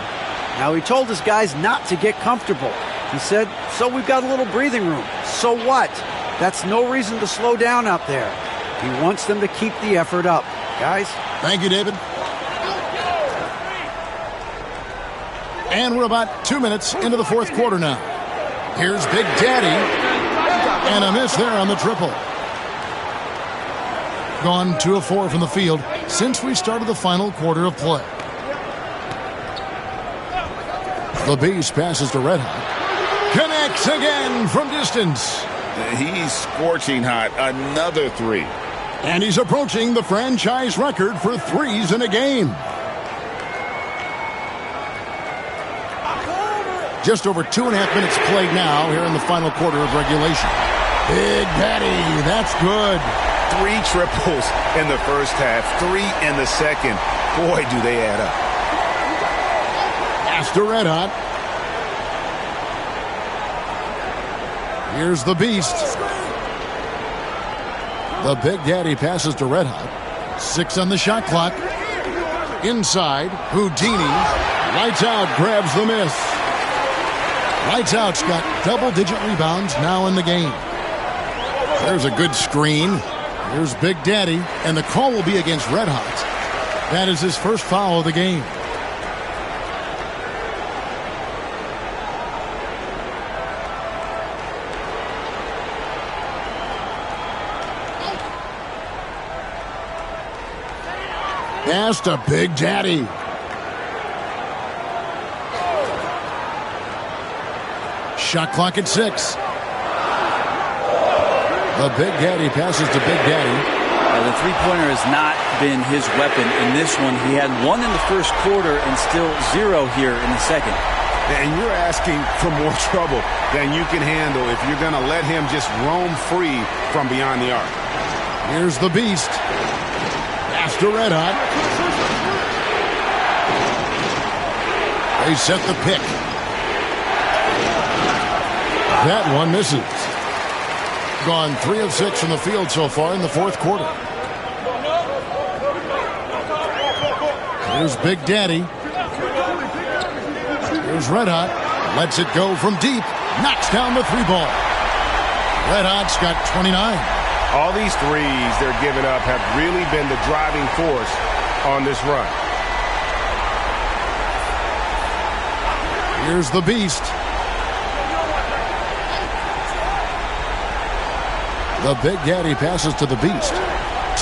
Now, he told his guys not to get comfortable. He said, so we've got a little breathing room. So what? That's no reason to slow down out there. He wants them to keep the effort up. Guys? Thank you, David. And we're about 2 minutes into the fourth quarter now. Here's Big Daddy. And a miss there on the triple. Gone 2 of 4 from the field since we started the final quarter of play. The Beast passes to Red Hot. Connects again from distance. He's scorching hot. Another three. And he's approaching the franchise record for threes in a game. Just over 2.5 minutes played now here in the final quarter of regulation. Big Daddy, that's good. 3 triples in the first half, 3 in the second. Boy, do they add up. Pass to Red Hot. Here's the Beast. The Big Daddy passes to Red Hot. 6 on the shot clock. Inside, Houdini. Lights Out grabs the miss. Lights Out's got double-digit rebounds now in the game. There's a good screen. Here's Big Daddy, and the call will be against Red Hot. That is his first foul of the game. Pass to Big Daddy. Shot clock at 6. The Big Daddy passes to Big Daddy. The three-pointer has not been his weapon in this one. He had 1 in the first quarter and still 0 here in the second. And you're asking for more trouble than you can handle if you're going to let him just roam free from beyond the arc. Here's the Beast. Pass to Red Hot. They set the pick. That one misses. Gone 3 of 6 from the field so far in the fourth quarter. Here's Big Daddy. Here's Red Hot. Lets it go from deep. Knocks down the 3 ball. Red Hot's got 29. All these threes they're giving up have really been the driving force on this run. Here's the Beast. The Big Daddy passes to the Beast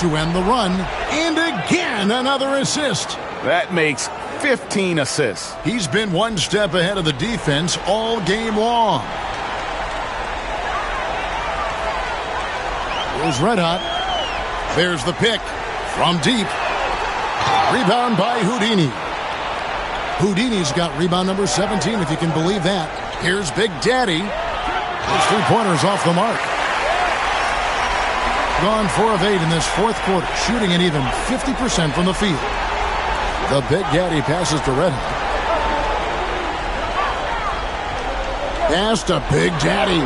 to end the run. And again, another assist. That makes 15 assists. He's been one step ahead of the defense all game long. Here's Red Hot. There's the pick from deep. Rebound by Houdini. Houdini's got rebound number 17, if you can believe that. Here's Big Daddy. His 3-pointers off the mark. Gone 4 of 8 in this fourth quarter, shooting an even 50% from the field. The Big Daddy passes to Red Hot. Pass to Big Daddy.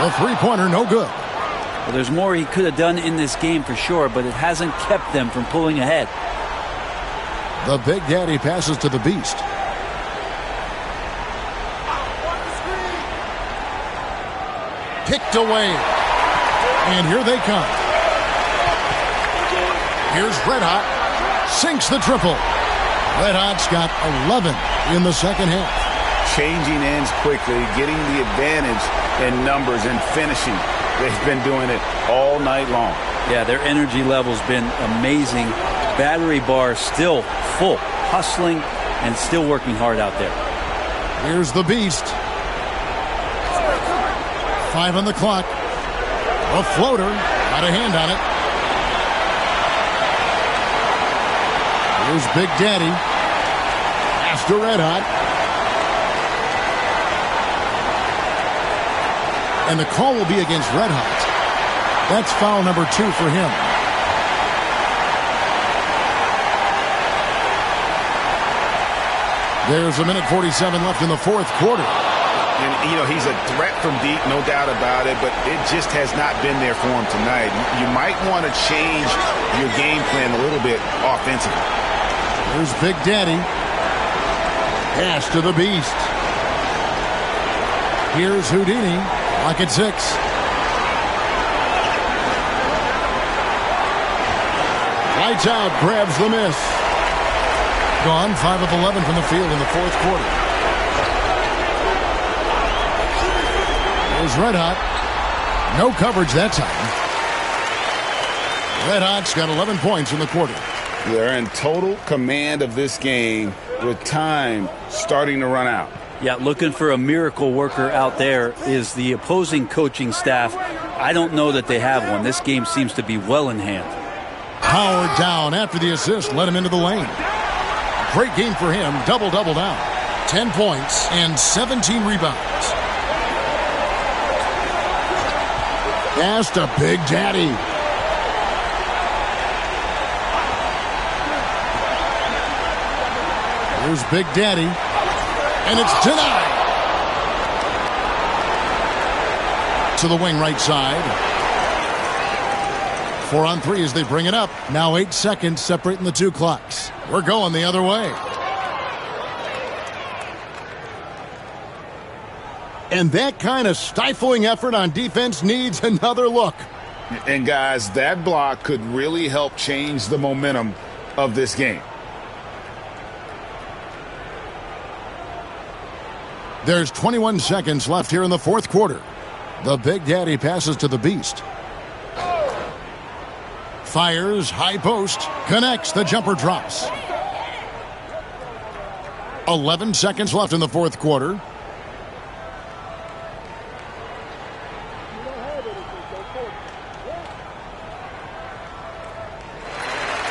A 3-pointer, no good. Well, there's more he could have done in this game for sure, but it hasn't kept them from pulling ahead. The Big Daddy passes to the Beast. Picked away. And here they come. Here's Red Hot. Sinks the triple. Red Hot's got 11 in the second half. Changing ends quickly, getting the advantage in numbers and finishing. They've been doing it all night long. Yeah, their energy level's been amazing. Battery bar still full, hustling and still working hard out there. Here's the Beast. 5 on the clock. A floater. Got a hand on it. Here's Big Daddy. Pass to Red Hot. And the call will be against Red Hot. That's foul number 2 for him. There's 1:47 left in the fourth quarter. And, he's a threat from deep, no doubt about it, but it just has not been there for him tonight. You might want to change your game plan a little bit offensively. Here's Big Daddy. Pass to the Beast. Here's Houdini. Lock at 6. Lights out, grabs the miss. Gone 5 of 11 from the field in the fourth quarter. Here's Red Hot. No coverage that time. Red Hot's got 11 points in the quarter. They're in total command of this game with time starting to run out. Yeah, looking for a miracle worker out there is the opposing coaching staff. I don't know that they have one. This game seems to be well in hand. Howard down after the assist, led him into the lane. Great game for him, double-double down. 10 points and 17 rebounds. Pass to Big Daddy. Here's Big Daddy. And it's denied. To the wing right side. 4 on 3 as they bring it up. Now 8 seconds separating the two clocks. We're going the other way. And that kind of stifling effort on defense needs another look. And guys, that block could really help change the momentum of this game. There's 21 seconds left here in the fourth quarter. The Big Daddy passes to the Beast. Fires, high post, connects, the jumper drops. 11 seconds left in the fourth quarter.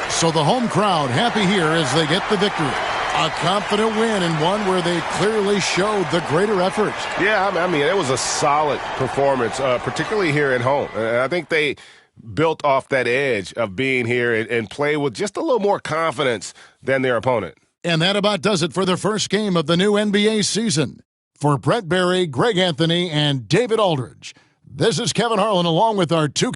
So the home crowd happy here as they get the victory. A confident win and one where they clearly showed the greater effort. Yeah, I mean, it was a solid performance, particularly here at home. And I think they built off that edge of being here and play with just a little more confidence than their opponent. And that about does it for the first game of the new NBA season. For Brett Berry, Greg Anthony, and David Aldridge, this is Kevin Harlan along with our two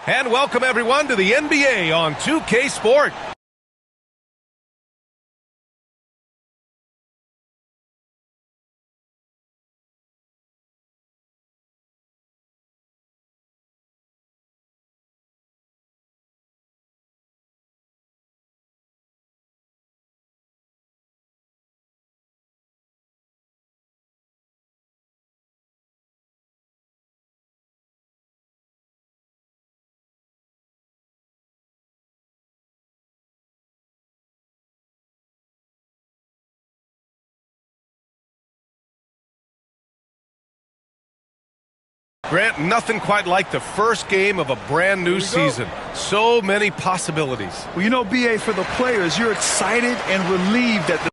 And welcome everyone to the NBA on 2K Sport. Grant, nothing quite like the first game of a brand new season. So many possibilities. Well, you know, BA, for the players, you're excited and relieved that the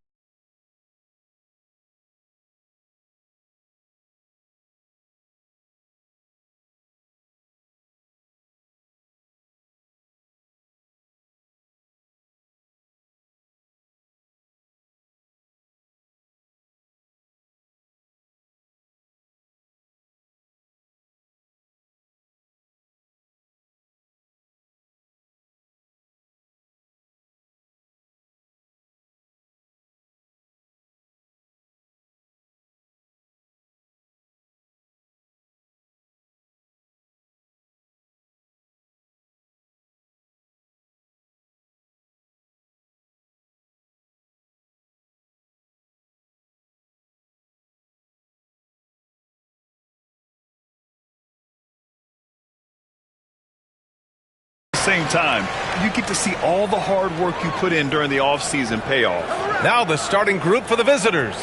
same time, you get to see all the hard work you put in during the offseason pay off. Now the starting group for the visitors.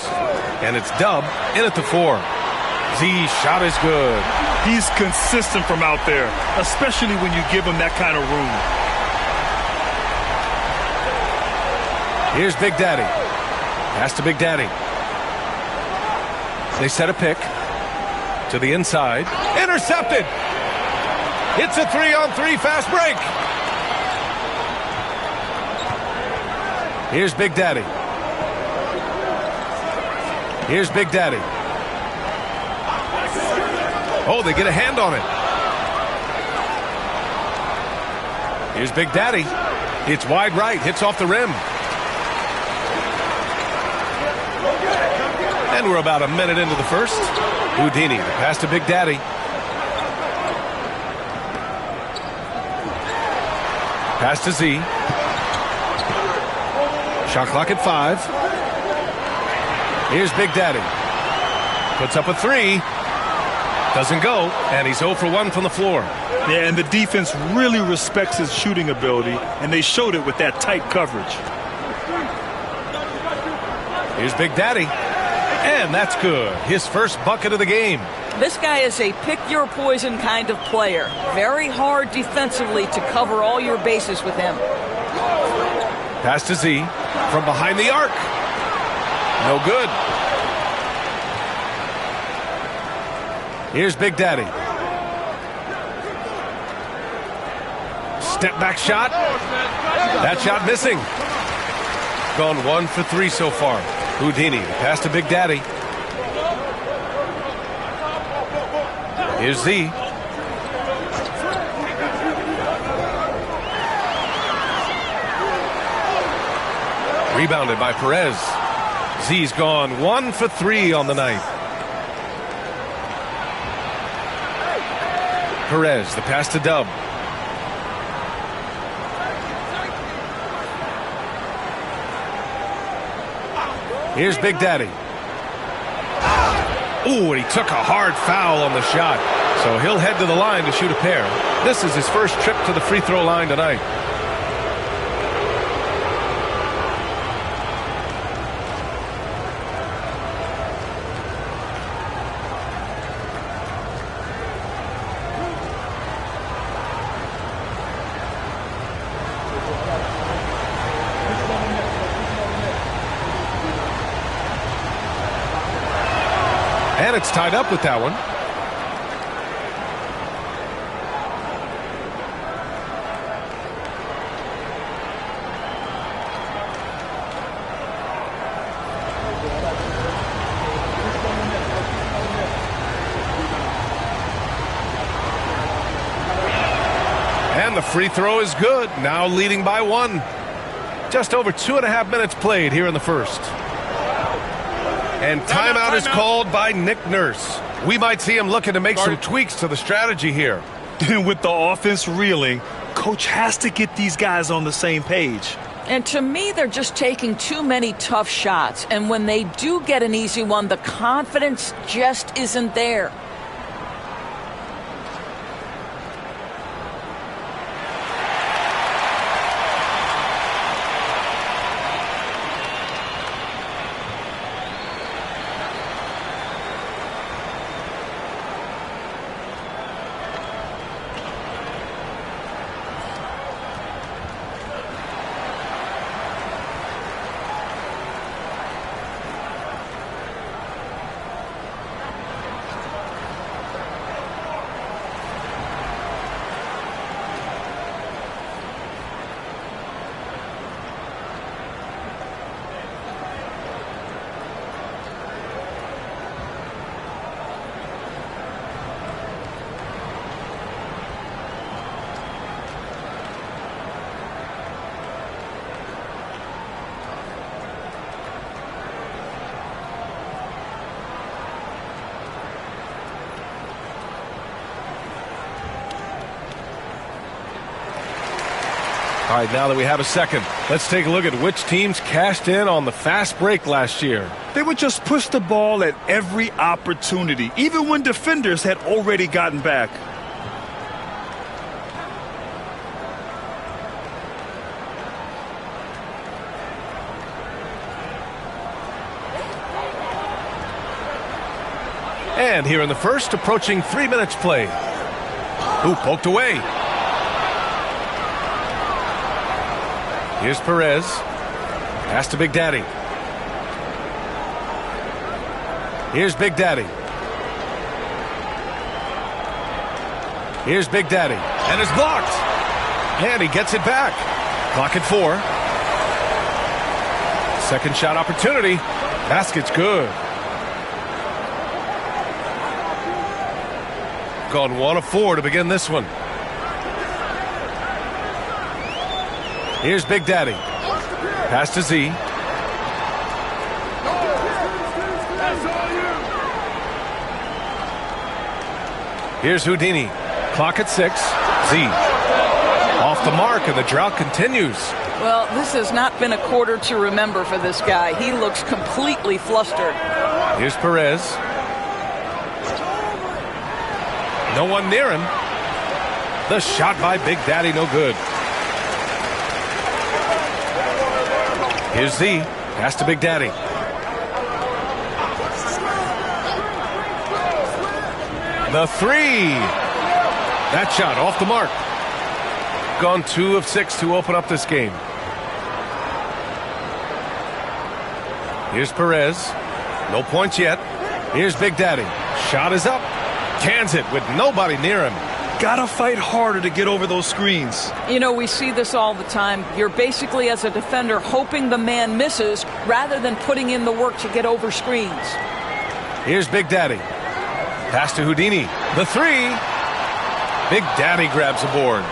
And it's Dub in at the 4. Z shot is good. He's consistent from out there, especially when you give him that kind of room. Here's Big Daddy. Pass to Big Daddy. They set a pick to the inside. Intercepted. It's a 3-on-3 fast break. Here's Big Daddy. Here's Big Daddy. Oh, they get a hand on it. Here's Big Daddy. It's wide right. Hits off the rim. And we're about a minute into the first. Houdini, the pass to Big Daddy. Pass to Z. Shot clock at 5. Here's Big Daddy. Puts up a 3. Doesn't go, and he's 0 for 1 from the floor. Yeah, and the defense really respects his shooting ability, and they showed it with that tight coverage. Here's Big Daddy. And that's good. His first bucket of the game. This guy is a pick-your-poison kind of player. Very hard defensively to cover all your bases with him. Pass to Z from behind the arc. No good. Here's Big Daddy. Step back shot. That shot missing. Gone 1 for 3 so far. Houdini, pass to Big Daddy. Here's Z. Rebounded by Perez. Z's gone 1 for 3 on the night. Perez, the pass to Dub. Here's Big Daddy. Ooh, and he took a hard foul on the shot. So he'll head to the line to shoot a pair. This is his first trip to the free throw line tonight. And it's tied up with that one. And the free throw is good. Now leading by 1. Just over 2.5 minutes played here in the first. And timeout is called by Nick Nurse. We might see him looking to make some tweaks to the strategy here. With the offense reeling, coach has to get these guys on the same page. And to me, they're just taking too many tough shots. And when they do get an easy one, the confidence just isn't there. All right, now that we have a second, let's take a look at which teams cashed in on the fast break last year. They would just push the ball at every opportunity, even when defenders had already gotten back. And here in the first, approaching 3 minutes played. Ooh, poked away. Here's Perez. Pass to Big Daddy. Here's Big Daddy. Here's Big Daddy. And it's blocked. And he gets it back. Clock at 4. Second shot opportunity. Basket's good. Gone 1 of 4 to begin this one. Here's Big Daddy. Pass to Z. Here's Houdini. Clock at 6. Z. Off the mark, and the drought continues. Well, this has not been a quarter to remember for this guy. He looks completely flustered. Here's Perez. No one near him. The shot by Big Daddy, no good. Here's Z. Pass to Big Daddy. The 3. That shot off the mark. Gone 2 of 6 to open up this game. Here's Perez. No points yet. Here's Big Daddy. Shot is up. Cans it with nobody near him. Gotta fight harder to get over those screens. You know, we see this all the time. You're basically, as a defender, hoping the man misses rather than putting in the work to get over screens. Here's Big Daddy. Pass to Houdini. The 3. Big Daddy grabs a board.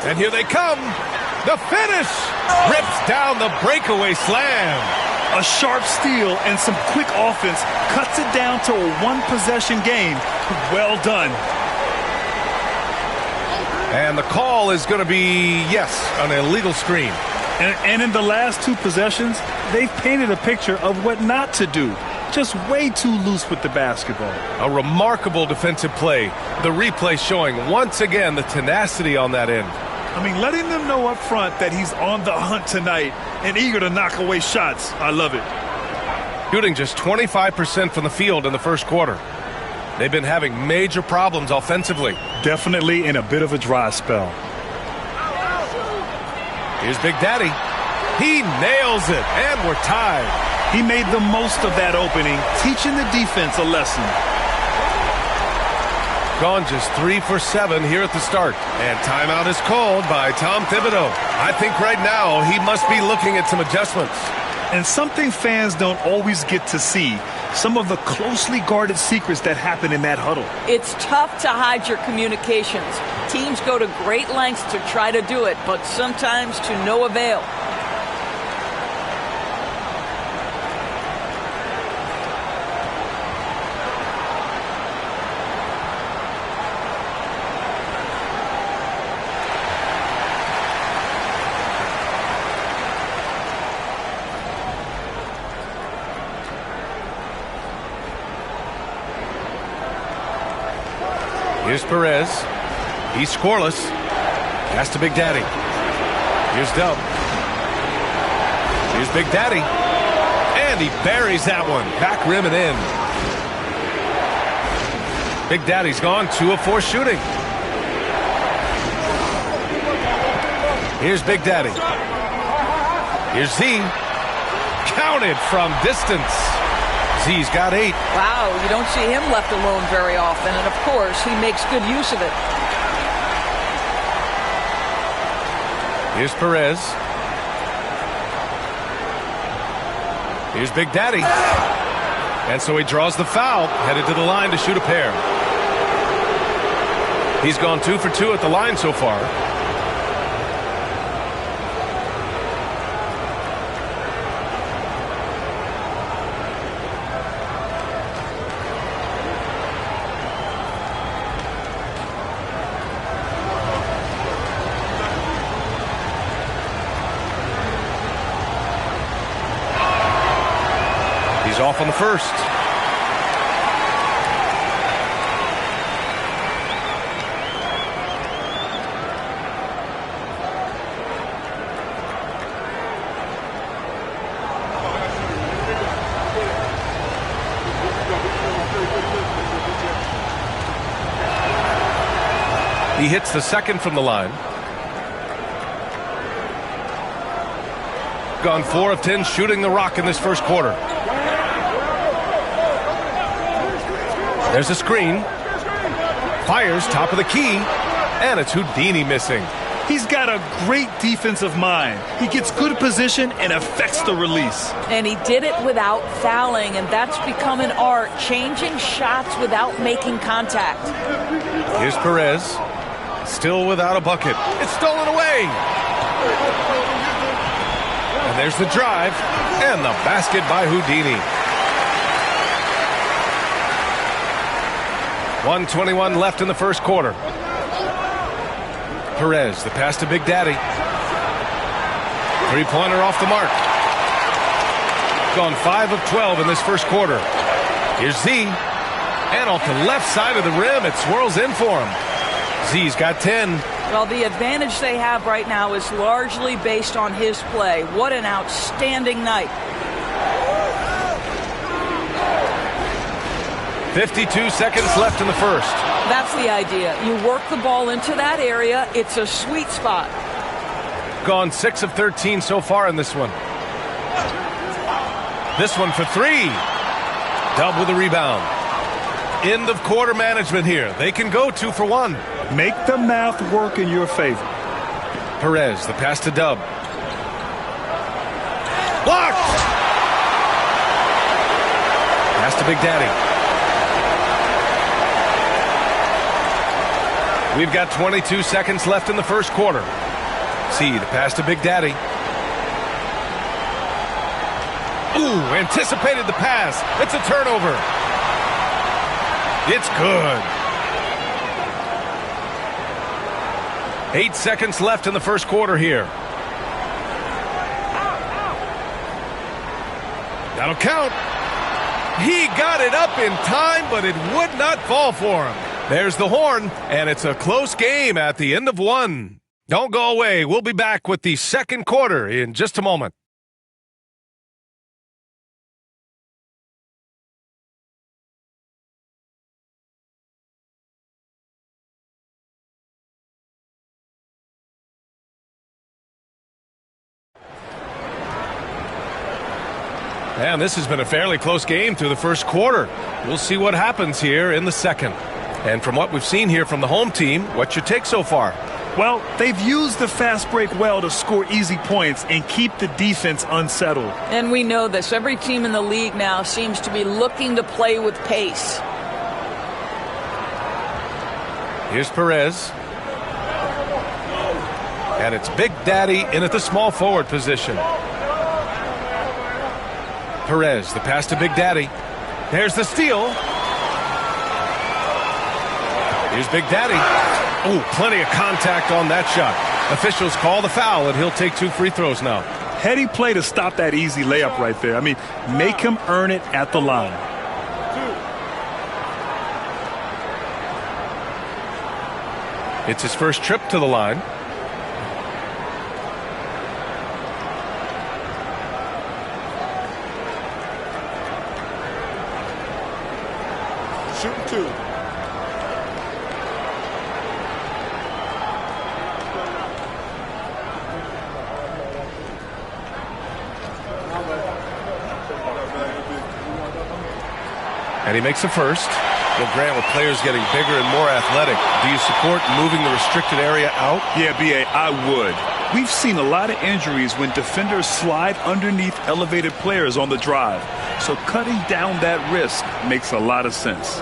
And here they come. The finish. Rips down the breakaway slam. A sharp steal and some quick offense cuts it down to a one-possession game. Well done. And the call is going to be, yes, an illegal screen. And in the last 2 possessions, they've painted a picture of what not to do. Just way too loose with the basketball. A remarkable defensive play. The replay showing once again the tenacity on that end. I mean, letting them know up front that he's on the hunt tonight and eager to knock away shots. I love it. Shooting just 25% from the field in the first quarter. They've been having major problems offensively. Definitely in a bit of a dry spell. Here's Big Daddy. He nails it, and we're tied. He made the most of that opening, teaching the defense a lesson. Gone just 3 for 7 here at the start. And timeout is called by Tom Thibodeau. I think right now he must be looking at some adjustments. And something fans don't always get to see, some of the closely guarded secrets that happen in that huddle. It's tough to hide your communications. Teams go to great lengths to try to do it, but sometimes to no avail. Here's Perez. He's scoreless. Pass to Big Daddy. Here's Dub. Here's Big Daddy. And he buries that one. Back rim and in. Big Daddy's gone 2 of 4 shooting. Here's Big Daddy. Here's Z. Counted from distance. Z's got 8. Wow, you don't see him left alone very often, and of course, he makes good use of it. Here's Perez. Here's Big Daddy. And so he draws the foul, headed to the line to shoot a pair. He's gone 2 for 2 at the line so far. Off on the first. He hits the second from the line. Gone 4 of 10 shooting the rock in this first quarter. There's a screen. Fires top of the key. And it's Houdini missing. He's got a great defensive mind. He gets good position and affects the release. And he did it without fouling, and that's become an art, changing shots without making contact. Here's Perez. Still without a bucket. It's stolen away. And there's the drive and the basket by Houdini. 1:21 left in the first quarter. Perez, the pass to Big Daddy. Three-pointer off the mark. Gone 5 of 12 in this first quarter. Here's Z. And off the left side of the rim, it swirls in for him. Z's got 10. Well, the advantage they have right now is largely based on his play. What an outstanding night. 52 seconds left in the first. That's the idea. You work the ball into that area. It's a sweet spot. Gone 6 of 13 so far in this one. This one for 3. Dub with a rebound. End of quarter management here. They can go 2 for 1. Make the math work in your favor. Perez, the pass to Dub. Blocked! Pass to Big Daddy. We've got 22 seconds left in the first quarter. See the pass to Big Daddy. Ooh, anticipated the pass. It's a turnover. It's good. 8 seconds left in the first quarter here. That'll count. He got it up in time, but it would not fall for him. There's the horn, and it's a close game at the end of 1. Don't go away. We'll be back with the second quarter in just a moment. And this has been a fairly close game through the first quarter. We'll see what happens here in the second. And from what we've seen here from the home team, what's your take so far? Well, they've used the fast break well to score easy points and keep the defense unsettled. And we know this. Every team in the league now seems to be looking to play with pace. Here's Perez. And it's Big Daddy in at the small forward position. Perez, the pass to Big Daddy. There's the steal. Here's Big Daddy. Oh, plenty of contact on that shot. Officials call the foul, and he'll take 2 free throws now. Heady play to stop that easy layup right there. I mean, make him earn it at the line. It's his first trip to the line. Shooting 2. And he makes the first. Well, Grant, with players getting bigger and more athletic, do you support moving the restricted area out? Yeah, B.A., I would. We've seen a lot of injuries when defenders slide underneath elevated players on the drive. So cutting down that risk makes a lot of sense.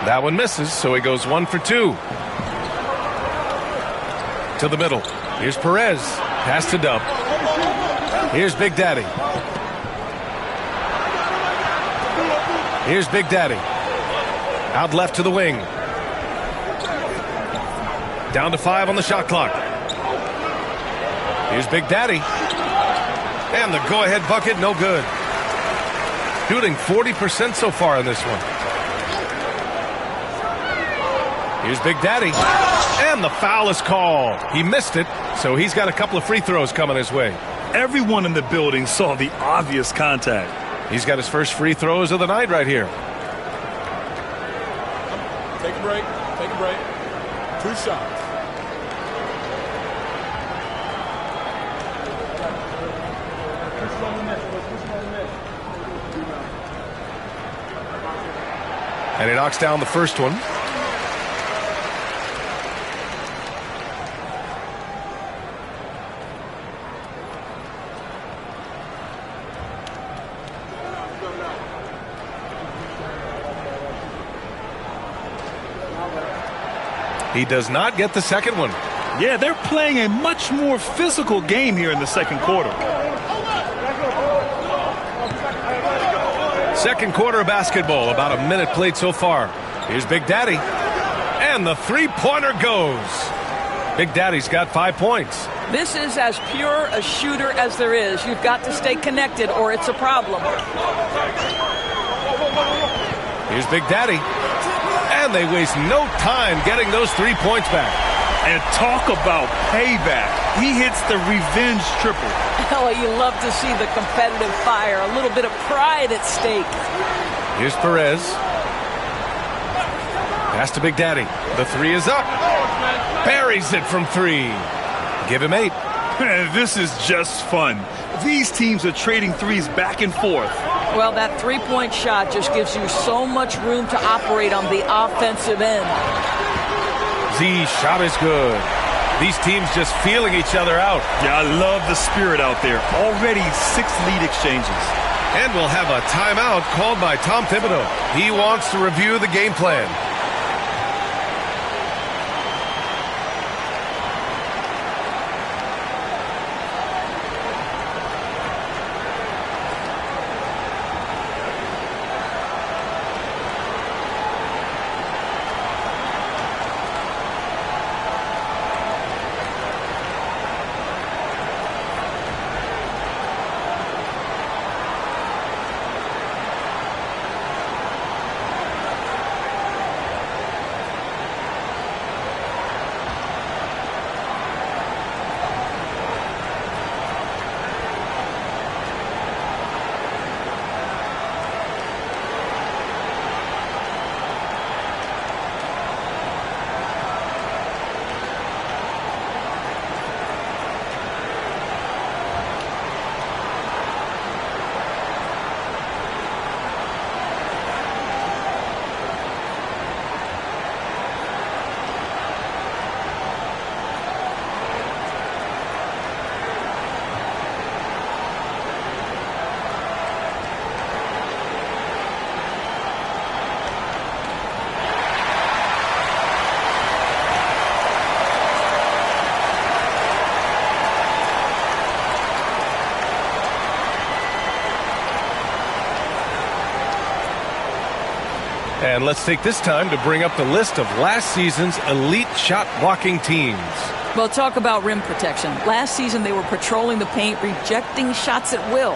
That one misses, so he goes 1 for 2. To the middle. Here's Perez. Pass to Dub. Here's Big Daddy. Here's Big Daddy. Out left to the wing. Down to 5 on the shot clock. Here's Big Daddy. And the go-ahead bucket, no good. Shooting 40% so far in this one. Here's Big Daddy. And the foul is called. He missed it, so he's got a couple of free throws coming his way. Everyone in the building saw the obvious contact. He's got his first free throws of the night right here. Take a break. Take a break. 2 shots. And he knocks down the first one. He does not get the second one. Yeah, they're playing a much more physical game here in the second quarter. Second quarter of basketball, about a minute played so far. Here's Big Daddy. And the three-pointer goes. Big Daddy's got 5 points. This is as pure a shooter as there is. You've got to stay connected or it's a problem. Here's Big Daddy. And they waste no time getting those 3 points back. And talk about payback. He hits the revenge triple. Oh, you love to see the competitive fire. A little bit of pride at stake. Here's Perez. Pass to Big Daddy. The 3 is up. Buries it from 3. Give him 8. Man, this is just fun. These teams are trading threes back and forth. Well, that three-point shot just gives you so much room to operate on the offensive end. Z shot is good. These teams just feeling each other out. Yeah, I love the spirit out there. Already 6 lead exchanges. And we'll have a timeout called by Tom Thibodeau. He wants to review the game plan. And let's take this time to bring up the list of last season's elite shot blocking teams. Well, talk about rim protection. Last season, they were patrolling the paint, rejecting shots at will.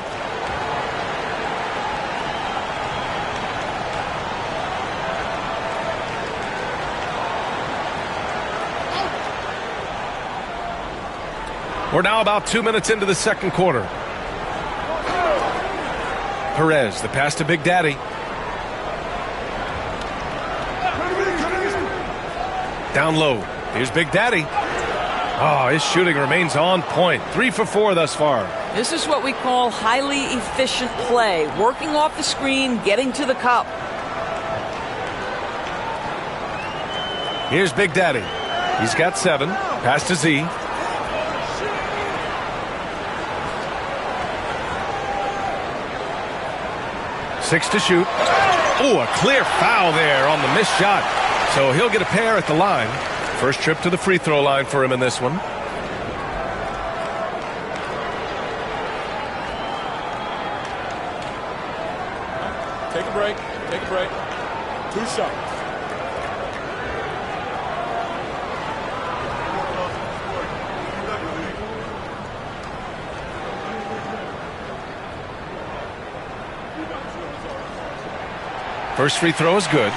We're now about 2 minutes into the second quarter. Perez, the pass to Big Daddy. Down low. Here's Big Daddy. Oh, his shooting remains on point. 3 for 4 thus far. This is what we call highly efficient play. Working off the screen, getting to the cup. Here's Big Daddy. He's got 7. Pass to Z. Six to shoot. Oh, a clear foul there on the missed shot. So he'll get a pair at the line. First trip to the free throw line for him in this one. Take a break. Take a break. 2 shots. First free throw is good.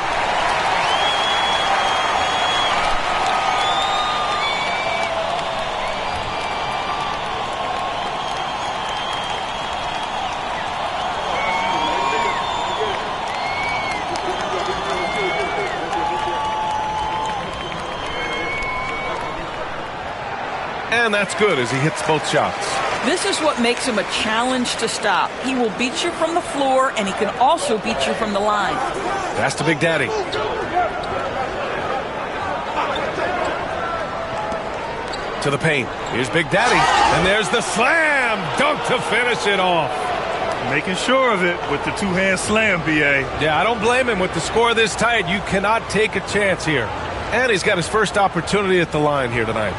And that's good as he hits both shots. This is what makes him a challenge to stop. He will beat you from the floor, and he can also beat you from the line. Pass to Big Daddy. To the paint. Here's Big Daddy. And there's the slam dunk to finish it off. Making sure of it with the two-hand slam, B.A. Yeah, I don't blame him. With the score this tight, you cannot take a chance here. And he's got his first opportunity at the line here tonight.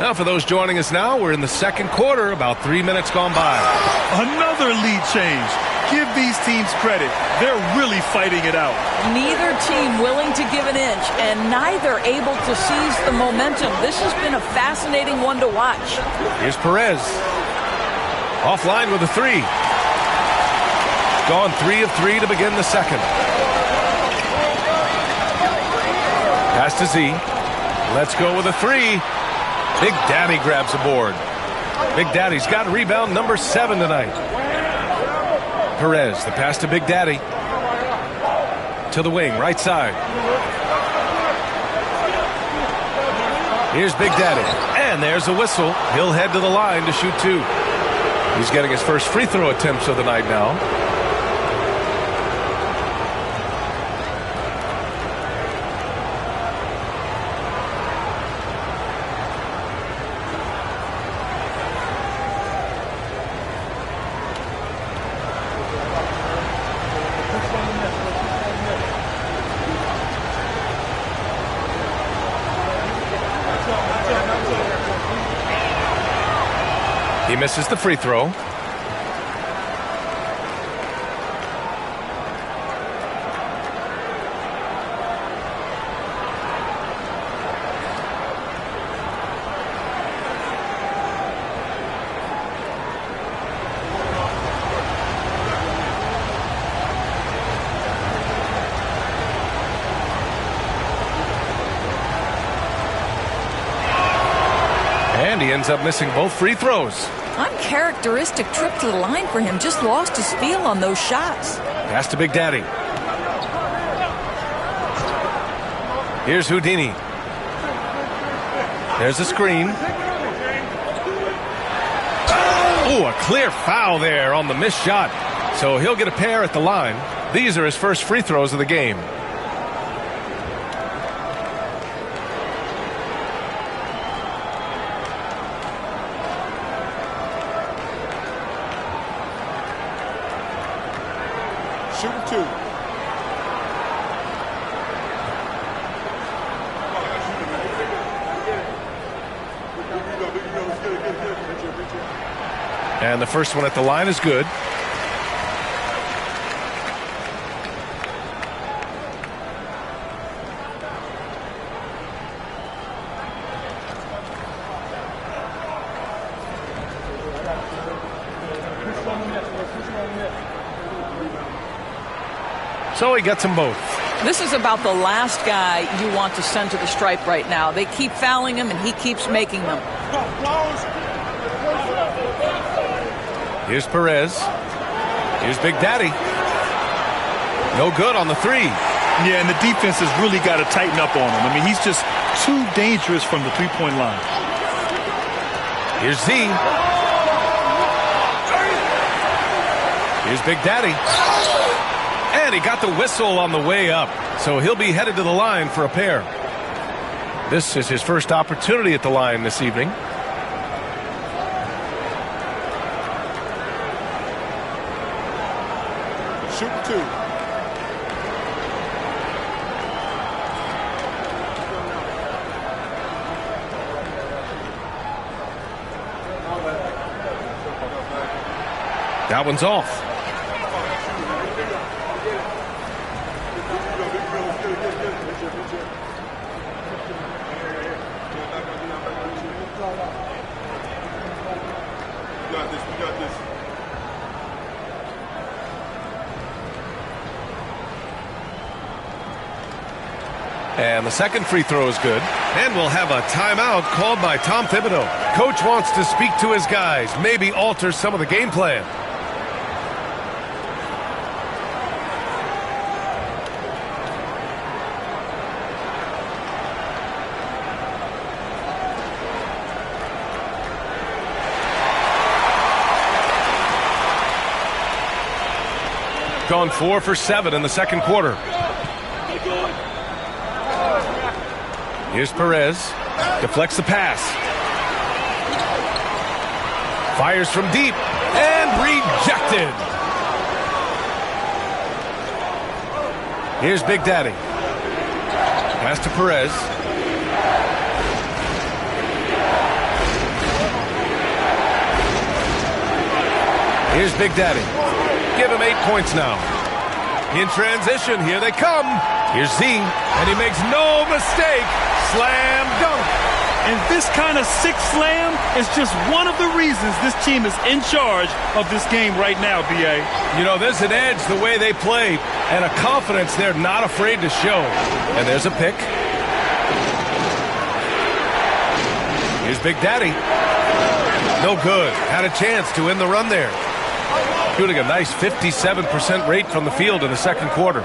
Now, for those joining us now, we're in the second quarter, about 3 minutes gone by. Another lead change. Give these teams credit. They're really fighting it out. Neither team willing to give an inch, and neither able to seize the momentum. This has been a fascinating one to watch. Here's Perez. Offline with a 3. Gone 3 of 3 to begin the second. Pass to Z. Let's go with a 3. Big Daddy grabs the board. Big Daddy's got rebound number 7 tonight. Perez, the pass to Big Daddy. To the wing, right side. Here's Big Daddy. And there's a whistle. He'll head to the line to shoot 2. He's getting his first free throw attempts of the night now. He misses the free throw. And he ends up missing both free throws. Uncharacteristic trip to the line for him. Just lost his feel on those shots. Pass to Big Daddy. Here's Houdini. There's a screen. Oh, a clear foul there on the missed shot. So he'll get a pair at the line. These are his first free throws of the game. Shooting 2. And the first one at the line is good. So he gets them both. This is about the last guy you want to send to the stripe right now. They keep fouling him, and he keeps making them. Here's Perez. Here's Big Daddy. No good on the 3. Yeah, and the defense has really got to tighten up on him. I mean, he's just too dangerous from the three-point line. Here's Z. Here's Big Daddy. And he got the whistle on the way up. So he'll be headed to the line for a pair. This is his first opportunity at the line this evening. Shooting 2. That one's off. We got this. And the second free throw is good. And we'll have a timeout called by Tom Thibodeau. Coach wants to speak to his guys, maybe alter some of the game plan. Gone 4 for 7 in the second quarter. Here's Perez. Deflects the pass. Fires from deep. And rejected. Here's Big Daddy. Pass to Perez. Here's Big Daddy. Give him 8 points now. In transition, here they come. Here's Z, and he makes no mistake. Slam dunk. And this kind of sick slam is just one of the reasons this team is in charge of this game right now, B.A. You know, there's an edge the way they play and a confidence they're not afraid to show. And there's a pick. Here's Big Daddy. No good. Had a chance to end the run there. Shooting a nice 57% rate from the field in the second quarter.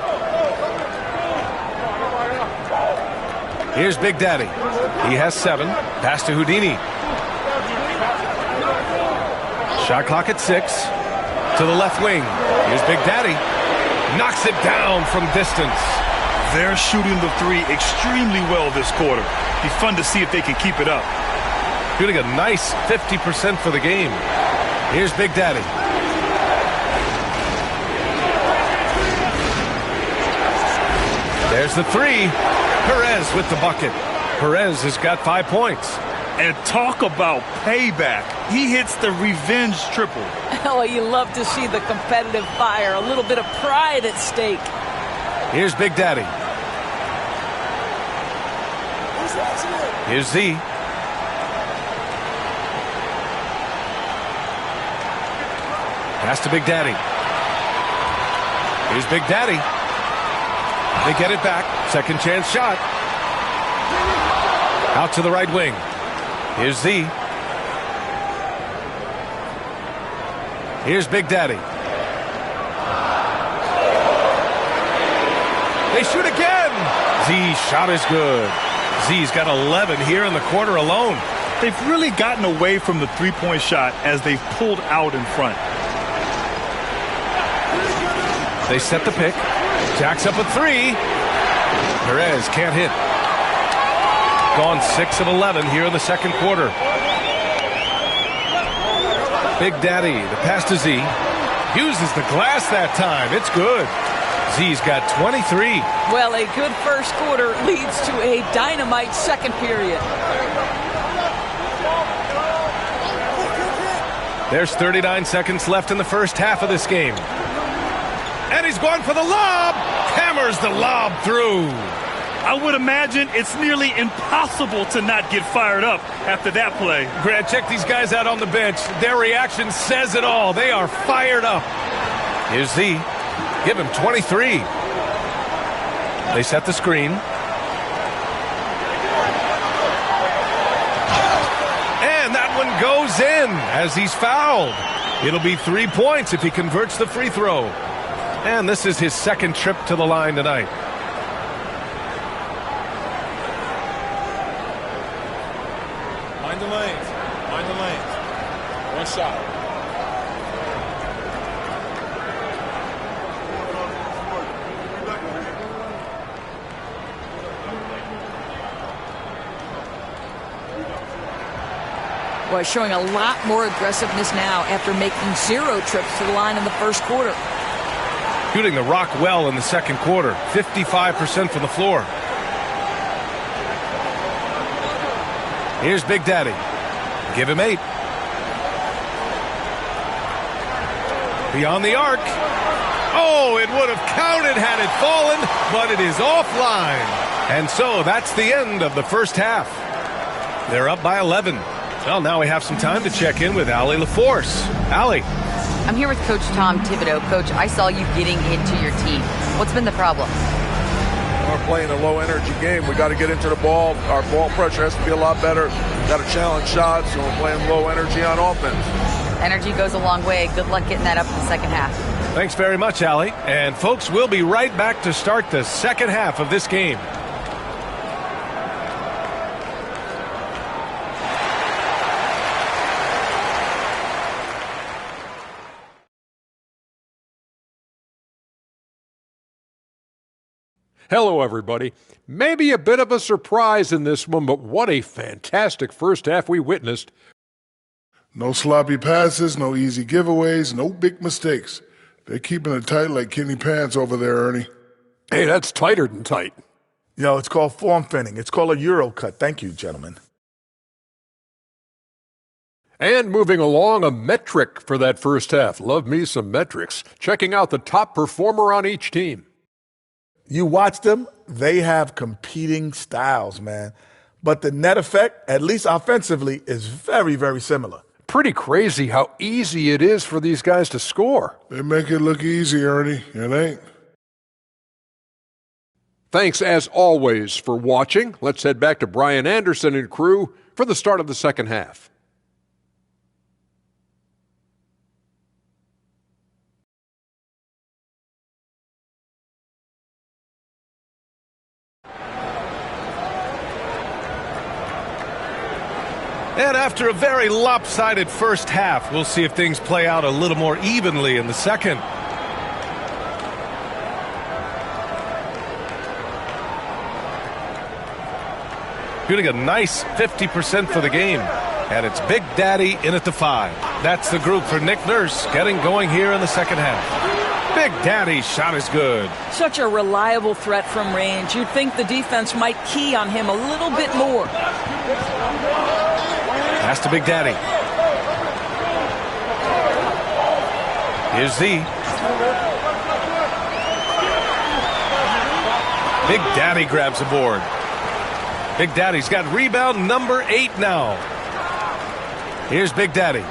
Here's Big Daddy. He has 7. Pass to Houdini. Shot clock at 6. To the left wing. Here's Big Daddy. Knocks it down from distance. They're shooting the 3 extremely well this quarter. Be fun to see if they can keep it up. Shooting a nice 50% for the game. Here's Big Daddy. There's the 3. Perez with the bucket. Perez has got 5 points. And talk about payback. He hits the revenge triple. Oh, you love to see the competitive fire. A little bit of pride at stake. Here's Big Daddy. Here's Z. Pass to Big Daddy. Here's Big Daddy. They get it back. Second chance shot. Out to the right wing. Here's Z. Here's Big Daddy. They shoot again. Z's shot is good. Z's got 11 here in the quarter alone. They've really gotten away from the three-point shot as they've pulled out in front. They set the pick. Jacks up a 3. Perez can't hit. Gone 6 of 11 here in the second quarter. Big Daddy, the pass to Z. Uses the glass that time. It's good. Z's got 23. Well, a good first quarter leads to a dynamite second period. There's 39 seconds left in the first half of this game. And he's going for the lob. Hammers the lob through. I would imagine it's nearly impossible to not get fired up after that play. Grant, check these guys out on the bench. Their reaction says it all. They are fired up. Here's Z. Give him 23. They set the screen. And that one goes in as he's fouled. It'll be 3 points if he converts the free throw. And this is his second trip to the line tonight. Mind the lanes. Mind the lanes. One shot. Boy, showing a lot more aggressiveness now after making 0 trips to the line in the first quarter. Shooting the rock well in the second quarter. 55% from the floor. Here's Big Daddy. Give him 8. Beyond the arc. Oh, it would have counted had it fallen, but it is offline. And so that's the end of the first half. They're up by 11. Well, now we have some time to check in with Allie LaForce. Allie. I'm here with Coach Tom Thibodeau. Coach, I saw you getting into your team. What's been the problem? We're playing a low-energy game. We got to get into the ball. Our ball pressure has to be a lot better. Got to challenge shots, and we're playing low energy on offense. Energy goes a long way. Good luck getting that up in the second half. Thanks very much, Allie. And, folks, we'll be right back to start the second half of this game. Hello, everybody. Maybe a bit of a surprise in this one, but what a fantastic first half we witnessed. No sloppy passes, no easy giveaways, no big mistakes. They're keeping it tight like Kenny Pants over there, Ernie. Hey, that's tighter than tight. You know, it's called form fitting. It's called a Euro cut. Thank you, gentlemen. And moving along, a metric for that first half. Love me some metrics. Checking out the top performer on each team. You watch them, they have competing styles, man. But the net effect, at least offensively, is very, very similar. Pretty crazy how easy it is for these guys to score. They make it look easy, Ernie. It ain't. Thanks, as always, for watching. Let's head back to Brian Anderson and crew for the start of the second half. And after a very lopsided first half, we'll see if things play out a little more evenly in the second. Shooting a nice 50% for the game. And it's Big Daddy in at the 5. That's the group for Nick Nurse getting going here in the second half. Big Daddy's shot is good. Such a reliable threat from range. You'd think the defense might key on him a little bit more. Pass to Big Daddy. Here's Z. Big Daddy grabs the board. Big Daddy's got rebound number 8 now. Here's Big Daddy.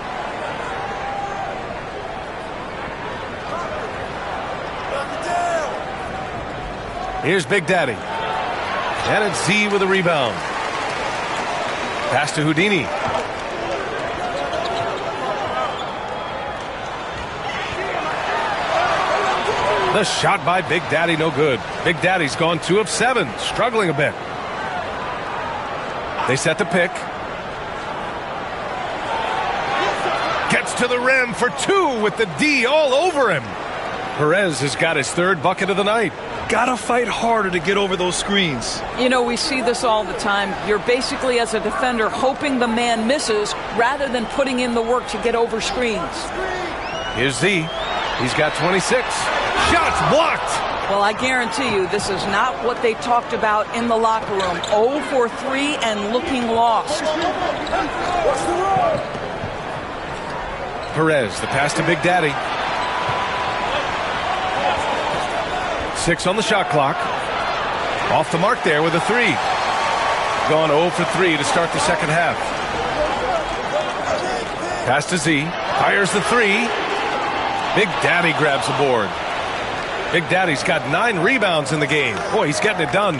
Here's Big Daddy. And it's Z with a rebound. Pass to Houdini. The shot by Big Daddy, no good. Big Daddy's gone 2 of 7, struggling a bit. They set the pick. Gets to the rim for 2 with the D all over him. Perez has got his 3rd bucket of the night. Gotta fight harder to get over those screens. You know, we see this all the time. You're basically, as a defender, hoping the man misses rather than putting in the work to get over screens. Here's Z. He's got 26. Shots blocked. Well, I guarantee you this is not what they talked about in the locker room. 0 for 3 and looking lost. Perez, the pass to Big Daddy. 6 on the shot clock. Off the mark there with a 3. Gone 0 for 3 to start the second half. Pass to Z. Fires the 3. Big Daddy grabs the board. Big Daddy's got 9 rebounds in the game. Boy, he's getting it done.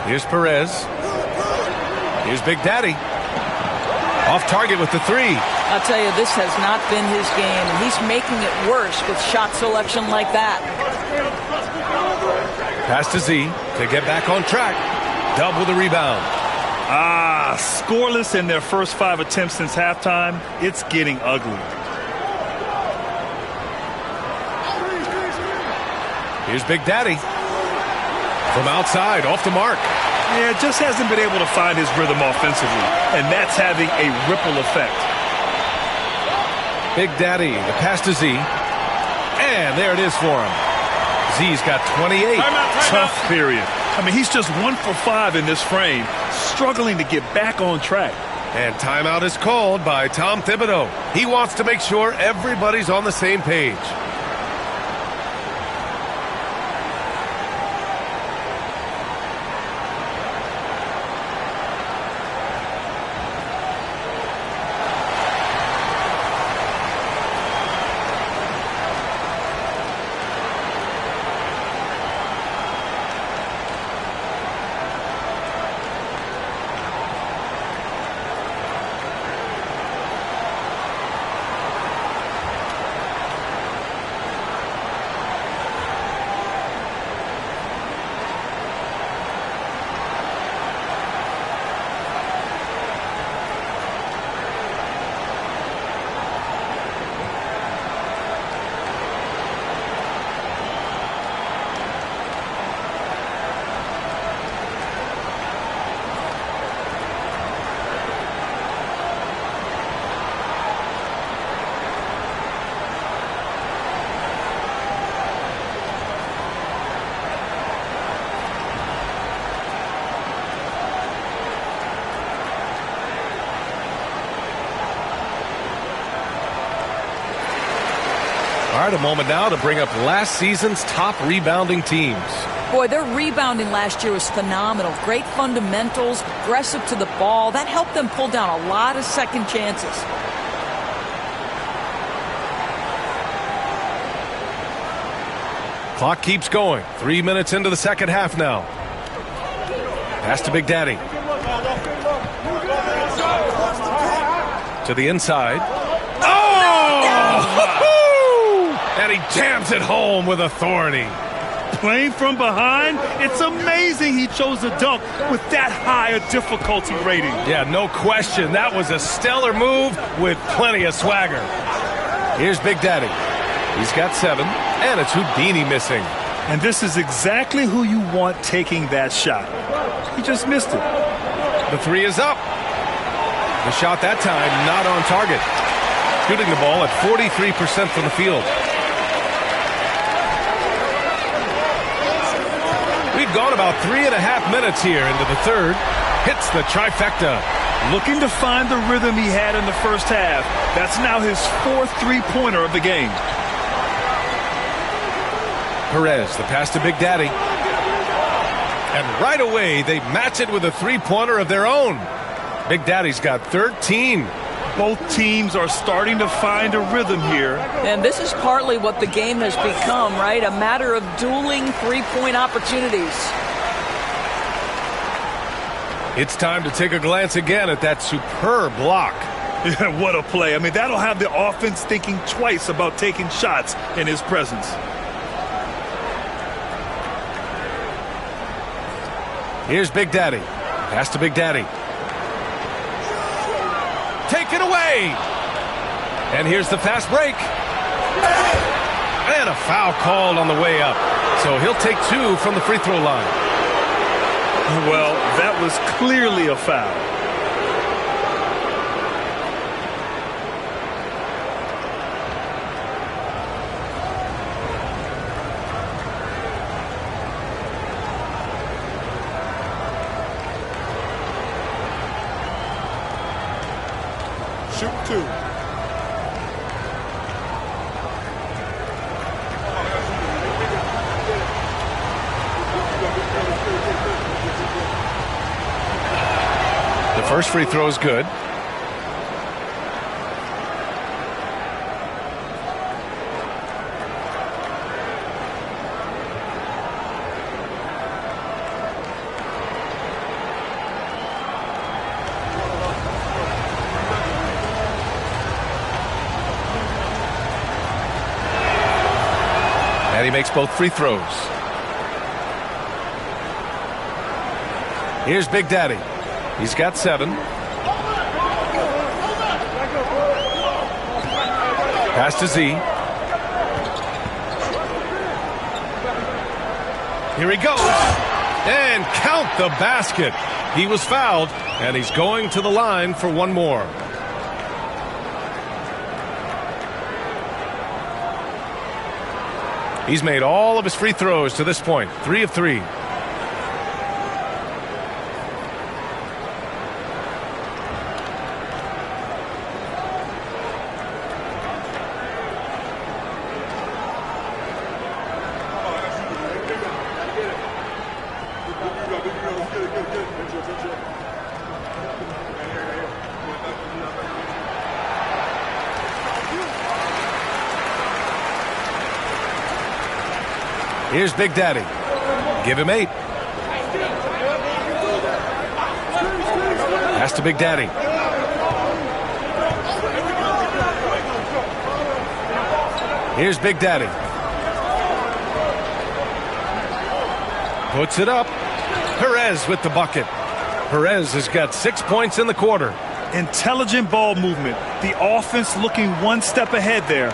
Here's Perez. Here's Big Daddy. Off target with the 3. I'll tell you, this has not been his game, and he's making it worse with shot selection like that. Pass to Z to get back on track. Dub with a rebound. Scoreless in their first 5 attempts since halftime. It's getting ugly. Here's Big Daddy. From outside, off the mark. Yeah, just hasn't been able to find his rhythm offensively, and that's having a ripple effect. Big Daddy, the pass to Z. And there it is for him. Z's got 28. Tough period. I mean, he's just 1 for 5 in this frame, struggling to get back on track. And timeout is called by Tom Thibodeau. He wants to make sure everybody's on the same page. All right, a moment now to bring up last season's top rebounding teams. Boy, their rebounding last year was phenomenal. Great fundamentals, aggressive to the ball. That helped them pull down a lot of second chances. Clock keeps going. 3 minutes into the second half now. Pass to Big Daddy. To the inside. Oh! And he jams it home with authority. Playing from behind, it's amazing he chose a dunk with that high a difficulty rating. Yeah, no question. That was a stellar move with plenty of swagger. Here's Big Daddy. He's got 7, and it's Houdini missing. And this is exactly who you want taking that shot. He just missed it. The 3 is up. The shot that time not on target. Shooting the ball at 43% from the field. We've gone about 3.5 minutes here into the third. Hits the trifecta. Looking to find the rhythm he had in the first half. That's now his 4th three-pointer of the game. Perez, the pass to Big Daddy. And right away, they match it with a three-pointer of their own. Big Daddy's got 13. Both teams are starting to find a rhythm here. And this is partly what the game has become, right? A matter of dueling three-point opportunities. It's time to take a glance again at that superb block. Yeah, what a play. I mean, that'll have the offense thinking twice about taking shots in his presence. Here's Big Daddy. Pass to Big Daddy. Take it away. And here's the fast break. And a foul called on the way up. So he'll take 2 from the free throw line. Well, that was clearly a foul. Shoot 2. The first free throw is good. And he makes both free throws. Here's Big Daddy. He's got 7. Pass to Z. Here he goes. And count the basket. He was fouled, and he's going to the line for one more. He's made all of his free throws to this point. 3 of 3. Here's Big Daddy. Give him 8. Pass to Big Daddy. Here's Big Daddy. Puts it up. Perez with the bucket. Perez has got 6 points in the quarter. Intelligent ball movement. The offense looking one step ahead there.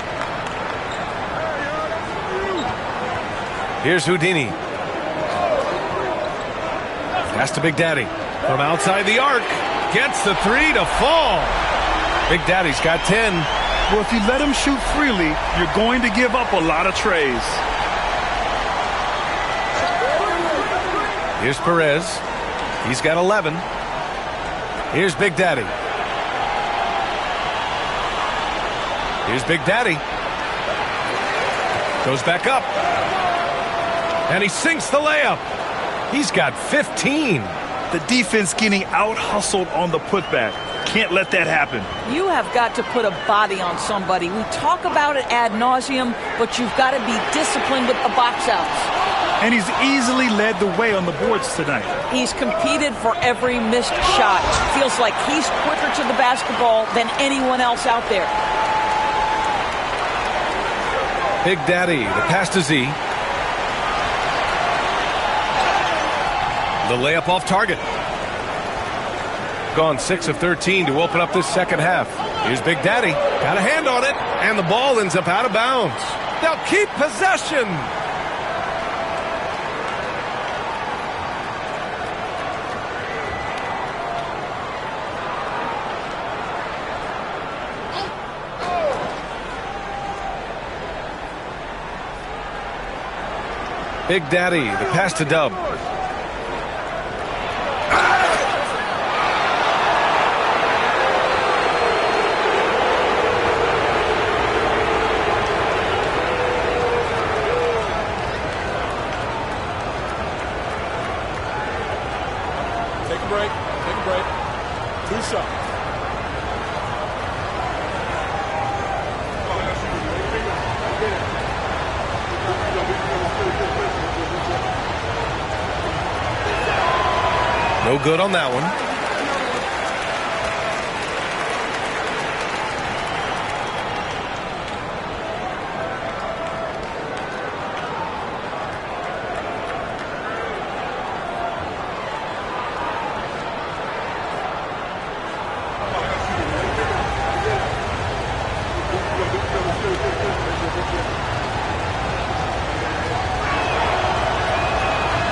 Here's Houdini. Pass to Big Daddy. From outside the arc. Gets the 3 to fall. Big Daddy's got 10. Well, if you let him shoot freely, you're going to give up a lot of trays. Here's Perez. He's got 11. Here's Big Daddy. Here's Big Daddy. Goes back up. And he sinks the layup. He's got 15. The defense getting out-hustled on the putback. Can't let that happen. You have got to put a body on somebody. We talk about it ad nauseum, but you've got to be disciplined with the box outs. And he's easily led the way on the boards tonight. He's competed for every missed shot. Feels like he's quicker to the basketball than anyone else out there. Big Daddy, the pass to Z. The layup off target. Gone 6 of 13 to open up this second half. Here's Big Daddy. Got a hand on it. And the ball ends up out of bounds. They'll keep possession. Big Daddy, the pass to Dub. Take a break. Take a break. 2 shots. No good on that one.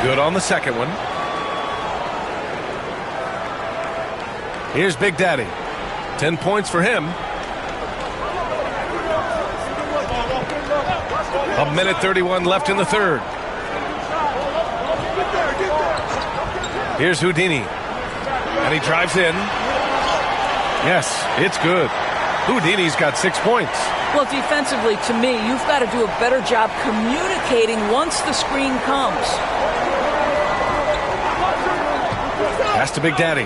Good on the second one. Here's Big Daddy. 10 points for him. 1:31 left in the third. Here's Houdini. And he drives in. Yes, it's good. Houdini's got 6 points. Well, defensively, to me, you've got to do a better job communicating once the screen comes. Pass to Big Daddy.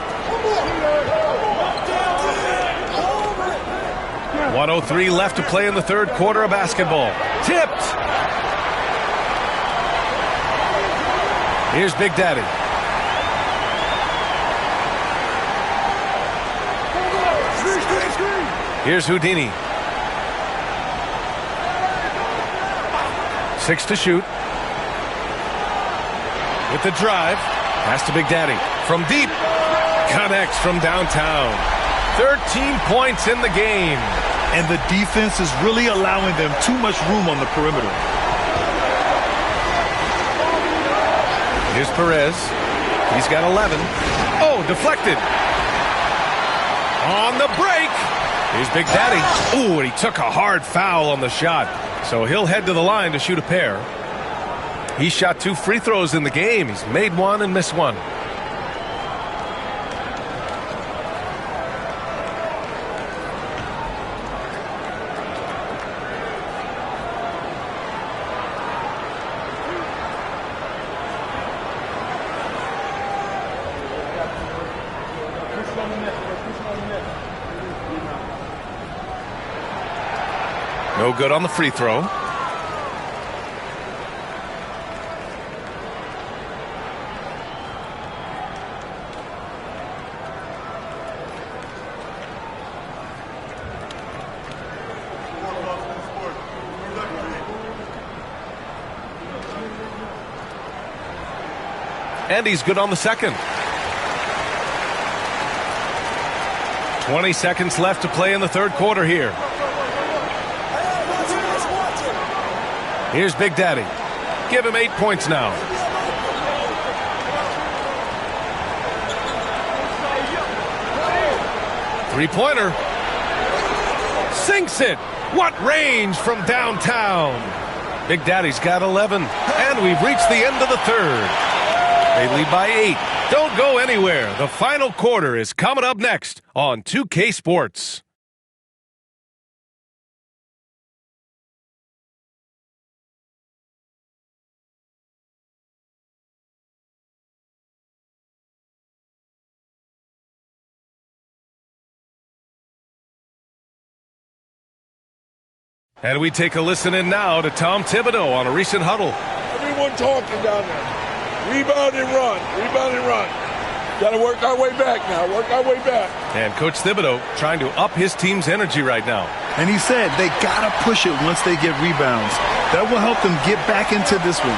1:03 left to play in the third quarter of basketball. Tipped. Here's Big Daddy. Here's Houdini. 6 to shoot. With the drive. Pass to Big Daddy. From deep. Connects from downtown. 13 points in the game. And the defense is really allowing them too much room on the perimeter. Here's Perez. He's got 11. Oh, deflected. On the break. Here's Big Daddy. Ooh, and he took a hard foul on the shot. So he'll head to the line to shoot a pair. He shot 2 free throws in the game. He's made 1 and missed 1. No good on the free throw. And he's good on the second. 20 seconds left to play in the third quarter here. Here's Big Daddy. Give him 8 points now. Three-pointer. Sinks it. What range from downtown. Big Daddy's got 11. And we've reached the end of the third. They lead by 8. Don't go anywhere. The final quarter is coming up next on 2K Sports. And we take a listen in now to Tom Thibodeau on a recent huddle. Everyone talking down there. Rebound and run. Rebound and run. Got to work our way back now. Work our way back. And Coach Thibodeau trying to up his team's energy right now. And he said they got to push it once they get rebounds. That will help them get back into this one.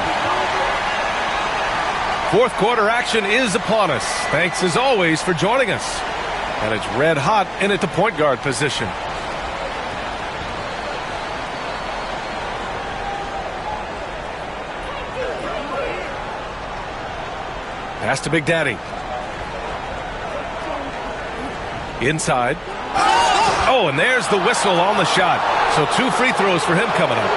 Fourth quarter action is upon us. Thanks as always for joining us. And it's red hot in at the point guard position. Pass to Big Daddy. Inside. Oh, and there's the whistle on the shot. So 2 free throws for him coming up.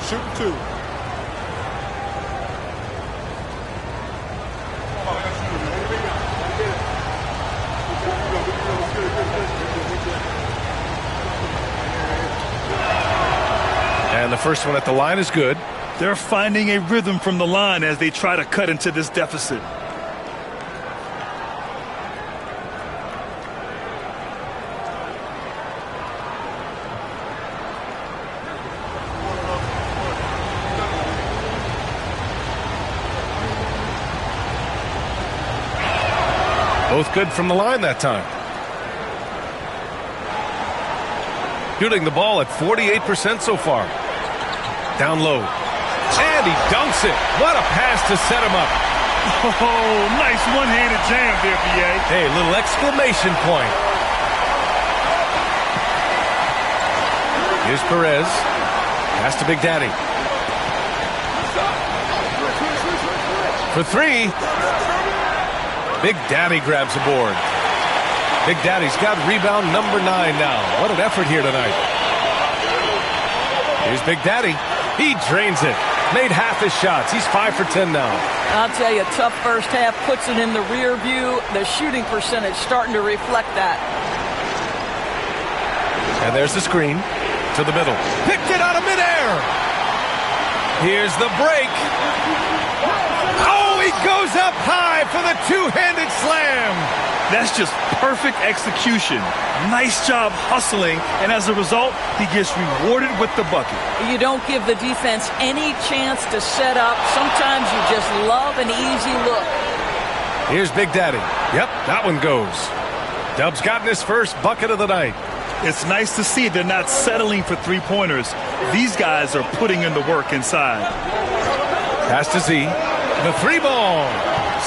Shoot 2. And the first one at the line is good. They're finding a rhythm from the line as they try to cut into this deficit. Both good from the line that time. Shooting the ball at 48% so far. Down low. And he dunks it. What a pass to set him up. Oh, nice one-handed jam there, B.A. Hey, little exclamation point. Here's Perez. Pass to Big Daddy. For 3. Big Daddy grabs a board. Big Daddy's got rebound number 9 now. What an effort here tonight. Here's Big Daddy. He drains it. Made half his shots. He's 5 for 10 now. I'll tell you, tough first half puts it in the rear view. The shooting percentage starting to reflect that. And there's the screen to the middle. Picked it out of midair. Here's the break. Oh, he goes up high for the two-handed slam. That's just perfect execution. Nice job hustling, and as a result, he gets rewarded with the bucket. You don't give the defense any chance to set up. Sometimes you just love an easy look. Here's Big Daddy. Yep, that one goes. Dub's gotten his first bucket of the night. It's nice to see they're not settling for three-pointers. These guys are putting in the work inside. Pass to Z. The three ball.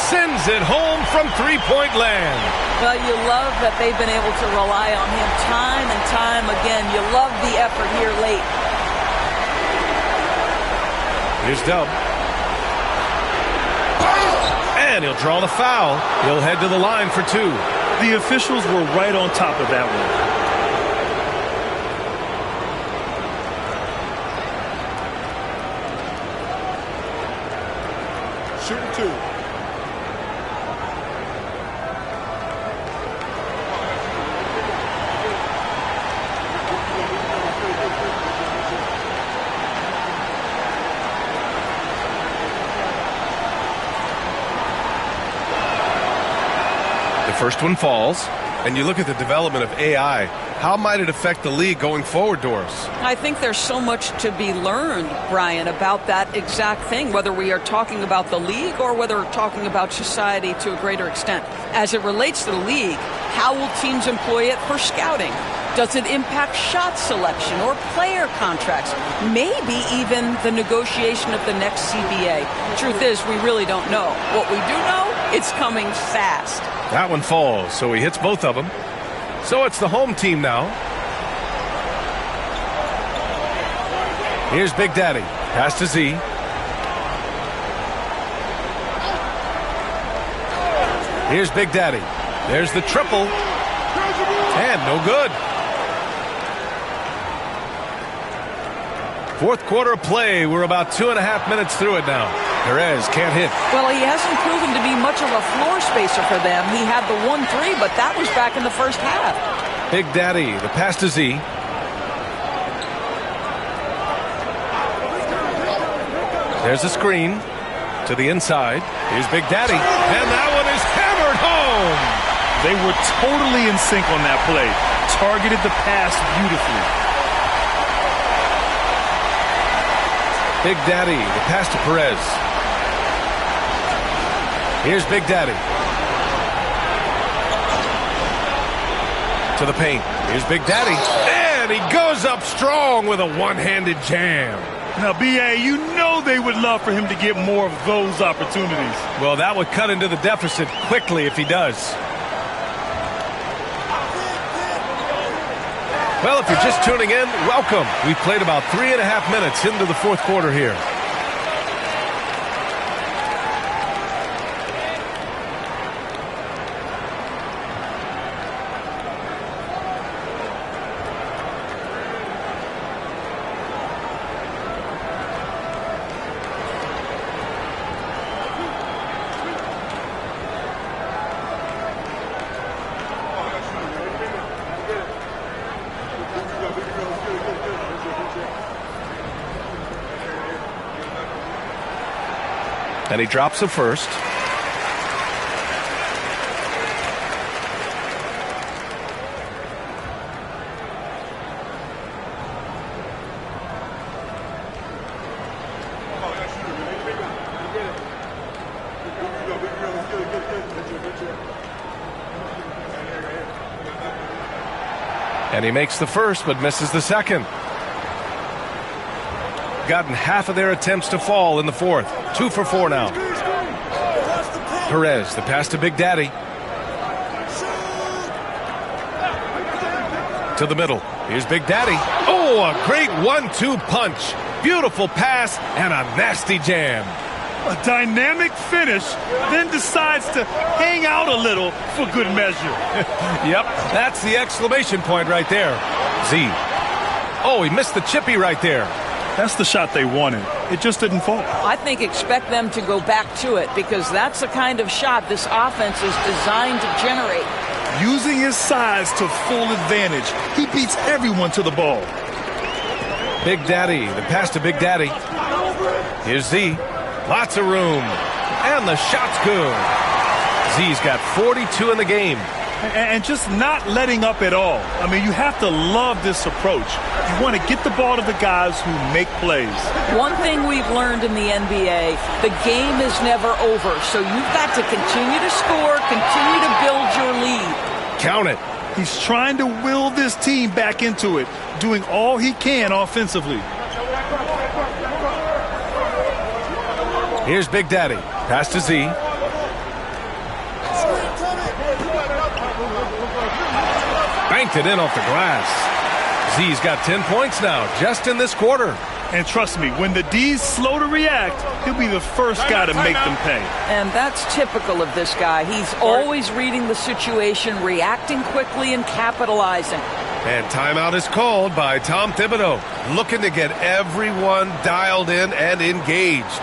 Sends it home from three-point land. Well, you love that they've been able to rely on him time and time again. You love the effort here late. Here's Dub. And he'll draw the foul. He'll head to the line for two. The officials were right on top of that one. Shooting two. The first one falls. And you look at the development of AI. How might it affect the league going forward, Doris? I think there's so much to be learned, Brian, about that exact thing, whether we are talking about the league or whether we're talking about society to a greater extent. As it relates to the league, how will teams employ it for scouting? Does it impact shot selection or player contracts? Maybe even the negotiation of the next CBA. Truth is, we really don't know. What we do know, it's coming fast. That one falls, so he hits both of them. So it's the home team now. Here's Big Daddy. Pass to Z. Here's Big Daddy. There's the triple. And no good. Fourth quarter of play. We're about 2.5 minutes through it now. Perez can't hit. Well, he hasn't proven to be much of a floor spacer for them. He had the 1-3, but that was back in the first half. Big Daddy, the pass to Z. There's a screen to the inside. Here's Big Daddy, and that one is hammered home. They were totally in sync on that play. Targeted the pass beautifully. Big Daddy, the pass to Perez. Here's Big Daddy. To the paint. Here's Big Daddy. And he goes up strong with a one-handed jam. Now, B.A., you know they would love for him to get more of those opportunities. Well, that would cut into the deficit quickly if he does. Well, if you're just tuning in, welcome. We've played about 3.5 minutes into the fourth quarter here. And he drops the first. And he makes the first, but misses the second. Gotten half of their attempts to fall in the fourth. 2 for 4 now. Perez, the pass to Big Daddy. To the middle. Here's Big Daddy. Oh, a great 1-2 punch. Beautiful pass and a nasty jam. A dynamic finish, then decides to hang out a little for good measure. Yep, that's the exclamation point right there. Z. Oh, he missed the chippy right there. That's the shot they wanted. It just didn't fall. I think expect them to go back to it because that's the kind of shot this offense is designed to generate. Using his size to full advantage, he beats everyone to the ball. Big Daddy, the pass to Big Daddy. Here's Z. Lots of room. And the shot's good. Z's got 42 in the game. And just not letting up at all. I mean, you have to love this approach. You want to get the ball to the guys who make plays. One thing we've learned in the NBA, the game is never over. So you've got to continue to score, continue to build your lead. Count it. He's trying to will this team back into it, doing all he can offensively. Here's Big Daddy. Pass to Z. Banked it in off the glass. Z's got 10 points now, just in this quarter. And trust me, when the D's slow to react, he'll be the first guy to make them pay. And that's typical of this guy. He's always reading the situation, reacting quickly, and capitalizing. And timeout is called by Tom Thibodeau, looking to get everyone dialed in and engaged.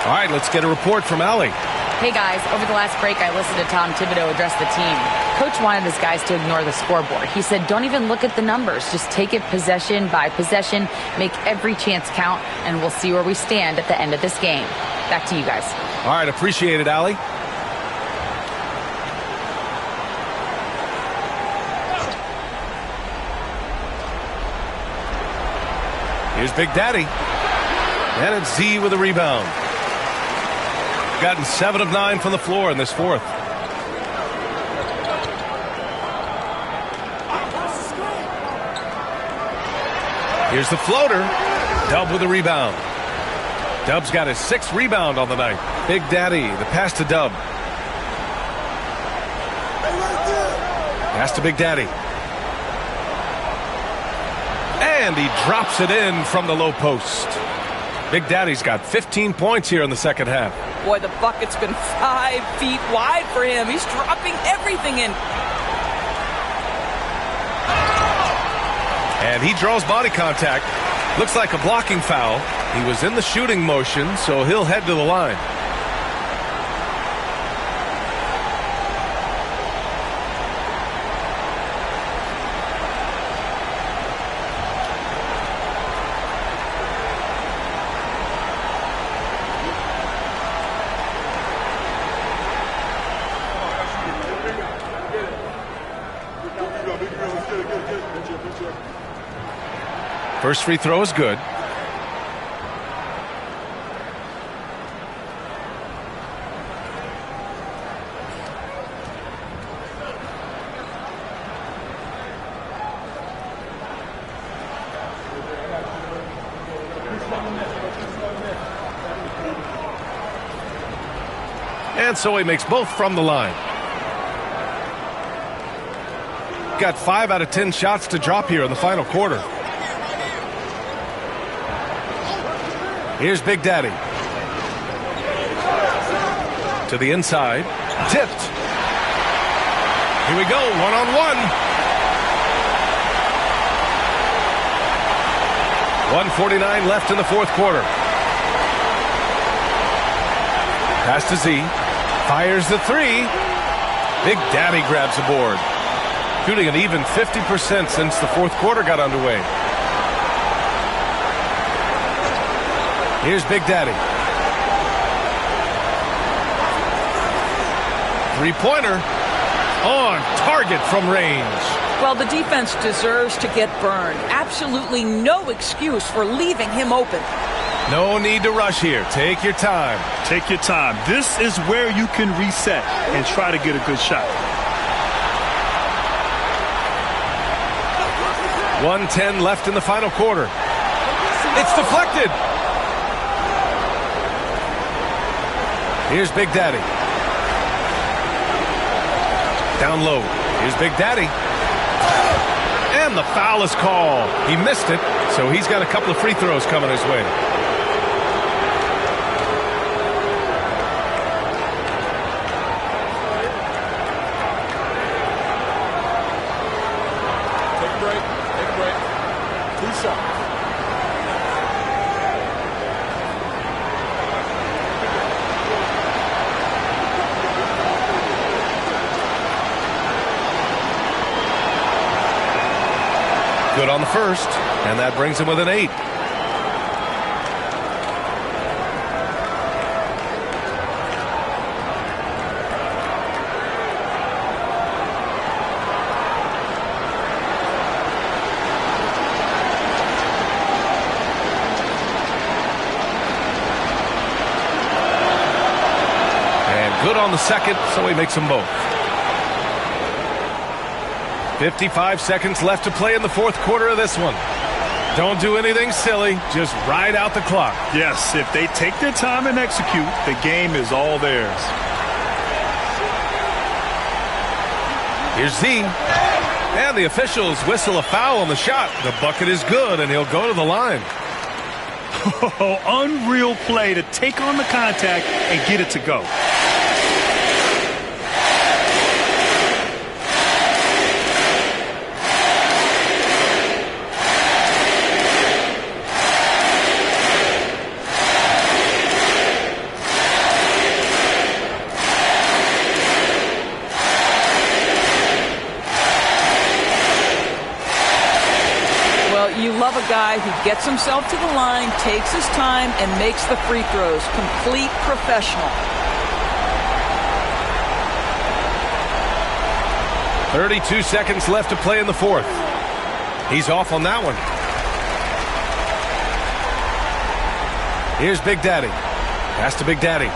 All right, let's get a report from Allie. Hey guys, over the last break I listened to Tom Thibodeau address the team. Coach wanted his guys to ignore the scoreboard. He said don't even look at the numbers, just take it possession by possession, make every chance count, and we'll see where we stand at the end of this game. Back to you guys. All right, appreciate it, Allie. Here's Big Daddy. And it's Z with a rebound. Gotten 7 of 9 from the floor in this fourth. Here's the floater. Dub with a rebound. Dub's got his 6th rebound on the night. Big Daddy, the pass to Dub. Pass to Big Daddy. And he drops it in from the low post. Big Daddy's got 15 points here in the second half. Boy, the bucket's been 5 feet wide for him. He's dropping everything in. And he draws body contact. Looks like a blocking foul. He was in the shooting motion, so he'll head to the line. First free throw is good. And so he makes both from the line. Got 5 out of 10 shots to drop here in the final quarter. Here's Big Daddy. To the inside. Tipped. Here we go, one-on-one. 1:49 left in the fourth quarter. Pass to Z. Fires the three. Big Daddy grabs the board. Shooting an even 50% since the fourth quarter got underway. Here's Big Daddy. Three-pointer on target from range. Well, the defense deserves to get burned. Absolutely no excuse for leaving him open. No need to rush here. Take your time. Take your time. This is where you can reset and try to get a good shot. 1:10 left in the final quarter. It's deflected. Here's Big Daddy. Down low. Here's Big Daddy. And the foul is called. He missed it, so he's got a couple of free throws coming his way. Take a break. Take a break. 2 shots. Good on the first, and that brings him with an 8. And good on the second, so he makes them both. 55 seconds left to play in the fourth quarter of this one. Don't do anything silly. Just ride out the clock. Yes, if they take their time and execute, the game is all theirs. Here's Z. And the officials whistle a foul on the shot. The bucket is good, and he'll go to the line. Oh, unreal play to take on the contact and get it to go. You love a guy who gets himself to the line, takes his time, and makes the free throws. Complete professional. 32 seconds left to play in the fourth. He's off on that one. Here's Big Daddy. Pass to Big Daddy.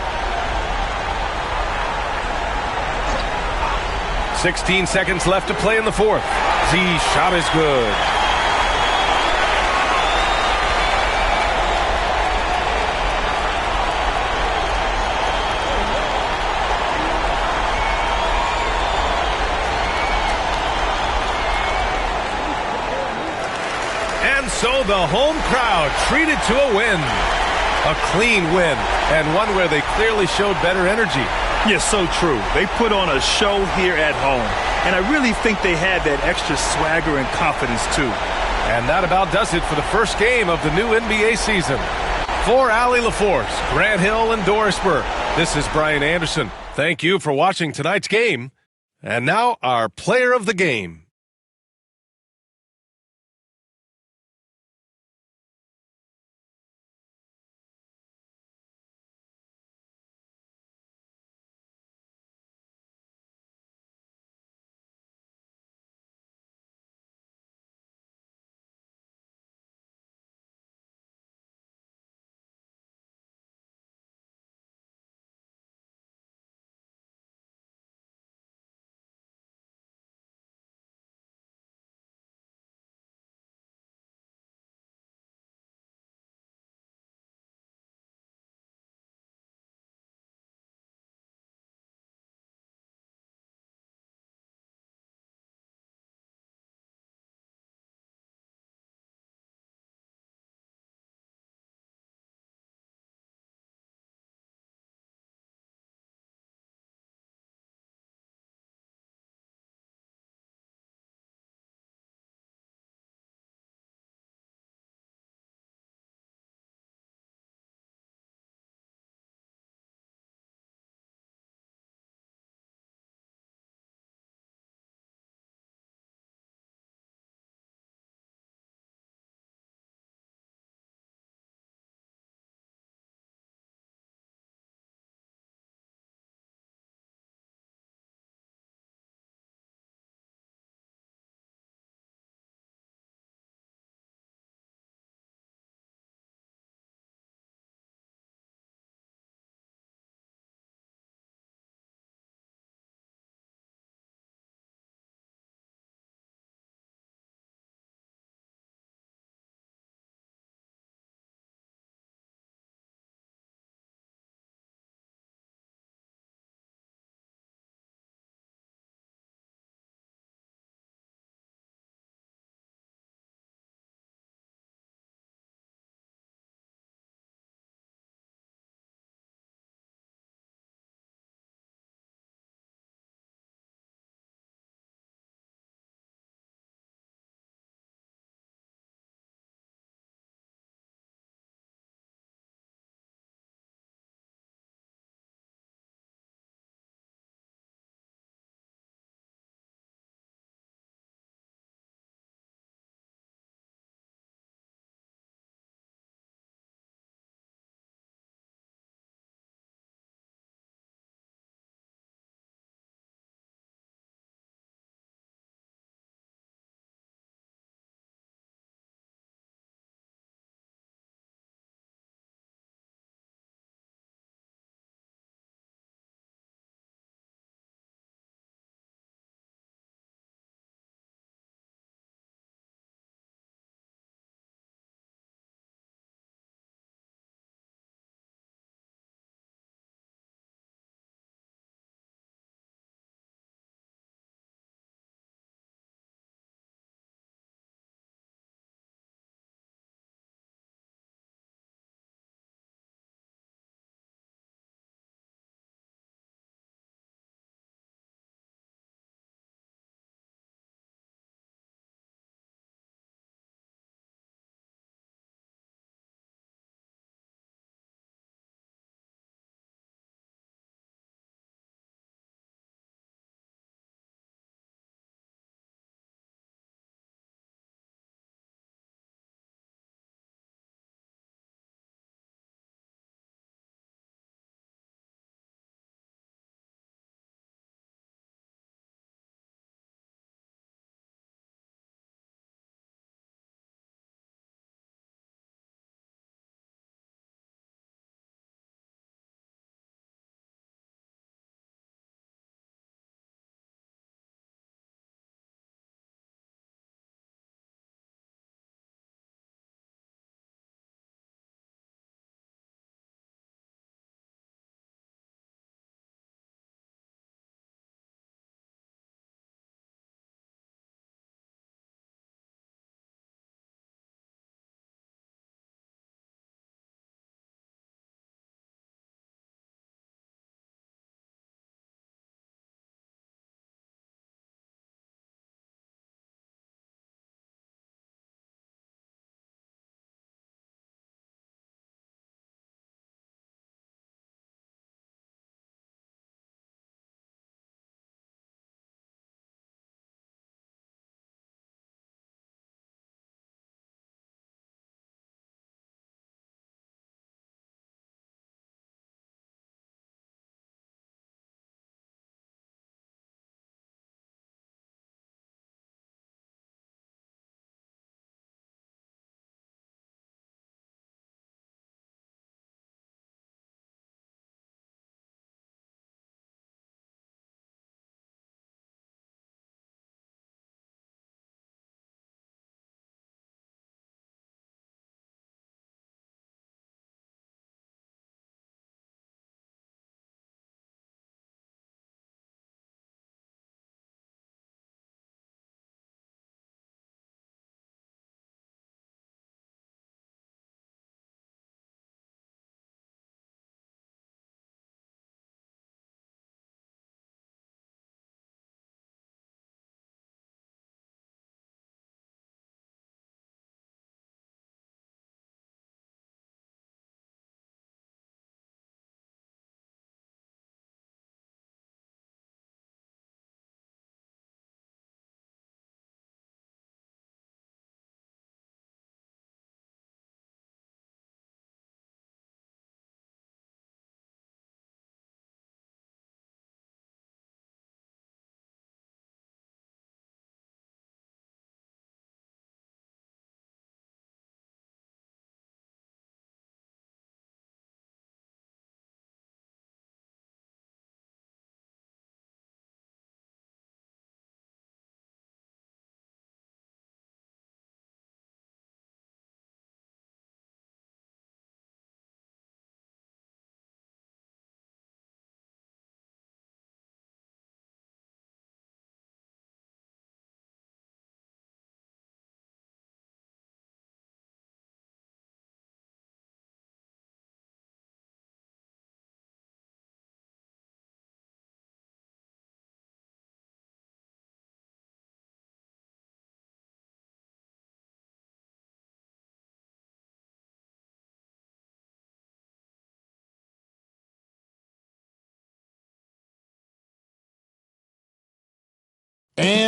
16 seconds left to play in the fourth. Z shot is good. So the home crowd treated to a win. A clean win, and one where they clearly showed better energy. Yes, so true. They put on a show here at home, and I really think they had that extra swagger and confidence, too. And that about does it for the first game of the new NBA season. For Allie LaForce, Grant Hill, and Dorisburg, this is Brian Anderson. Thank you for watching tonight's game. And now our player of the game.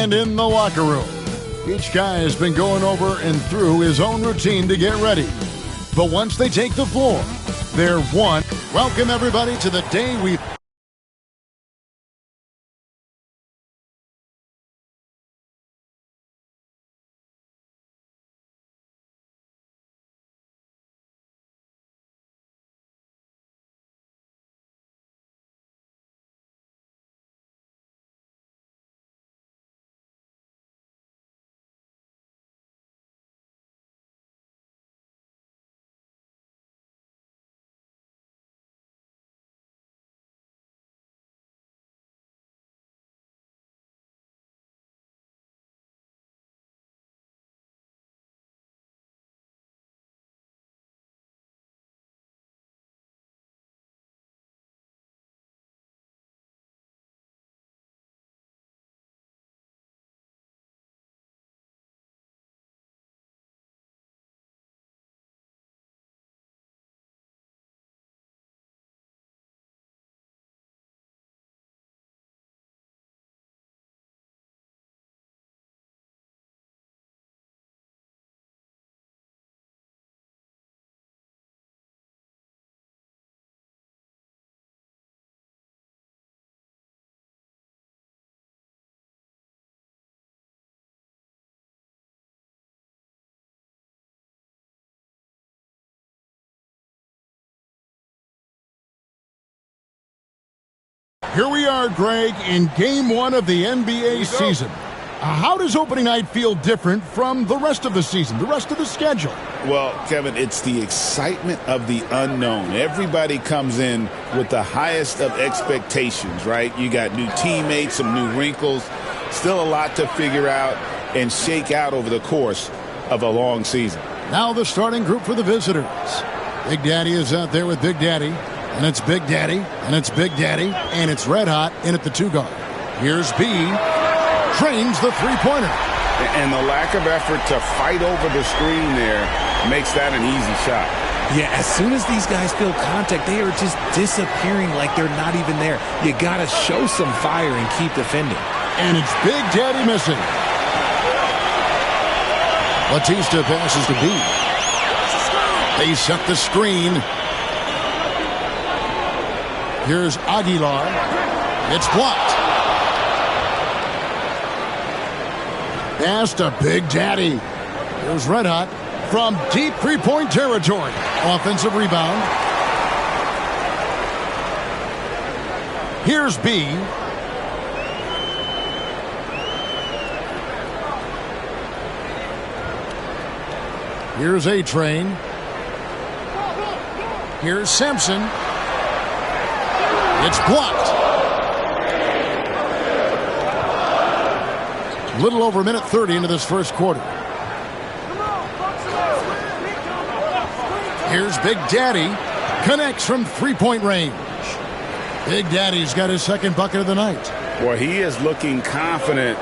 And in the locker room, each guy has been going over and through his own routine to get ready. But once they take the floor, they're one. Welcome, everybody, to the day we... Here we are, Greg, in Game 1 of the NBA season. How does opening night feel different from the rest of the season, the rest of the schedule? Well, Kevin, it's the excitement of the unknown. Everybody comes in with the highest of expectations, right? You got new teammates, some new wrinkles, still a lot to figure out and shake out over the course of a long season. Now the starting group for the visitors. Big Daddy is out there with Big Daddy. And it's Big Daddy, and it's Big Daddy, and it's Red Hot in at the 2-guard. Here's B, trains the three-pointer. And the lack of effort to fight over the screen there makes that an easy shot. Yeah, as soon as these guys feel contact, they are just disappearing like they're not even there. You got to show some fire and keep defending. And it's Big Daddy missing. Batista passes to B. They set the screen. Here's Aguilar. It's blocked. Pass to Big Daddy. Here's Red Hot from deep three-point territory. Offensive rebound. Here's B. Here's A-Train. Here's Simpson. It's blocked. Little over a minute 30 into this first quarter. Here's Big Daddy. Connects from three-point range. Big Daddy's got his second bucket of the night. Boy, he is looking confident.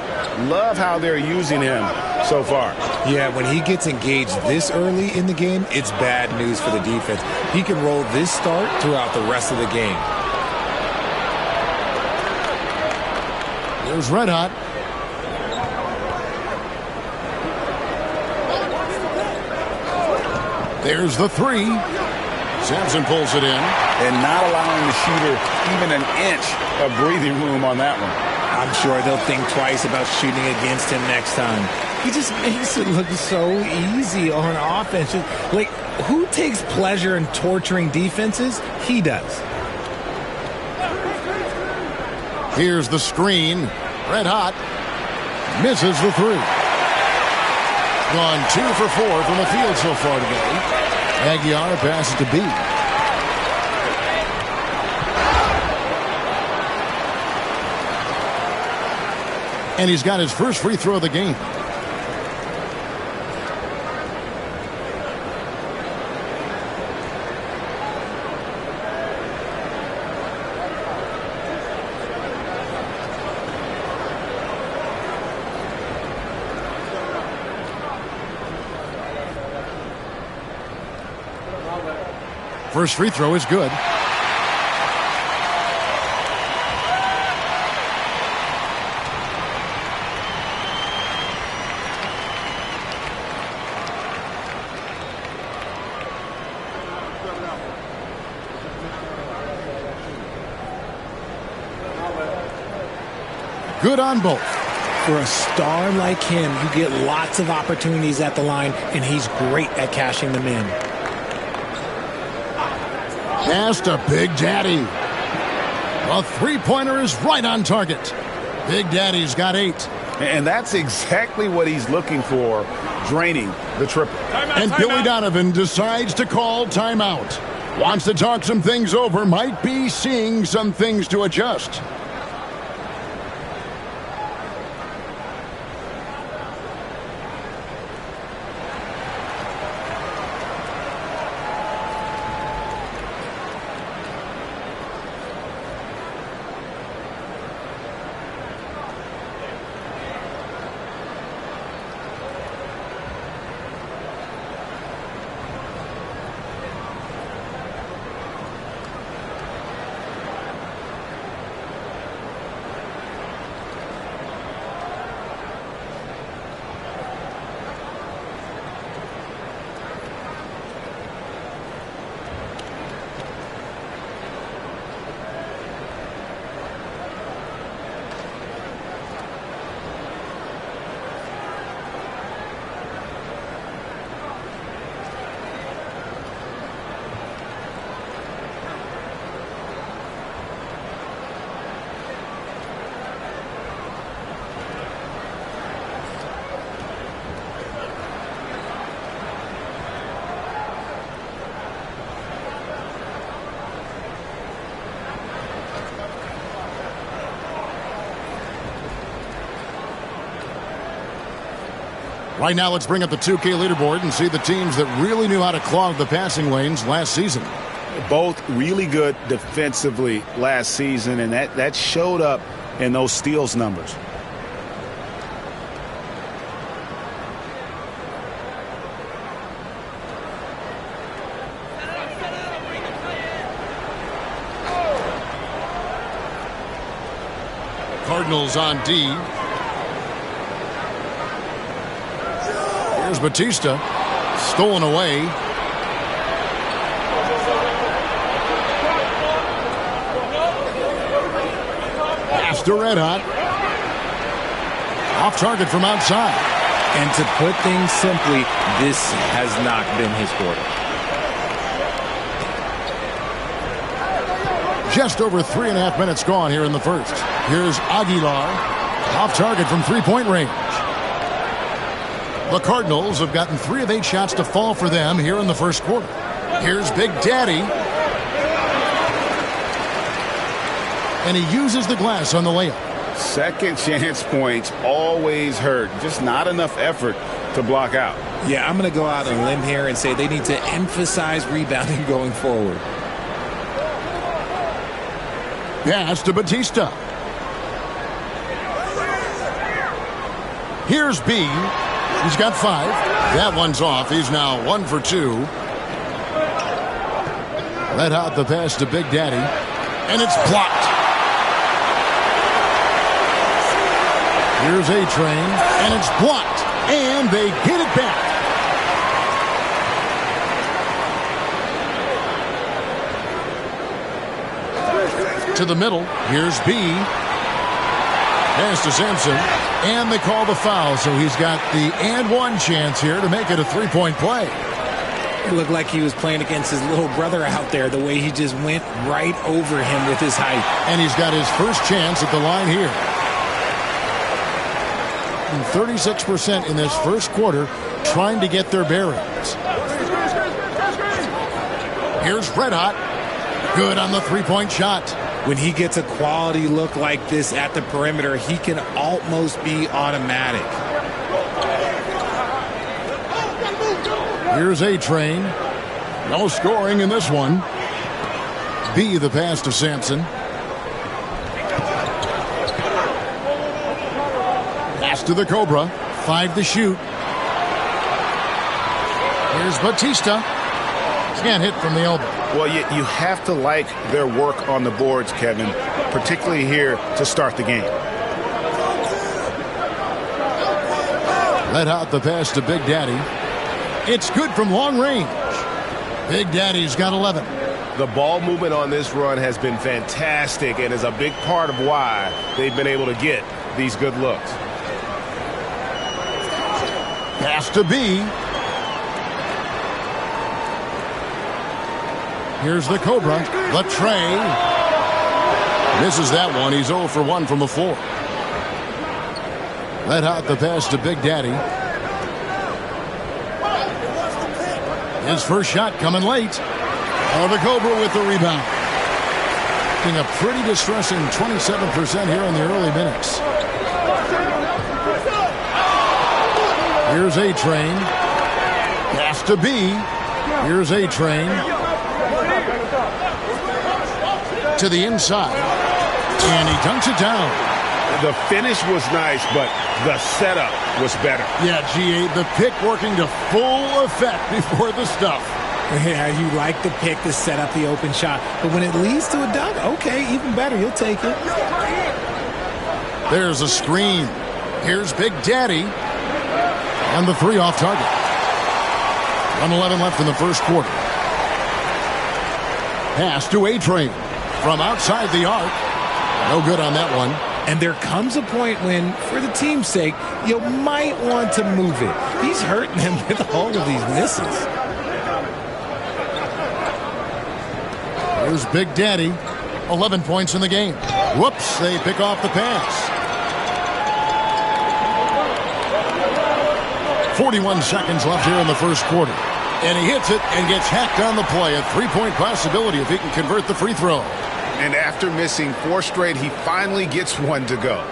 Love how they're using him so far. Yeah, when he gets engaged this early in the game, it's bad news for the defense. He can roll this start throughout the rest of the game. There's Red Hot. There's the three. Sampson pulls it in. And not allowing the shooter even an inch of breathing room on that one. I'm sure they'll think twice about shooting against him next time. He just makes it look so easy on offense. Like, who takes pleasure in torturing defenses? He does. Here's the screen. Red Hot misses the three. Gone 2 for 4 from the field so far today. Aguilar passes to B. And he's got his first free throw of the game. First free throw is good. Good on both. For a star like him, you get lots of opportunities at the line, and he's great at cashing them in. Pass to Big Daddy. A three-pointer is right on target. Big Daddy's got 8. And that's exactly what he's looking for, draining the triple. And Billy Donovan decides to call timeout. Wants to talk some things over, might be seeing some things to adjust. Right now, let's bring up the 2K leaderboard and see the teams that really knew how to clog the passing lanes last season. Both really good defensively last season, and that showed up in those steals numbers. Cardinals on D. Here's Batista. Stolen away. Pass to Red Hot. Off target from outside. And to put things simply, this has not been his quarter. Just over 3.5 minutes gone here in the first. Here's Aguilar. Off target from three-point range. The Cardinals have gotten 3 of 8 shots to fall for them here in the first quarter. Here's Big Daddy. And he uses the glass on the layup. Second chance points always hurt. Just not enough effort to block out. Yeah, I'm going to go out on a limb here and say they need to emphasize rebounding going forward. Pass to Batista. Here's B. He's got 5. That one's off. He's now 1 for 2. Let out the pass to Big Daddy. And it's blocked. Here's A-Train. And it's blocked. And they get it back. To the middle. Here's B. Pass to Sampson. And they call the foul, so he's got the and one chance here to make it a three-point play. It looked like he was playing against his little brother out there, the way he just went right over him with his height. And he's got his first chance at the line here. And 36% in this first quarter trying to get their bearings. Here's Red Hot. Good on the three-point shot. When he gets a quality look like this at the perimeter, he can almost be automatic. Here's A-Train. No scoring in this one. B, the pass to Sampson. Pass to the Cobra. 5 to shoot. Here's Batista. Can't hit from the elbow. Well, you have to like their work on the boards, Kevin, particularly here to start the game. Let out the pass to Big Daddy. It's good from long range. Big Daddy's got 11. The ball movement on this run has been fantastic and is a big part of why they've been able to get these good looks. Pass to B. Here's the Cobra. Latre. Misses that one. He's 0 for 1 from the floor. Red Hot the pass to Big Daddy. His first shot coming late. Oh, the Cobra with the rebound. Getting a pretty distressing 27% here in the early minutes. Here's A-Train. Pass to B. Here's A-Train. To the inside. And he dunks it down. The finish was nice, but the setup was better. Yeah, G8, the pick working to full effect before the stuff. Yeah, you like the pick to set up the open shot. But when it leads to a dunk, okay, even better. You'll take it. There's a screen. Here's Big Daddy. And the three off target. 1:11 left in the first quarter. Pass to A-Train. From outside the arc. No good on that one. And there comes a point when, for the team's sake, you might want to move it. He's hurting them with all of these misses. Here's Big Daddy. 11 points in the game. Whoops, they pick off the pass. 41 seconds left here in the first quarter. And he hits it and gets hacked on the play. A three-point possibility if he can convert the free throw. And after missing 4 straight, he finally gets one to go.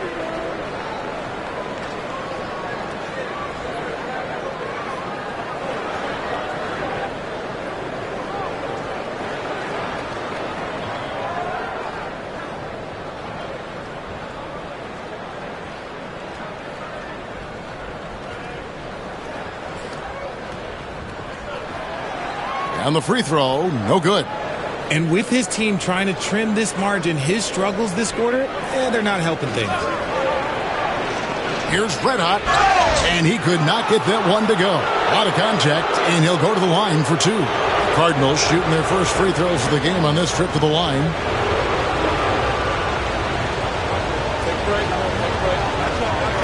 And the free throw, no good. And with his team trying to trim this margin, his struggles this quarter, they're not helping things. Here's Red Hot, and he could not get that one to go. A lot of contact, and he'll go to the line for 2. Cardinals shooting their first free throws of the game on this trip to the line. Take a break. Take a break.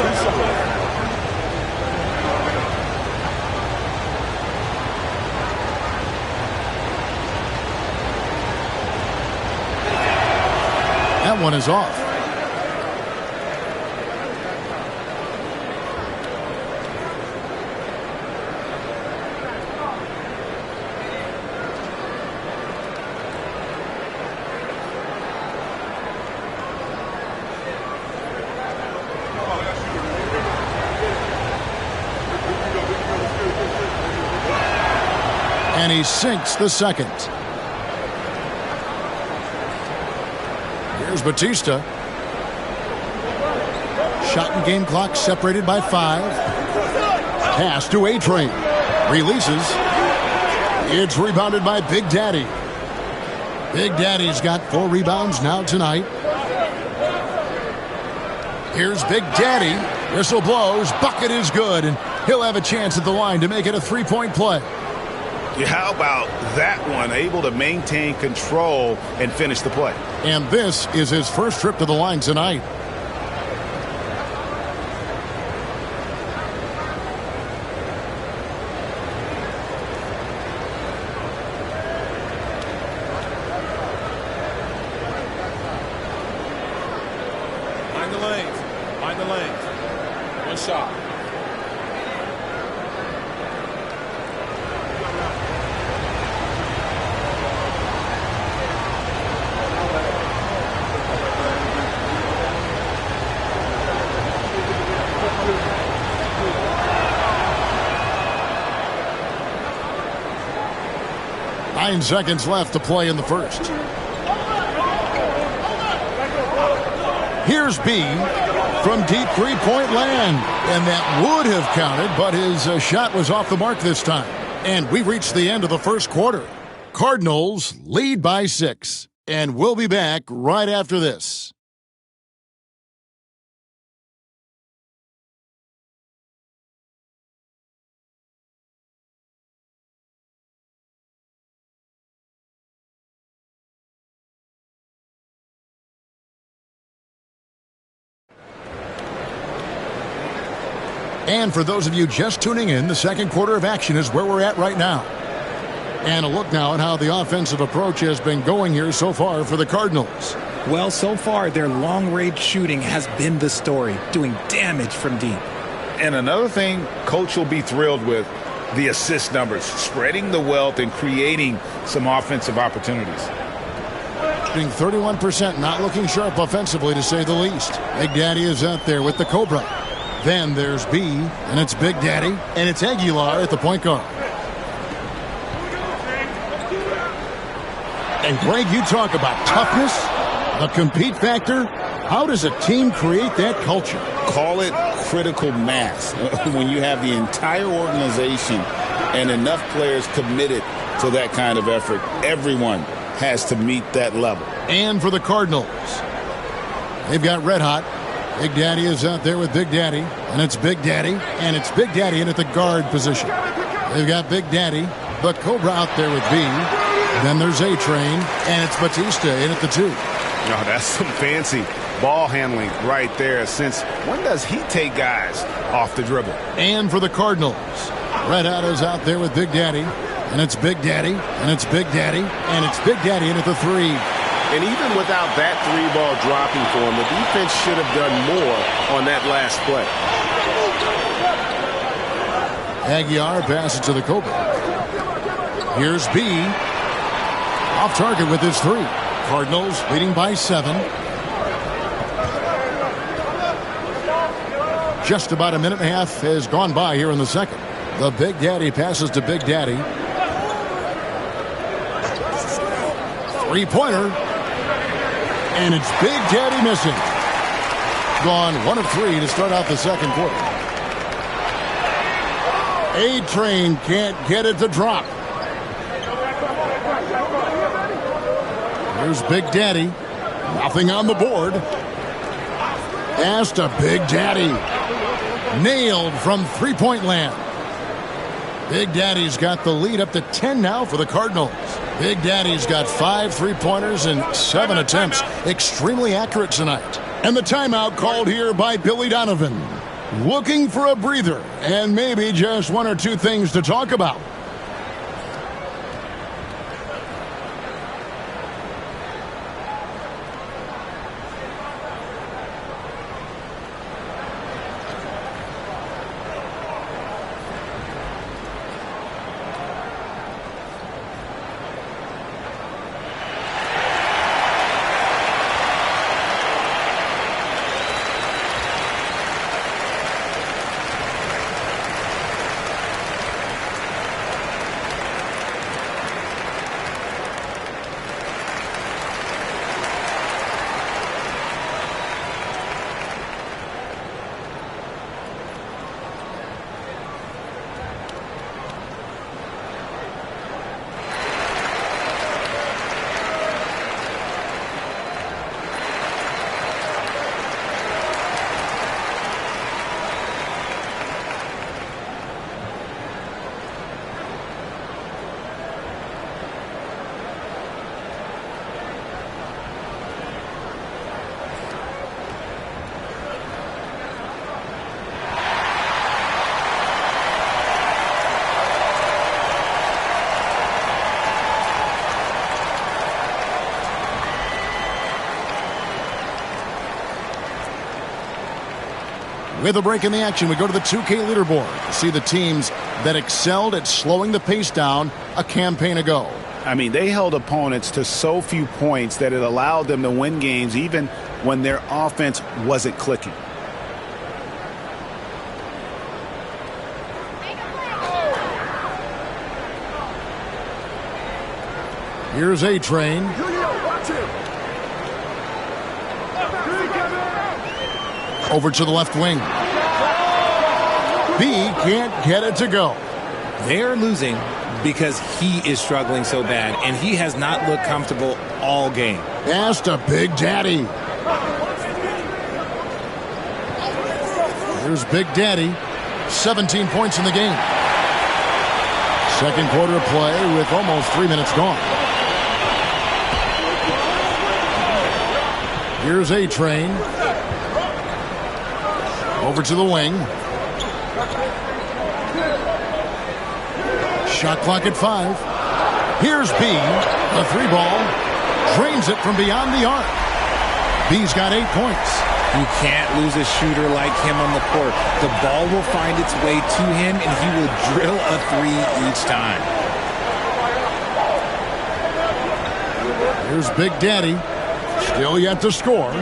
2 shots. That one is off. And he sinks the second. Here's Batista. Shot and game clock separated by 5. Pass to A-Train. Releases. It's rebounded by Big Daddy. Big Daddy's got 4 rebounds now tonight. Here's Big Daddy. Whistle blows. Bucket is good. And he'll have a chance at the line to make it a 3-point play. Yeah, how about that one? Able to maintain control and finish the play. And this is his first trip to the line tonight. Mind the lanes. Mind the lanes. 1 shot. Nine seconds left to play in the first. Here's B from deep three-point land. And that would have counted, but his shot was off the mark this time. And we reached the end of the first quarter. Cardinals lead by 6. And we'll be back right after this. And for those of you just tuning in, the second quarter of action is where we're at right now. And a look now at how the offensive approach has been going here so far for the Cardinals. Well, so far, their long-range shooting has been the story, doing damage from deep. And another thing Coach will be thrilled with, the assist numbers, spreading the wealth and creating some offensive opportunities. Shooting 31%, not looking sharp offensively, to say the least. Big Daddy is out there with the Cobra. Then there's B, and it's Big Daddy, and it's Aguilar at the point guard. And Greg, you talk about toughness, the compete factor. How does a team create that culture? Call it critical mass. When you have the entire organization and enough players committed to that kind of effort, everyone has to meet that level. And for the Cardinals, they've got Red Hot. Big Daddy is out there with Big Daddy, and it's Big Daddy, and it's Big Daddy in at the guard position. They've got Big Daddy, the Cobra out there with B. Then there's A-Train, and it's Batista in at the 2. Oh, that's some fancy ball handling right there, since when does he take guys off the dribble? And for the Cardinals, Red Hot is out there with Big Daddy, and it's Big Daddy, and it's Big Daddy, and it's Big Daddy in at the 3. And even without that 3-ball dropping for him, the defense should have done more on that last play. Aguilar passes to the Cobra. Here's B. Off target with his 3. Cardinals leading by 7. Just about a minute and a half has gone by here in the second. The Big Daddy passes to Big Daddy. 3-pointer. And it's Big Daddy missing. Gone 1 of 3 to start out the second quarter. A-Train can't get it to drop. Here's Big Daddy. Nothing on the board. Pass to Big Daddy. Nailed from three-point land. Big Daddy's got the lead up to 10 now for the Cardinals. Big Daddy's got 5 3-pointers and 7 attempts. Extremely accurate tonight. And the timeout called here by Billy Donovan. Looking for a breather and maybe just 1 or 2 things to talk about. With a break in the action, we go to the 2K leaderboard to see the teams that excelled at slowing the pace down a campaign ago. I mean, they held opponents to so few points that it allowed them to win games even when their offense wasn't clicking. Here's A-Train. Over to the left wing. B can't get it to go. They're losing because he is struggling so bad, and he has not looked comfortable all game. Pass to Big Daddy. Here's Big Daddy. 17 points in the game. Second quarter of play with almost 3 minutes gone. Here's A-Train. Over to the wing. Shot clock at 5. Here's B. The 3-ball. Drains it from beyond the arc. B's got 8 points. You can't lose a shooter like him on the court. The ball will find its way to him, and he will drill a 3 each time. Here's Big Daddy. Still yet to score.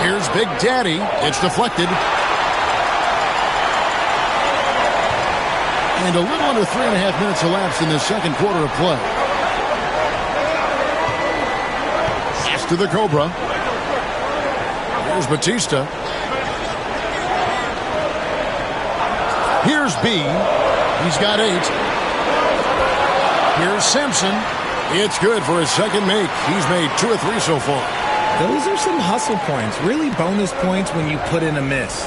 Here's Big Daddy. It's deflected. And a little under 3.5 minutes elapsed in the second quarter of play. Pass to the Cobra. Here's Batista. Here's B. He's got 8. Here's Sampson. It's good for his second make. He's made 2 or 3 so far. Those are some hustle points. Really bonus points when you put in a miss.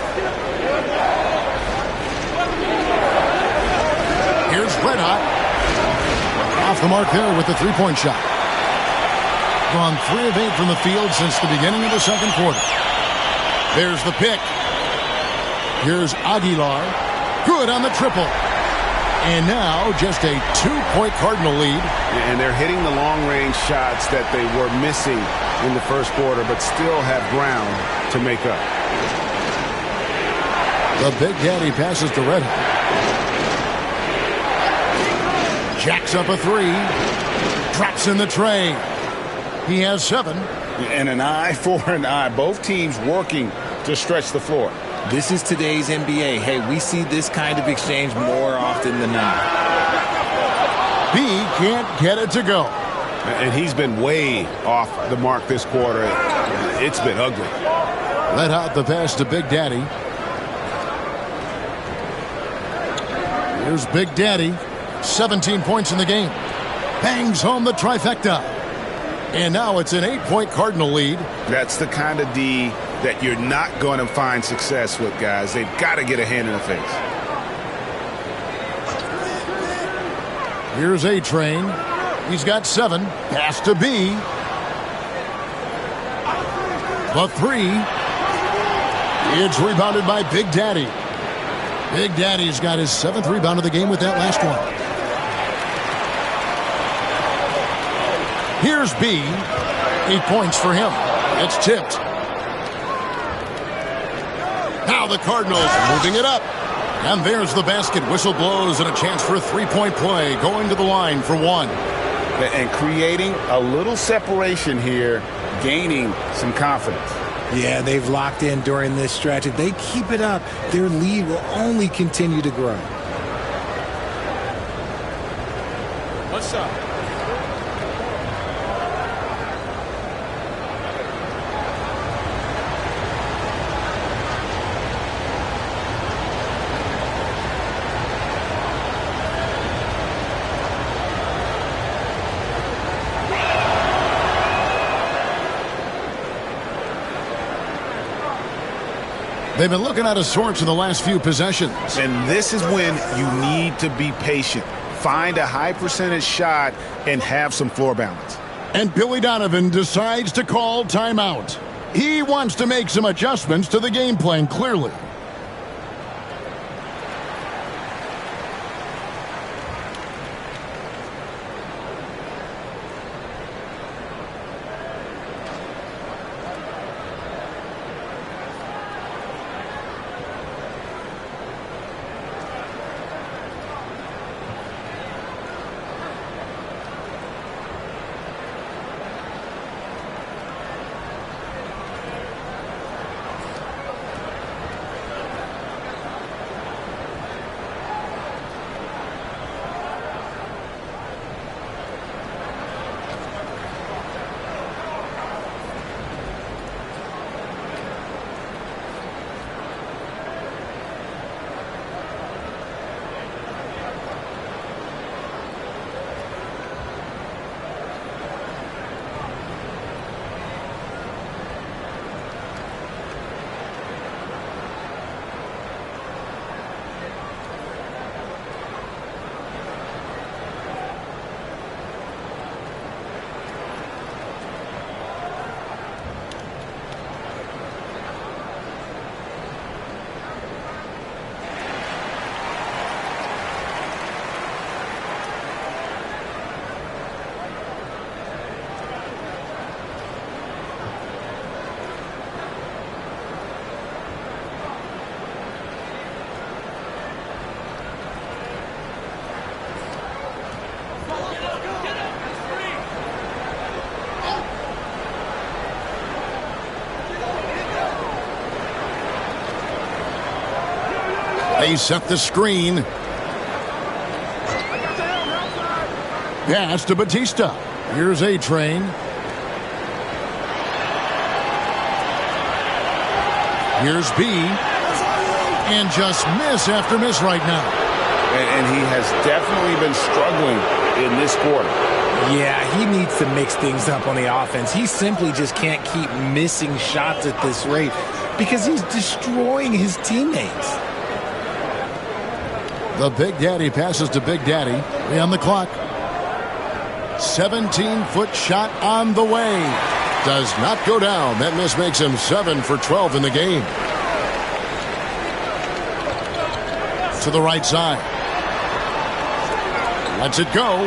Here's Red Hot. Off the mark there with the 3-point shot. Gone 3 of 8 from the field since the beginning of the second quarter. There's the pick. Here's Aguilar. Good on the triple. And now just a 2-point Cardinal lead. And they're hitting the long-range shots that they were missing in the first quarter, but still have ground to make up. The Big Daddy passes to Red Hot. Jacks up a 3. Drops in the tray. He has 7. And an eye for an eye. Both teams working to stretch the floor. This is today's NBA. Hey, we see this kind of exchange more often than not. B can't get it to go. And he's been way off the mark this quarter. It's been ugly. Let out the pass to Big Daddy. Here's Big Daddy. 17 points in the game. Bangs home the trifecta. And now it's an 8-point Cardinal lead. That's the kind of D that you're not going to find success with, guys. They've got to get a hand in the face. Here's A-Train. He's got 7. Pass to B. The 3. It's rebounded by Big Daddy. Big Daddy's got his 7th rebound of the game with that last one. Here's B. 8 points for him. It's tipped. Now the Cardinals moving it up. And there's the basket. Whistle blows and a chance for a 3-point play. Going to the line for 1. And creating a little separation here, gaining some confidence. Yeah, they've locked in during this stretch. If they keep it up, their lead will only continue to grow. What's up? They've been looking out of sorts in the last few possessions. And this is when you need to be patient. Find a high percentage shot and have some floor balance. And Billy Donovan decides to call timeout. He wants to make some adjustments to the game plan, clearly. They set the screen. Pass to Batista. Here's A-Train. Here's B. And just miss after miss right now. And he has definitely been struggling in this quarter. Yeah, he needs to mix things up on the offense. He simply just can't keep missing shots at this rate because he's destroying his teammates. The Big Daddy passes to Big Daddy. 3 on the clock. 17-foot shot on the way. Does not go down. That miss makes him 7 for 12 in the game. To the right side. Lets it go.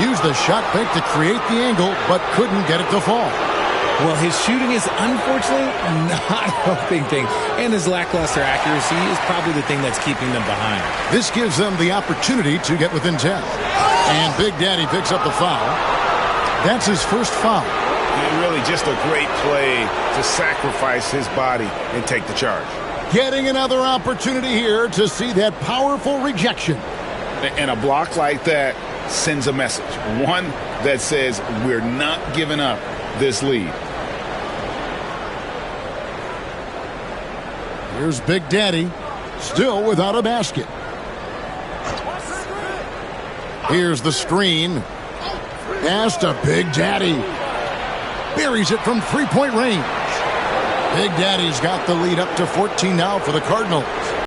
Used the shot fake to create the angle, but couldn't get it to fall. Well, his shooting is unfortunately not helping things, and his lackluster accuracy is probably the thing that's keeping them behind. This gives them the opportunity to get within 10. And Big Daddy picks up the foul. That's his first foul. And really just a great play to sacrifice his body and take the charge. Getting another opportunity here to see that powerful rejection. And a block like that sends a message. One that says we're not giving up this lead. Here's Big Daddy, still without a basket. Here's the screen. Pass to Big Daddy. Buries it from three-point range. Big Daddy's got the lead up to 14 now for the Cardinals.